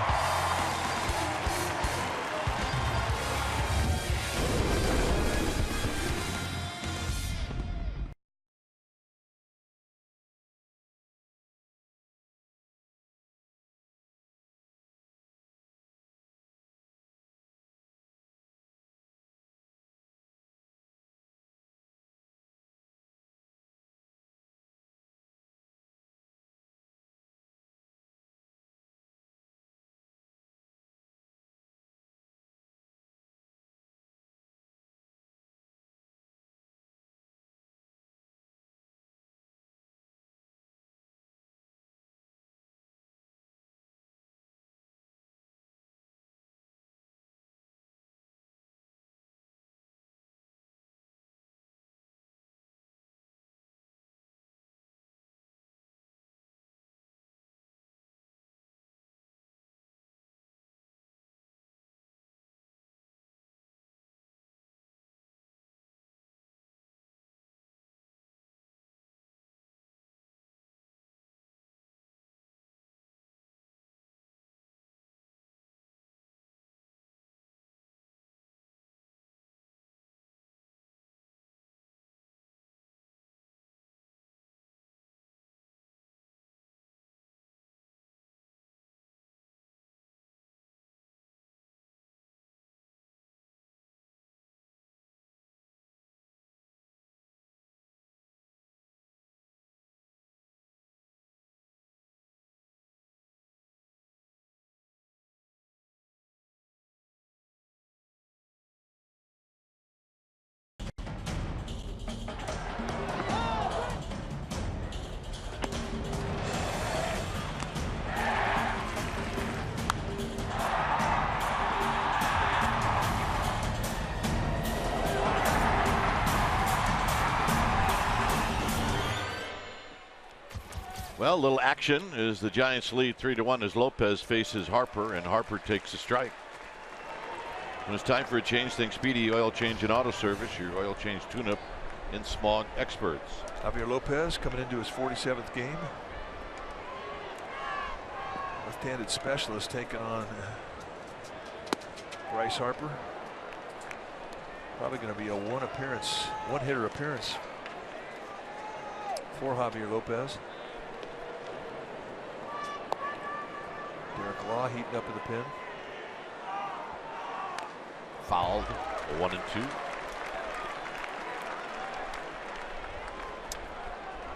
Well, a little action as the Giants lead 3-1 as Lopez faces Harper, and Harper takes a strike. When it's time for a change, think Speedy Oil Change and Auto Service, your oil change tune-up and smog experts. Javier Lopez coming into his 47th game. Left-handed specialist taking on Bryce Harper. Probably going to be a one-hitter appearance for Javier Lopez. Derek Law heating up in the pen. Fouled. 1-2.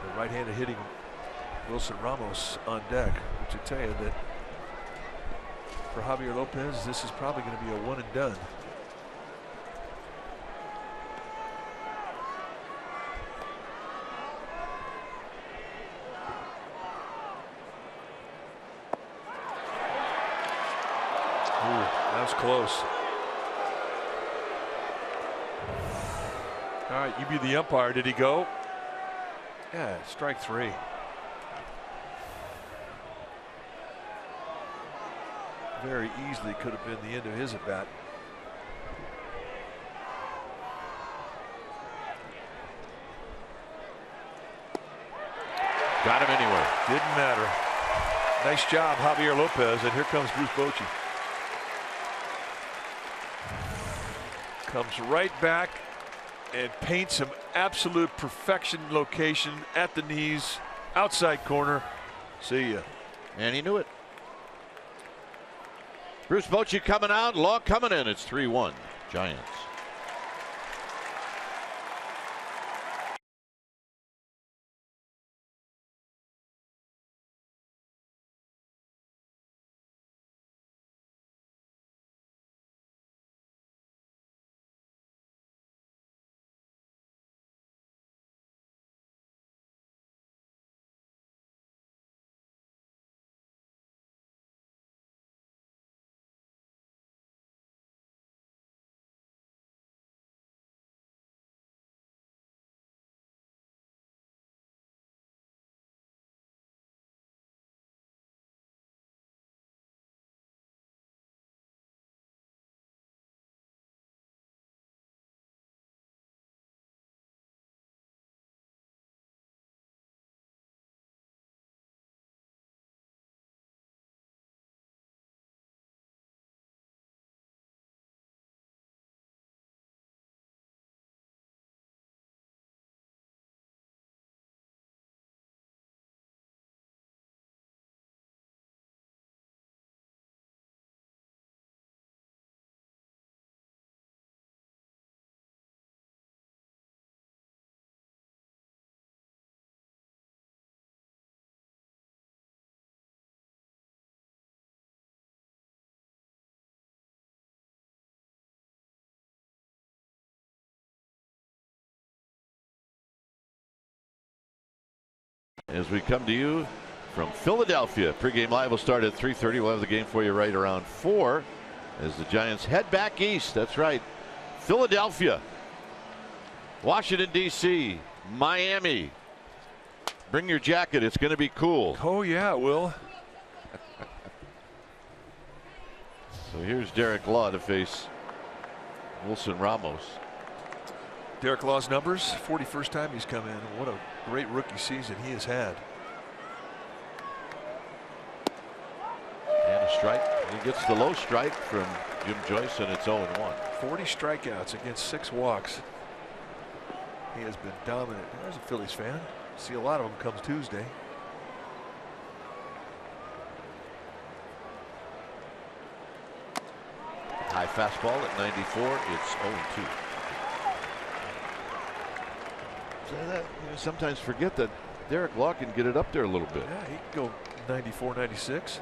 The right-handed hitting Wilson Ramos on deck, which will tell you that for Javier Lopez, this is probably going to be a one and done. That was close. All right, you be the umpire. Did he go? Yeah, strike three. Very easily could have been the end of his at bat. Got him anyway. Didn't matter. Nice job, Javier Lopez. And here comes Bruce Bochy. Comes right back and paints some absolute perfection location at the knees Outside corner. See ya. And he knew it. Bruce Bochy coming out, Law coming in. It's 3-1 Giants. As we come to you from Philadelphia, pregame live will start at 3:30. We'll have the game for you right around 4 as the Giants head back east. That's right, Philadelphia, Washington D.C., Miami. Bring your jacket, it's going to be cool. Oh yeah, it will. So here's Derek Law to face Wilson Ramos. Derek Law's numbers, 41st time he's come in. What a great rookie season he has had. And a strike. He gets the low strike from Jim Joyce, and it's 0-1. 40 strikeouts against 6 walks. He has been dominant. There's a Phillies fan. See a lot of them comes Tuesday. High fastball at 94. It's 0-2. So that, sometimes forget that Derek Law can get it up there a little bit. Yeah, he can go 94, 96.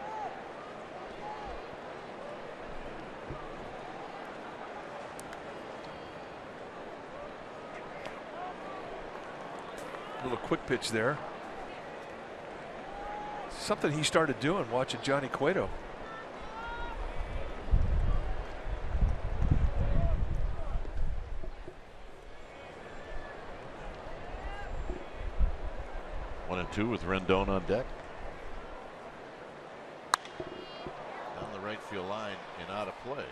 A little quick pitch there. Something he started doing watching Johnny Cueto. Two with Rendon on deck. Down the right field line and out of play.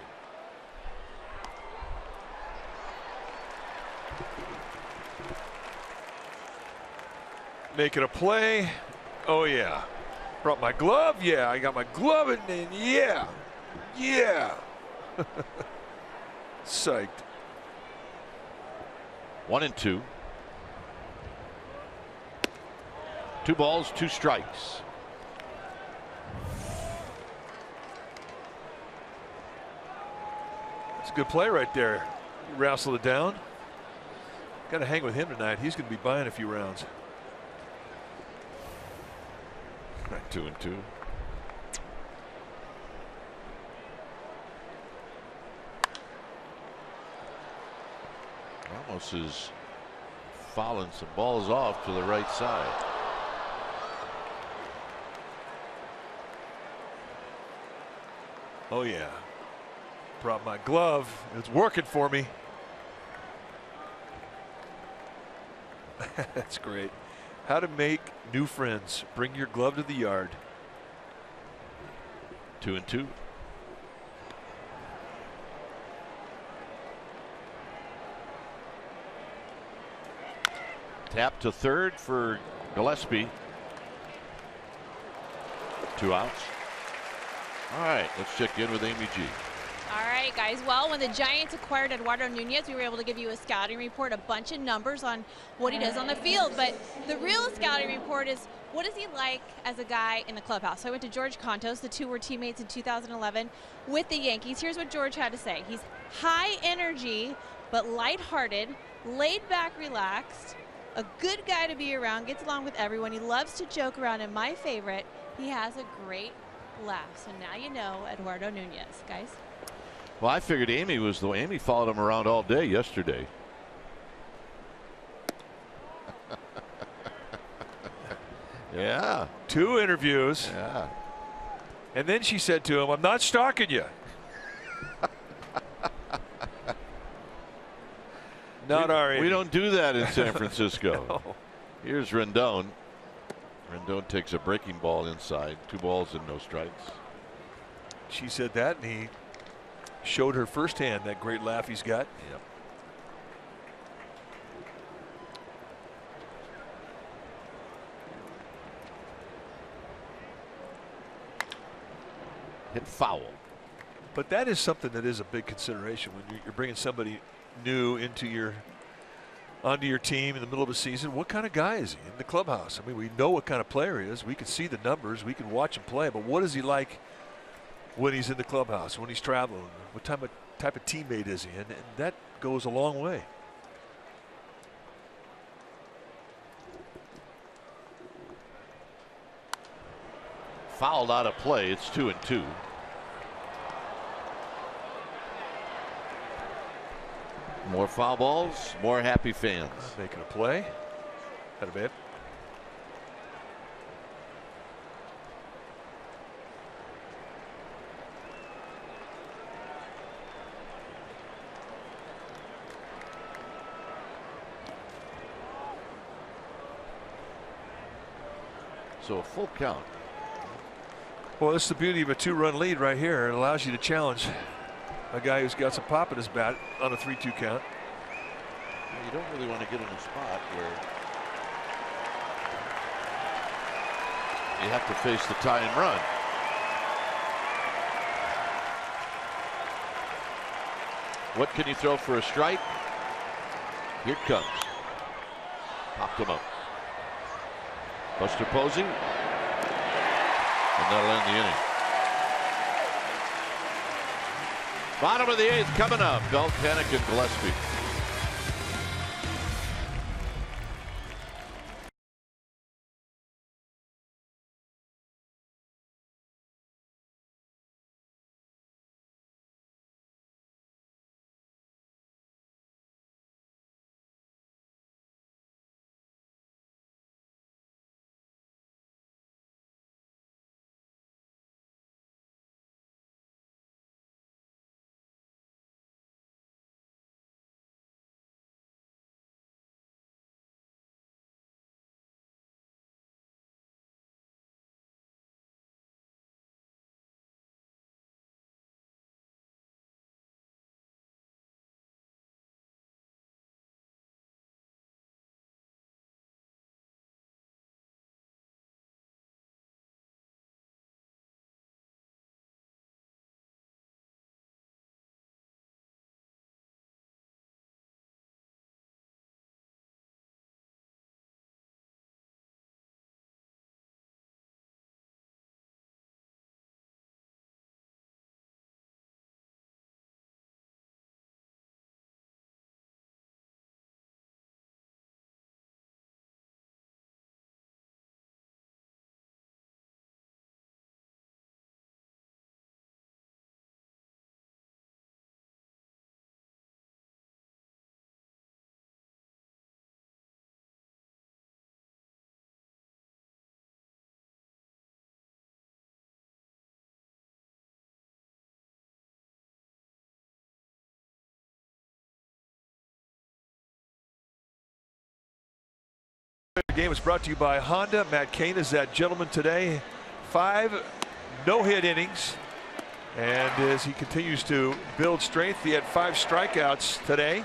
Making a play. Oh yeah. Brought my glove. Yeah, I got my glove and yeah. Yeah. Psyched. 1-2. 2 balls, 2 strikes. It's a good play right there. You wrestle it down. Got to hang with him tonight. He's going to be buying a few rounds. 2-2. Ramos is fouling some balls off to the right side. Oh yeah. Brought my glove. It's working for me. That's great. How to make new friends. Bring your glove to the yard. 2-2. Tap to third for Gillespie. 2 outs. All right, let's check in with Amy G. All right, guys. Well, when the Giants acquired Eduardo Nunez, we were able to give you a scouting report, a bunch of numbers on what he does on the field. But the real scouting report is What is he like as a guy in the clubhouse? So I went to George Contos. The two were teammates in 2011 with the Yankees. Here's what George had to say. He's high energy, but lighthearted, laid back, relaxed, a good guy to be around, gets along with everyone. He loves to joke around, and my favorite, he has a great laugh. So now you know Eduardo Nunez, guys. Well, I figured Amy was the Amy followed him around all day yesterday. Yeah. 2 interviews. Yeah. And then she said to him, "I'm not stalking you." We don't do that in San Francisco. No. Here's Rendon. Rendon takes a breaking ball inside. 2 balls and no strikes. She said that, and he showed her firsthand that great laugh he's got. Yep. Hit foul. But that is something that is a big consideration when you're bringing somebody new onto your team in the middle of the season. What kind of guy is he in the clubhouse? I mean, we know what kind of player he is. We can see the numbers. We can watch him play. But what is he like when he's in the clubhouse, when he's traveling? What type of teammate is he? And that goes a long way. Fouled out of play. It's 2-2. More foul balls, more happy fans. Making a play. Had a bit. So a full count. Well, it's the beauty of a 2-run lead right here. It allows you to challenge a guy who's got some pop in his bat on a 3-2 count. You don't really want to get in a spot where you have to face the tie and run. What can you throw for a strike? Here it comes. Popped him up. Buster Posey. And that'll end the inning. Bottom of the 8th coming up. Belt, Panik, and Gillespie. The game is brought to you by Honda. Matt Cain is that gentleman today. 5 no-hit innings. And as he continues to build strength, he had 5 strikeouts today.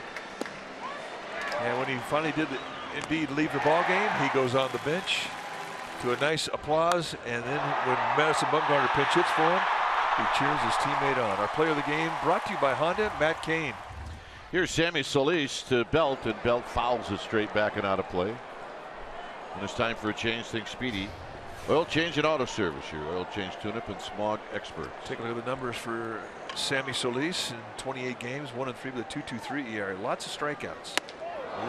And when he finally did indeed leave the ball game, he goes on the bench to a nice applause. And then when Madison Bumgarner pinch hits for him, he cheers his teammate on. Our player of the game brought to you by Honda, Matt Cain. Here's Sammy Solis to Belt, and Belt fouls it straight back and out of play. And it's time for a change. Think Speedy. Oil change and auto service. Your oil change tune-up and smog experts. Take a look at the numbers for Sammy Solis in 28 games, 1-3 with a 2.23 ERA. Lots of strikeouts.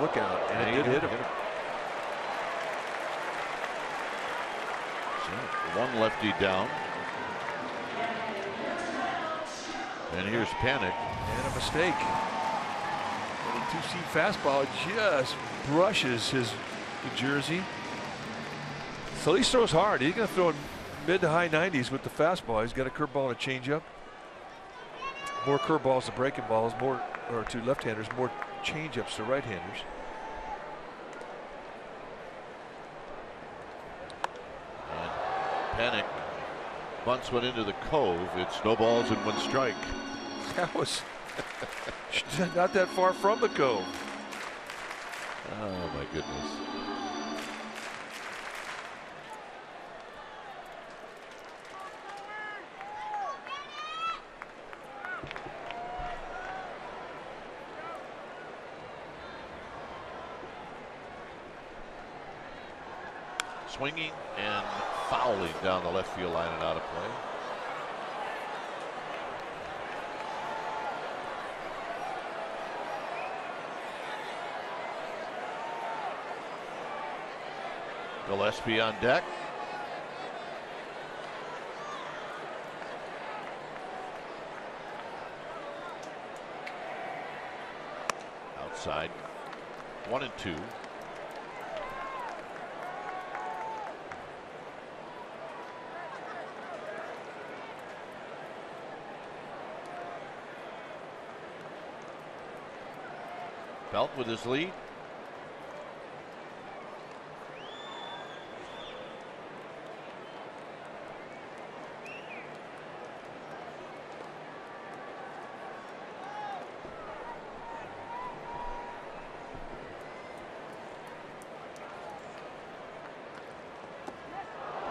Look out, and it did hit him. So, one lefty down. And here's Panic. And a mistake. And a 2-seam fastball just brushes his jersey. Solis throws hard. He's going to throw in mid to high 90s with the fastball. He's got a curveball and a changeup. More curveballs to breaking balls, more or to left-handers, more changeups to right-handers. And Panic bunts one into the cove. It's no balls and 1 strike. That was not that far from the cove. Oh my goodness. Swinging and fouling down the left field line and out of play. Gillespie on deck. Outside. 1-2. Belt with his lead.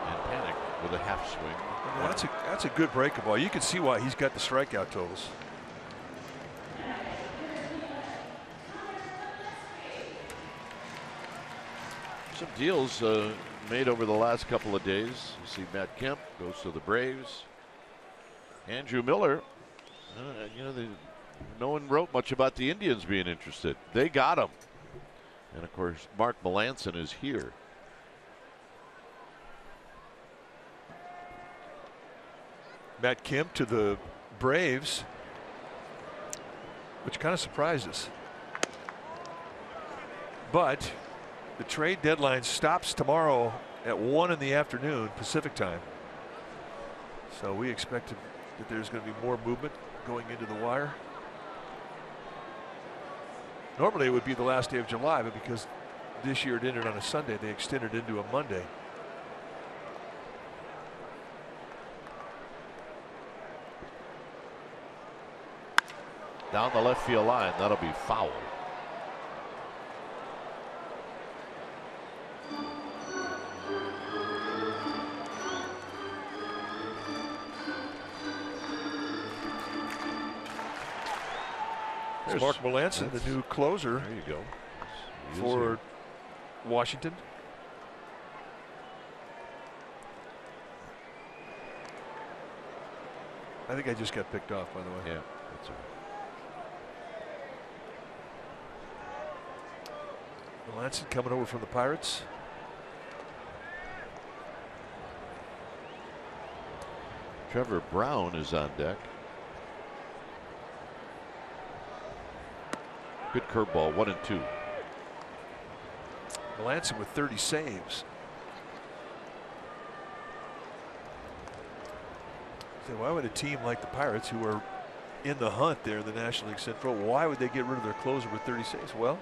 And Panic with a half swing. That's a good breaking ball. You can see why he's got the strikeout totals. Some deals made over the last couple of days. You see Matt Kemp goes to the Braves. Andrew Miller, you know, no one wrote much about the Indians being interested. They got him. And of course, Mark Melanson is here. Matt Kemp to the Braves, which kind of surprised us. But the trade deadline stops tomorrow at 1 in the afternoon Pacific time. So we expect that there's going to be more movement going into the wire. Normally it would be the last day of July, but because this year it ended on a Sunday, they extended it into a Monday. Down the left field line, that'll be foul. There's Mark Melanson, the new closer. There you go. For Washington. I think I just got picked off, by the way. Yeah, that's all right. Melanson coming over from the Pirates. Trevor Brown is on deck. Good curveball, 1-2. Melanson with 30 saves. So why would a team like the Pirates, who are in the hunt there in the National League Central, why would they get rid of their closer with 30 saves? Well,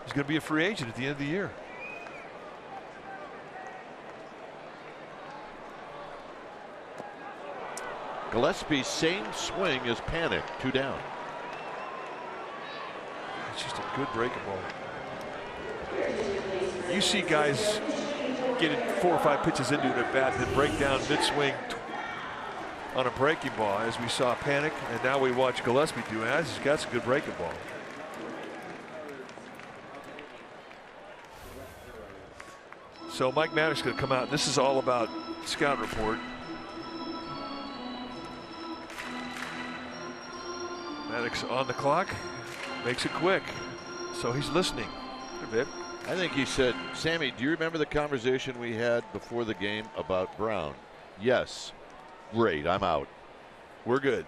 he's going to be a free agent at the end of the year. Gillespie, same swing as Panic, 2 down. It's just a good breaking ball. You see guys getting 4 or 5 pitches into it at bat, then break down mid-swing on a breaking ball, as we saw Panic, and now we watch Gillespie do it. He's got some good breaking ball. So Mike Maddox going to come out. This is all about scout report. Maddox on the clock, makes it quick. So he's listening a bit. I think he said, Sammy, do you remember the conversation we had before the game about Brown? Yes. Great, I'm out. We're good.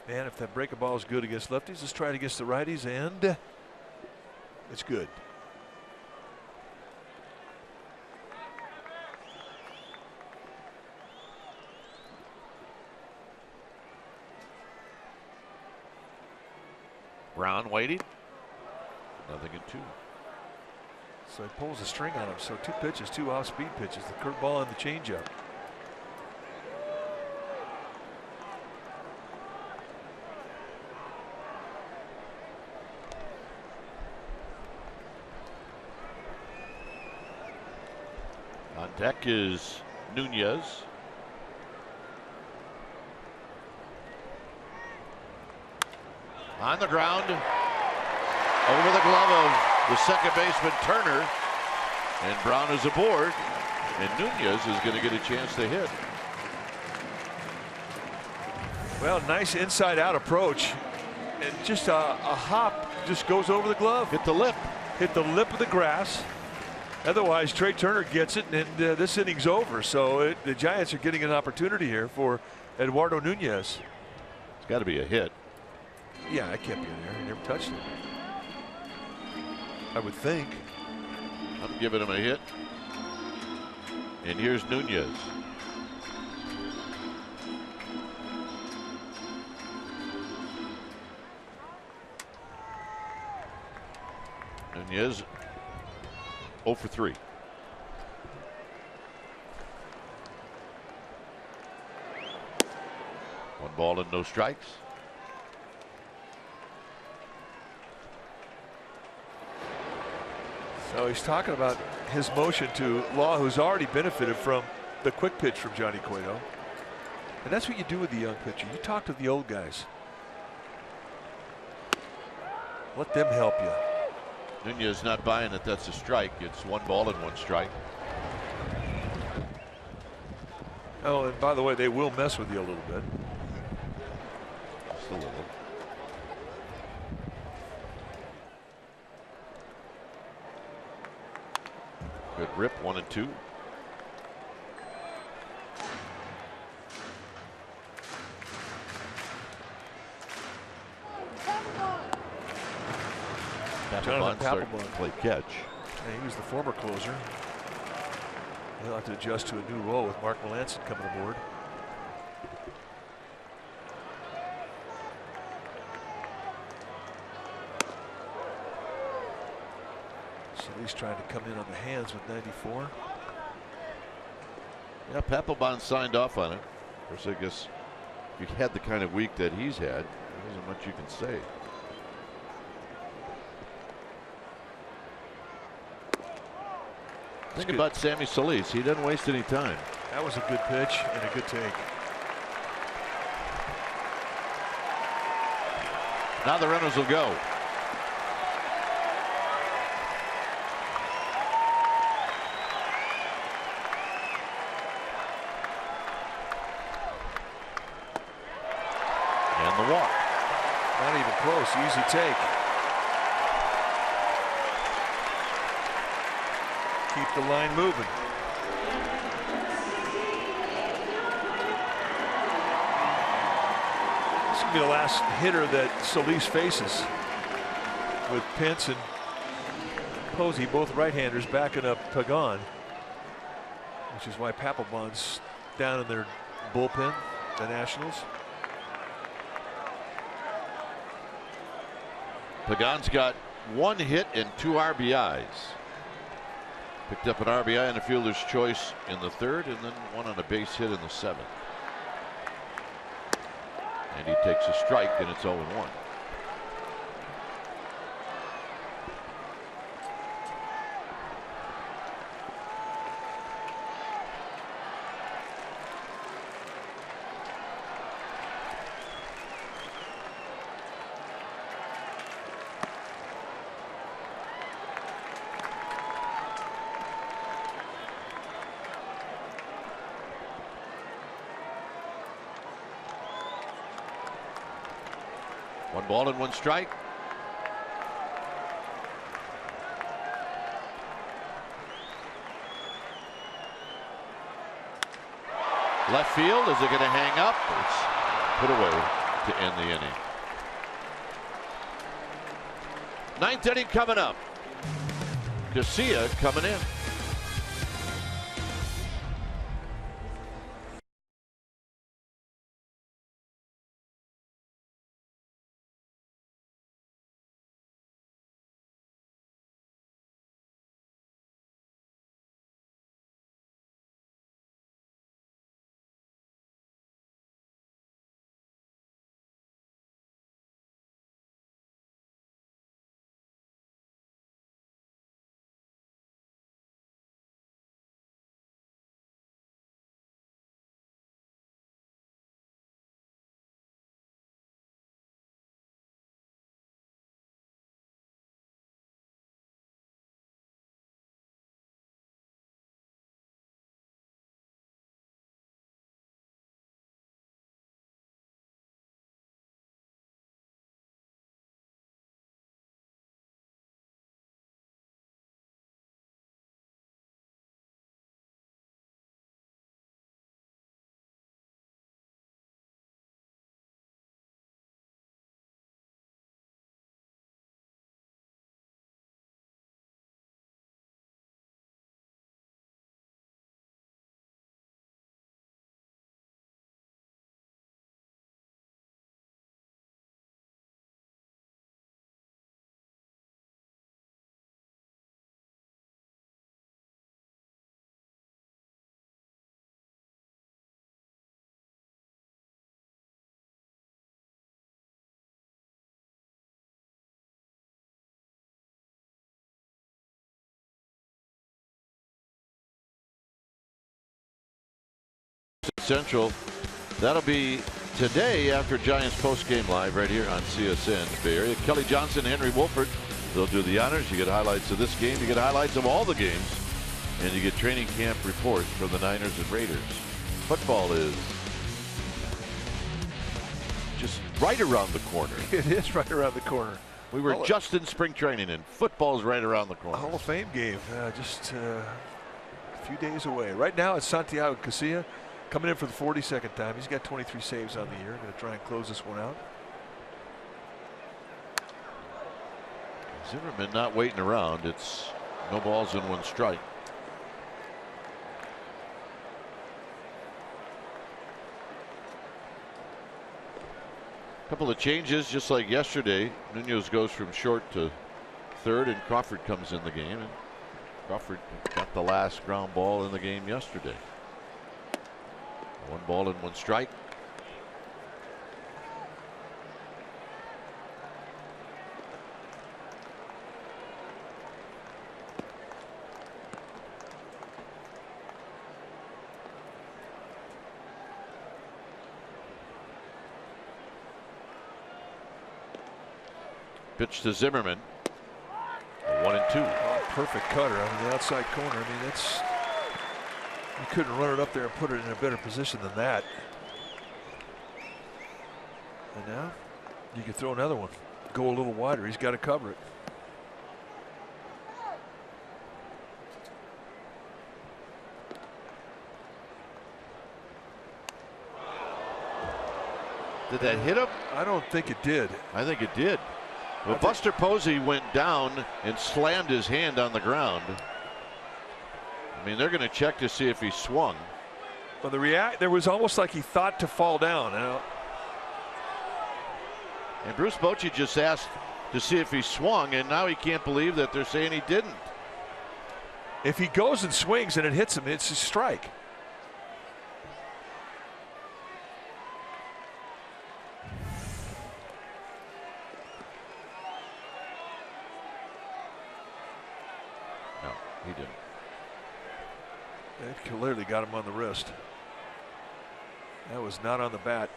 Man, if that breaking ball is good against lefties, let's try it against the righties, and it's good. Brown waiting. Nothing in 2. So he pulls a string on him. So 2 pitches, 2 off-speed pitches, the curveball and the changeup. On deck is Nunez. On the ground, over the glove of the second baseman Turner, and Brown is aboard, and Nunez is going to get a chance to hit. Well, nice inside-out approach, and just a hop just goes over the glove. Hit the lip. Hit the lip of the grass. Otherwise, Trey Turner gets it, and this inning's over. So the Giants are getting an opportunity here for Eduardo Nunez. It's got to be a hit. Yeah, I can't be in there. He never touched it. I would think. I'm giving him a hit. And here's Nunez. Nunez 0 for 3. One ball and no strikes. So he's talking about his motion to Law, who's already benefited from the quick pitch from Johnny Cueto. And that's what you do with the young pitcher. You talk to the old guys. Let them help you. Nunez not buying it. That's a strike. It's 1 ball and 1 strike. Oh, and by the way, they will mess with you a little bit. Just a little. Good rip, 1 and 2. Papelbon play catch. Yeah, he was the former closer. He'll have to adjust to a new role with Mark Melanson coming aboard. So he's trying to come in on the hands with 94. Yeah, Papelbon signed off on it. Of course, I guess if you had the kind of week that he's had, there isn't much you can say. Think about Sammy Solis. He doesn't waste any time. That was a good pitch and a good take. Now the runners will go. And the walk. Not even close. Easy take. Keep the line moving. This will be the last hitter that Solis faces, with Pence and Posey, both right-handers, backing up Pagan, which is why Papelbon's down in their bullpen, the Nationals. Pagan's got 1 hit and 2 RBIs. Picked up an RBI and a fielder's choice in the 3rd, and then 1 on a base hit in the 7th. And he takes a strike, and it's 0-1. One ball and one strike. Left field, is it going to hang up? It's put away to end the inning. Ninth inning coming up. Garcia coming in. Central. That'll be today after Giants postgame live right here on CSN Bay Area. Kelly Johnson, Henry Wolford, they'll do the honors. You get highlights of this game, you get highlights of all the games, and you get training camp reports from the Niners and Raiders. Football is just right around the corner. It is right around the corner. We were just in spring training, and football's right around the corner. Hall of Fame game, just a few days away. Right now it's Santiago Casilla coming in for the 42nd time. He's got 23 saves on the year. Going to try and close this one out. Zimmerman not waiting around. It's no balls and one strike. Couple of changes, just like yesterday. Nunez goes from short to third, and Crawford comes in the game. And Crawford got the last ground ball in the game yesterday. One ball and one strike. Pitch to Zimmerman. 1-2. Oh, perfect cutter out of the outside corner. I mean, that's, you couldn't run it up there and put it in a better position than that. And now you can throw another one. Go a little wider. He's got to cover it. Did that hit him? I don't think it did. I think it did. Well, Buster Posey went down and slammed his hand on the ground. I mean, they're going to check to see if he swung. Well, there was almost like he thought to fall down. And Bruce Bochy just asked to see if he swung, and now he can't believe that they're saying he didn't. If he goes and swings and it hits him, it's a strike. He didn't. It clearly got him on the wrist. That was not on the bat.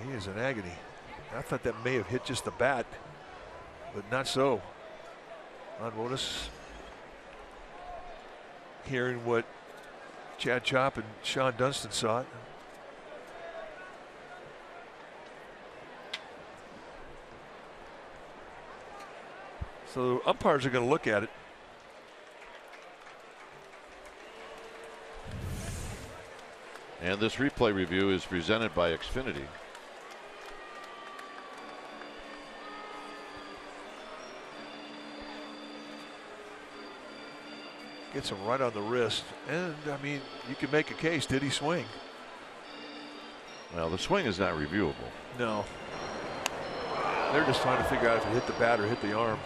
He is in agony. I thought that may have hit just the bat, but not so. Ron Wotus hearing what Chad Chopp and Sean Dunston saw it. So umpires are going to look at it. And this replay review is presented by Xfinity. Gets him right on the wrist. And, I mean, you can make a case. Did he swing? Well, the swing is not reviewable. No. They're just trying to figure out if it hit the bat or hit the arm.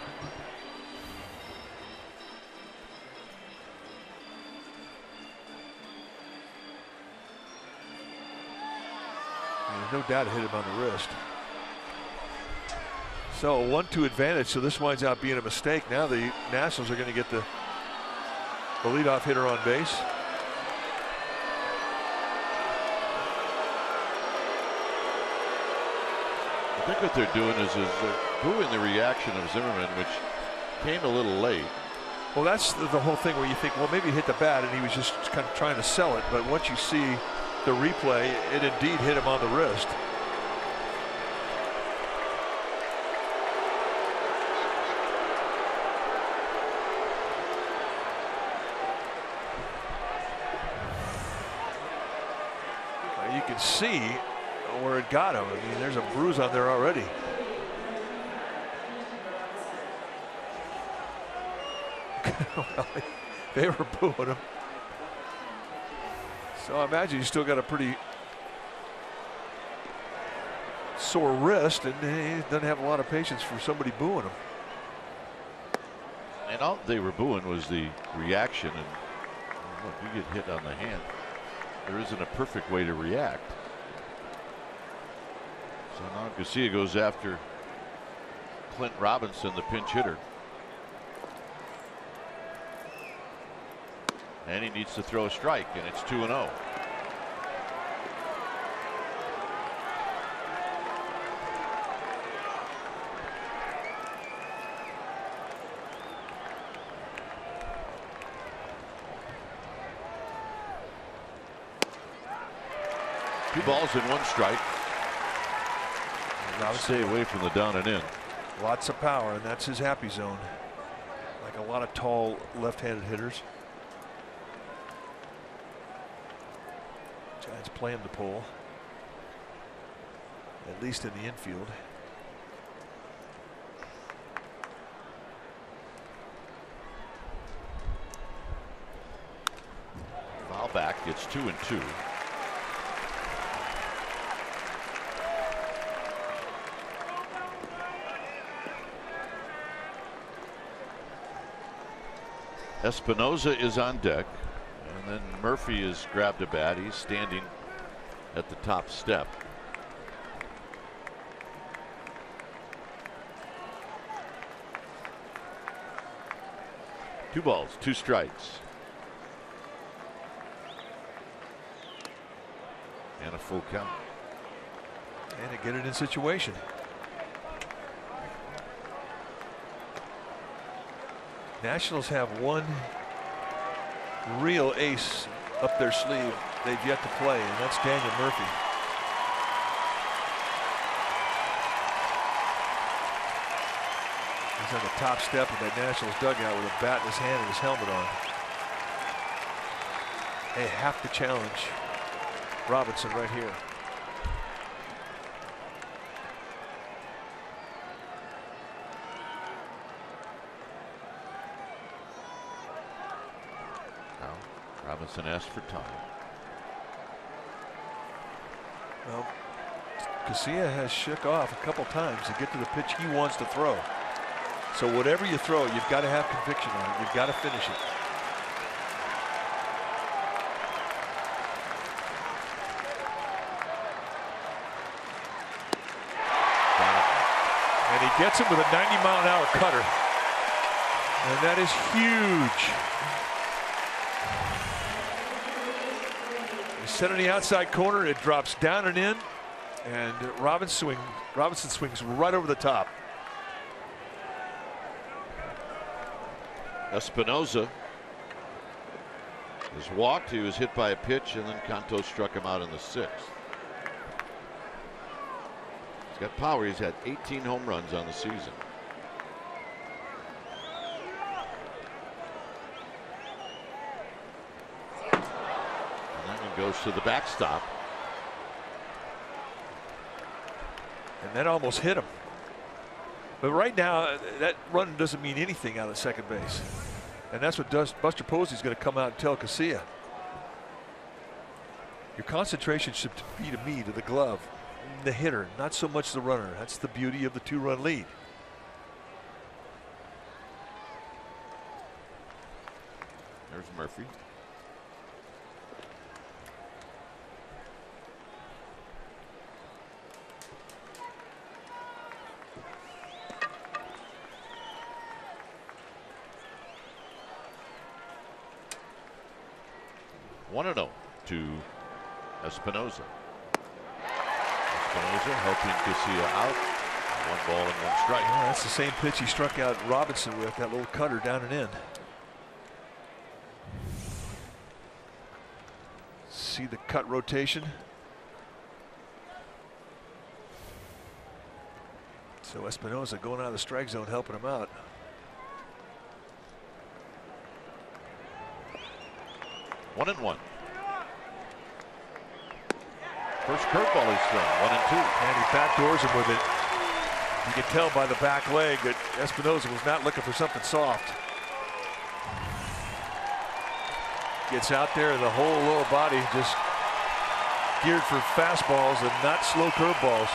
There's no doubt it hit him on the wrist. So 1-2 advantage. So this winds out being a mistake. Now the Nationals are going to get the leadoff hitter on base. I think what they're doing is they're booing the reaction of Zimmerman, which came a little late. Well, that's the whole thing where you think, well, maybe he hit the bat and he was just kind of trying to sell it. But once you see the replay, it indeed hit him on the wrist. You can see where it got him. I mean, there's a bruise on there already. Well, they were booing him. So I imagine you still got a pretty sore wrist, and he doesn't have a lot of patience for somebody booing him. And all they were booing was the reaction. And look, you get hit on the hand. There isn't a perfect way to react. So now Garcia goes after Clint Robinson, the pinch hitter. And he needs to throw a strike, and it's 2-0. Two balls and one strike. Stay away from the down and in. Lots of power, and that's his happy zone. Like a lot of tall left-handed hitters. Giants playing the pole, at least in the infield. Foul back, gets 2-2. Espinosa is on deck, and then Murphy has grabbed a bat. He's standing at the top step. Two balls, two strikes. And a full count. And to get it in situation. Nationals have one real ace up their sleeve they've yet to play, and that's Daniel Murphy. He's on the top step of that Nationals dugout with a bat in his hand and his helmet on. They have to challenge Robinson right here. Robinson asked for time. Well, Casilla has shook off a couple times to get to the pitch he wants to throw. So whatever you throw, you've got to have conviction on it. You've got to finish it. And he gets him with a 90-mile-an-hour cutter. And that is huge. Set on the outside corner, it drops down and in, and Robinson swings right over the top. Espinosa was walked. He was hit by a pitch, and then Canto struck him out in the 6th. He's got power. He's had 18 home runs on the season. And that one goes to the backstop. And that almost hit him. But right now, that run doesn't mean anything out of second base. And that's what Buster Posey's going to come out and tell Casilla. Your concentration should be, to me, to the glove, the hitter, not so much the runner. That's the beauty of the 2-run lead. There's Murphy. One and 0 to Espinosa. Espinosa helping Casilla out. 1 ball and 1 strike. Well, that's the same pitch he struck out Robinson with, that little cutter down and in. See the cut rotation. So Espinosa going out of the strike zone, helping him out. One and 1. First curveball he's thrown. 1 and 2. And he backdoors him with it. You can tell by the back leg that Espinosa was not looking for something soft. Gets out there and the whole lower body just geared for fastballs and not slow curveballs.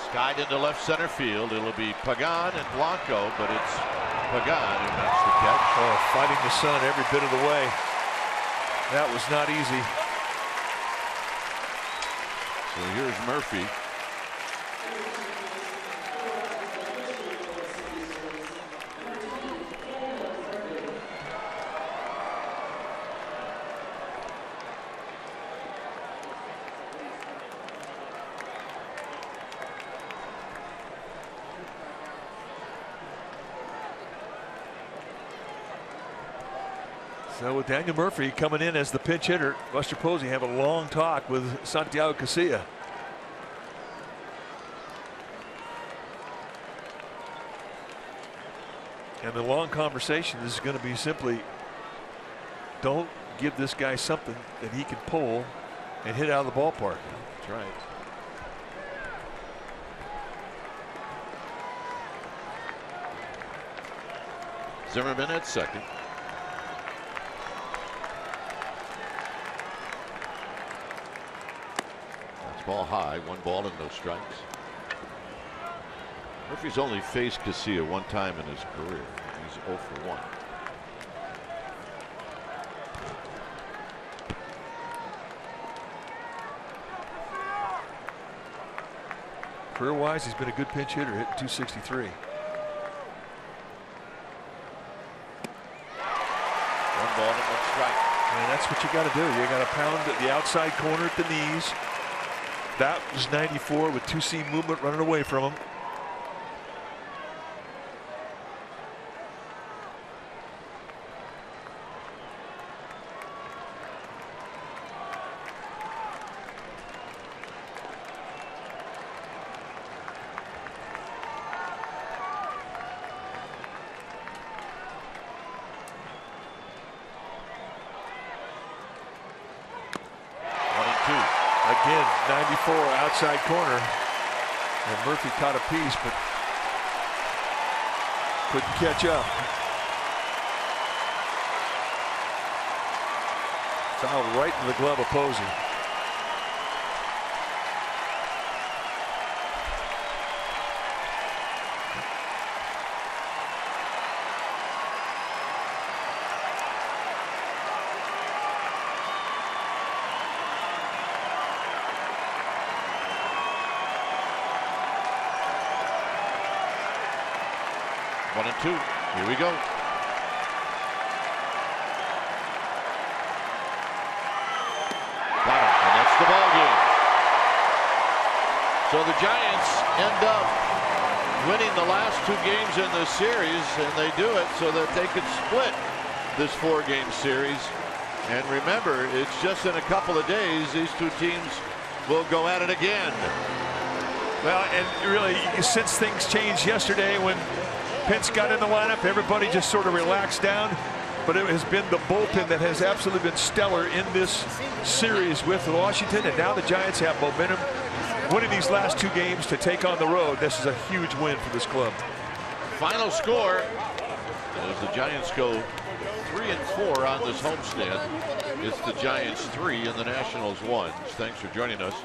Skied into left center field. It'll be Pagan and Blanco, but it's Pagan who makes the catch. Oh, fighting the sun every bit of the way. That was not easy. So here's Murphy. So with Daniel Murphy coming in as the pinch hitter, Buster Posey have a long talk with Santiago Casilla. And the long conversation is going to be simply, don't give this guy something that he can pull and hit out of the ballpark. That's right. Zimmerman at second. Ball high, 1 ball and no strikes. Murphy's only faced Casilla 1 time in his career. He's 0 for 1. Career-wise, he's been a good pinch hitter, hitting .263. 1 ball and 1 strike. And that's what you got to do. You got to pound at the outside corner at the knees. That was 94 with 2-seam movement running away from him. Again, 94 outside corner, and Murphy caught a piece but couldn't catch up. Foul right in the glove of Posey. One and 2. Here we go. So the Giants end up winning the last 2 games in this series, and they do it so that they could split this 4-game series. And remember, it's just in a couple of days these 2 teams will go at it again. Well, and really, since things changed yesterday when Pence got in the lineup, everybody just sort of relaxed down. But it has been the bullpen that has absolutely been stellar in this series with Washington, and now the Giants have momentum. Winning these last 2 games to take on the road, this is a huge win for this club. Final score as the Giants go 3-4 on this homestand. It's the Giants 3 and the Nationals 1. Thanks for joining us.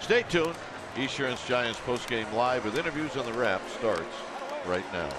Stay tuned. Esurance Giants postgame live with interviews on the wrap starts right now.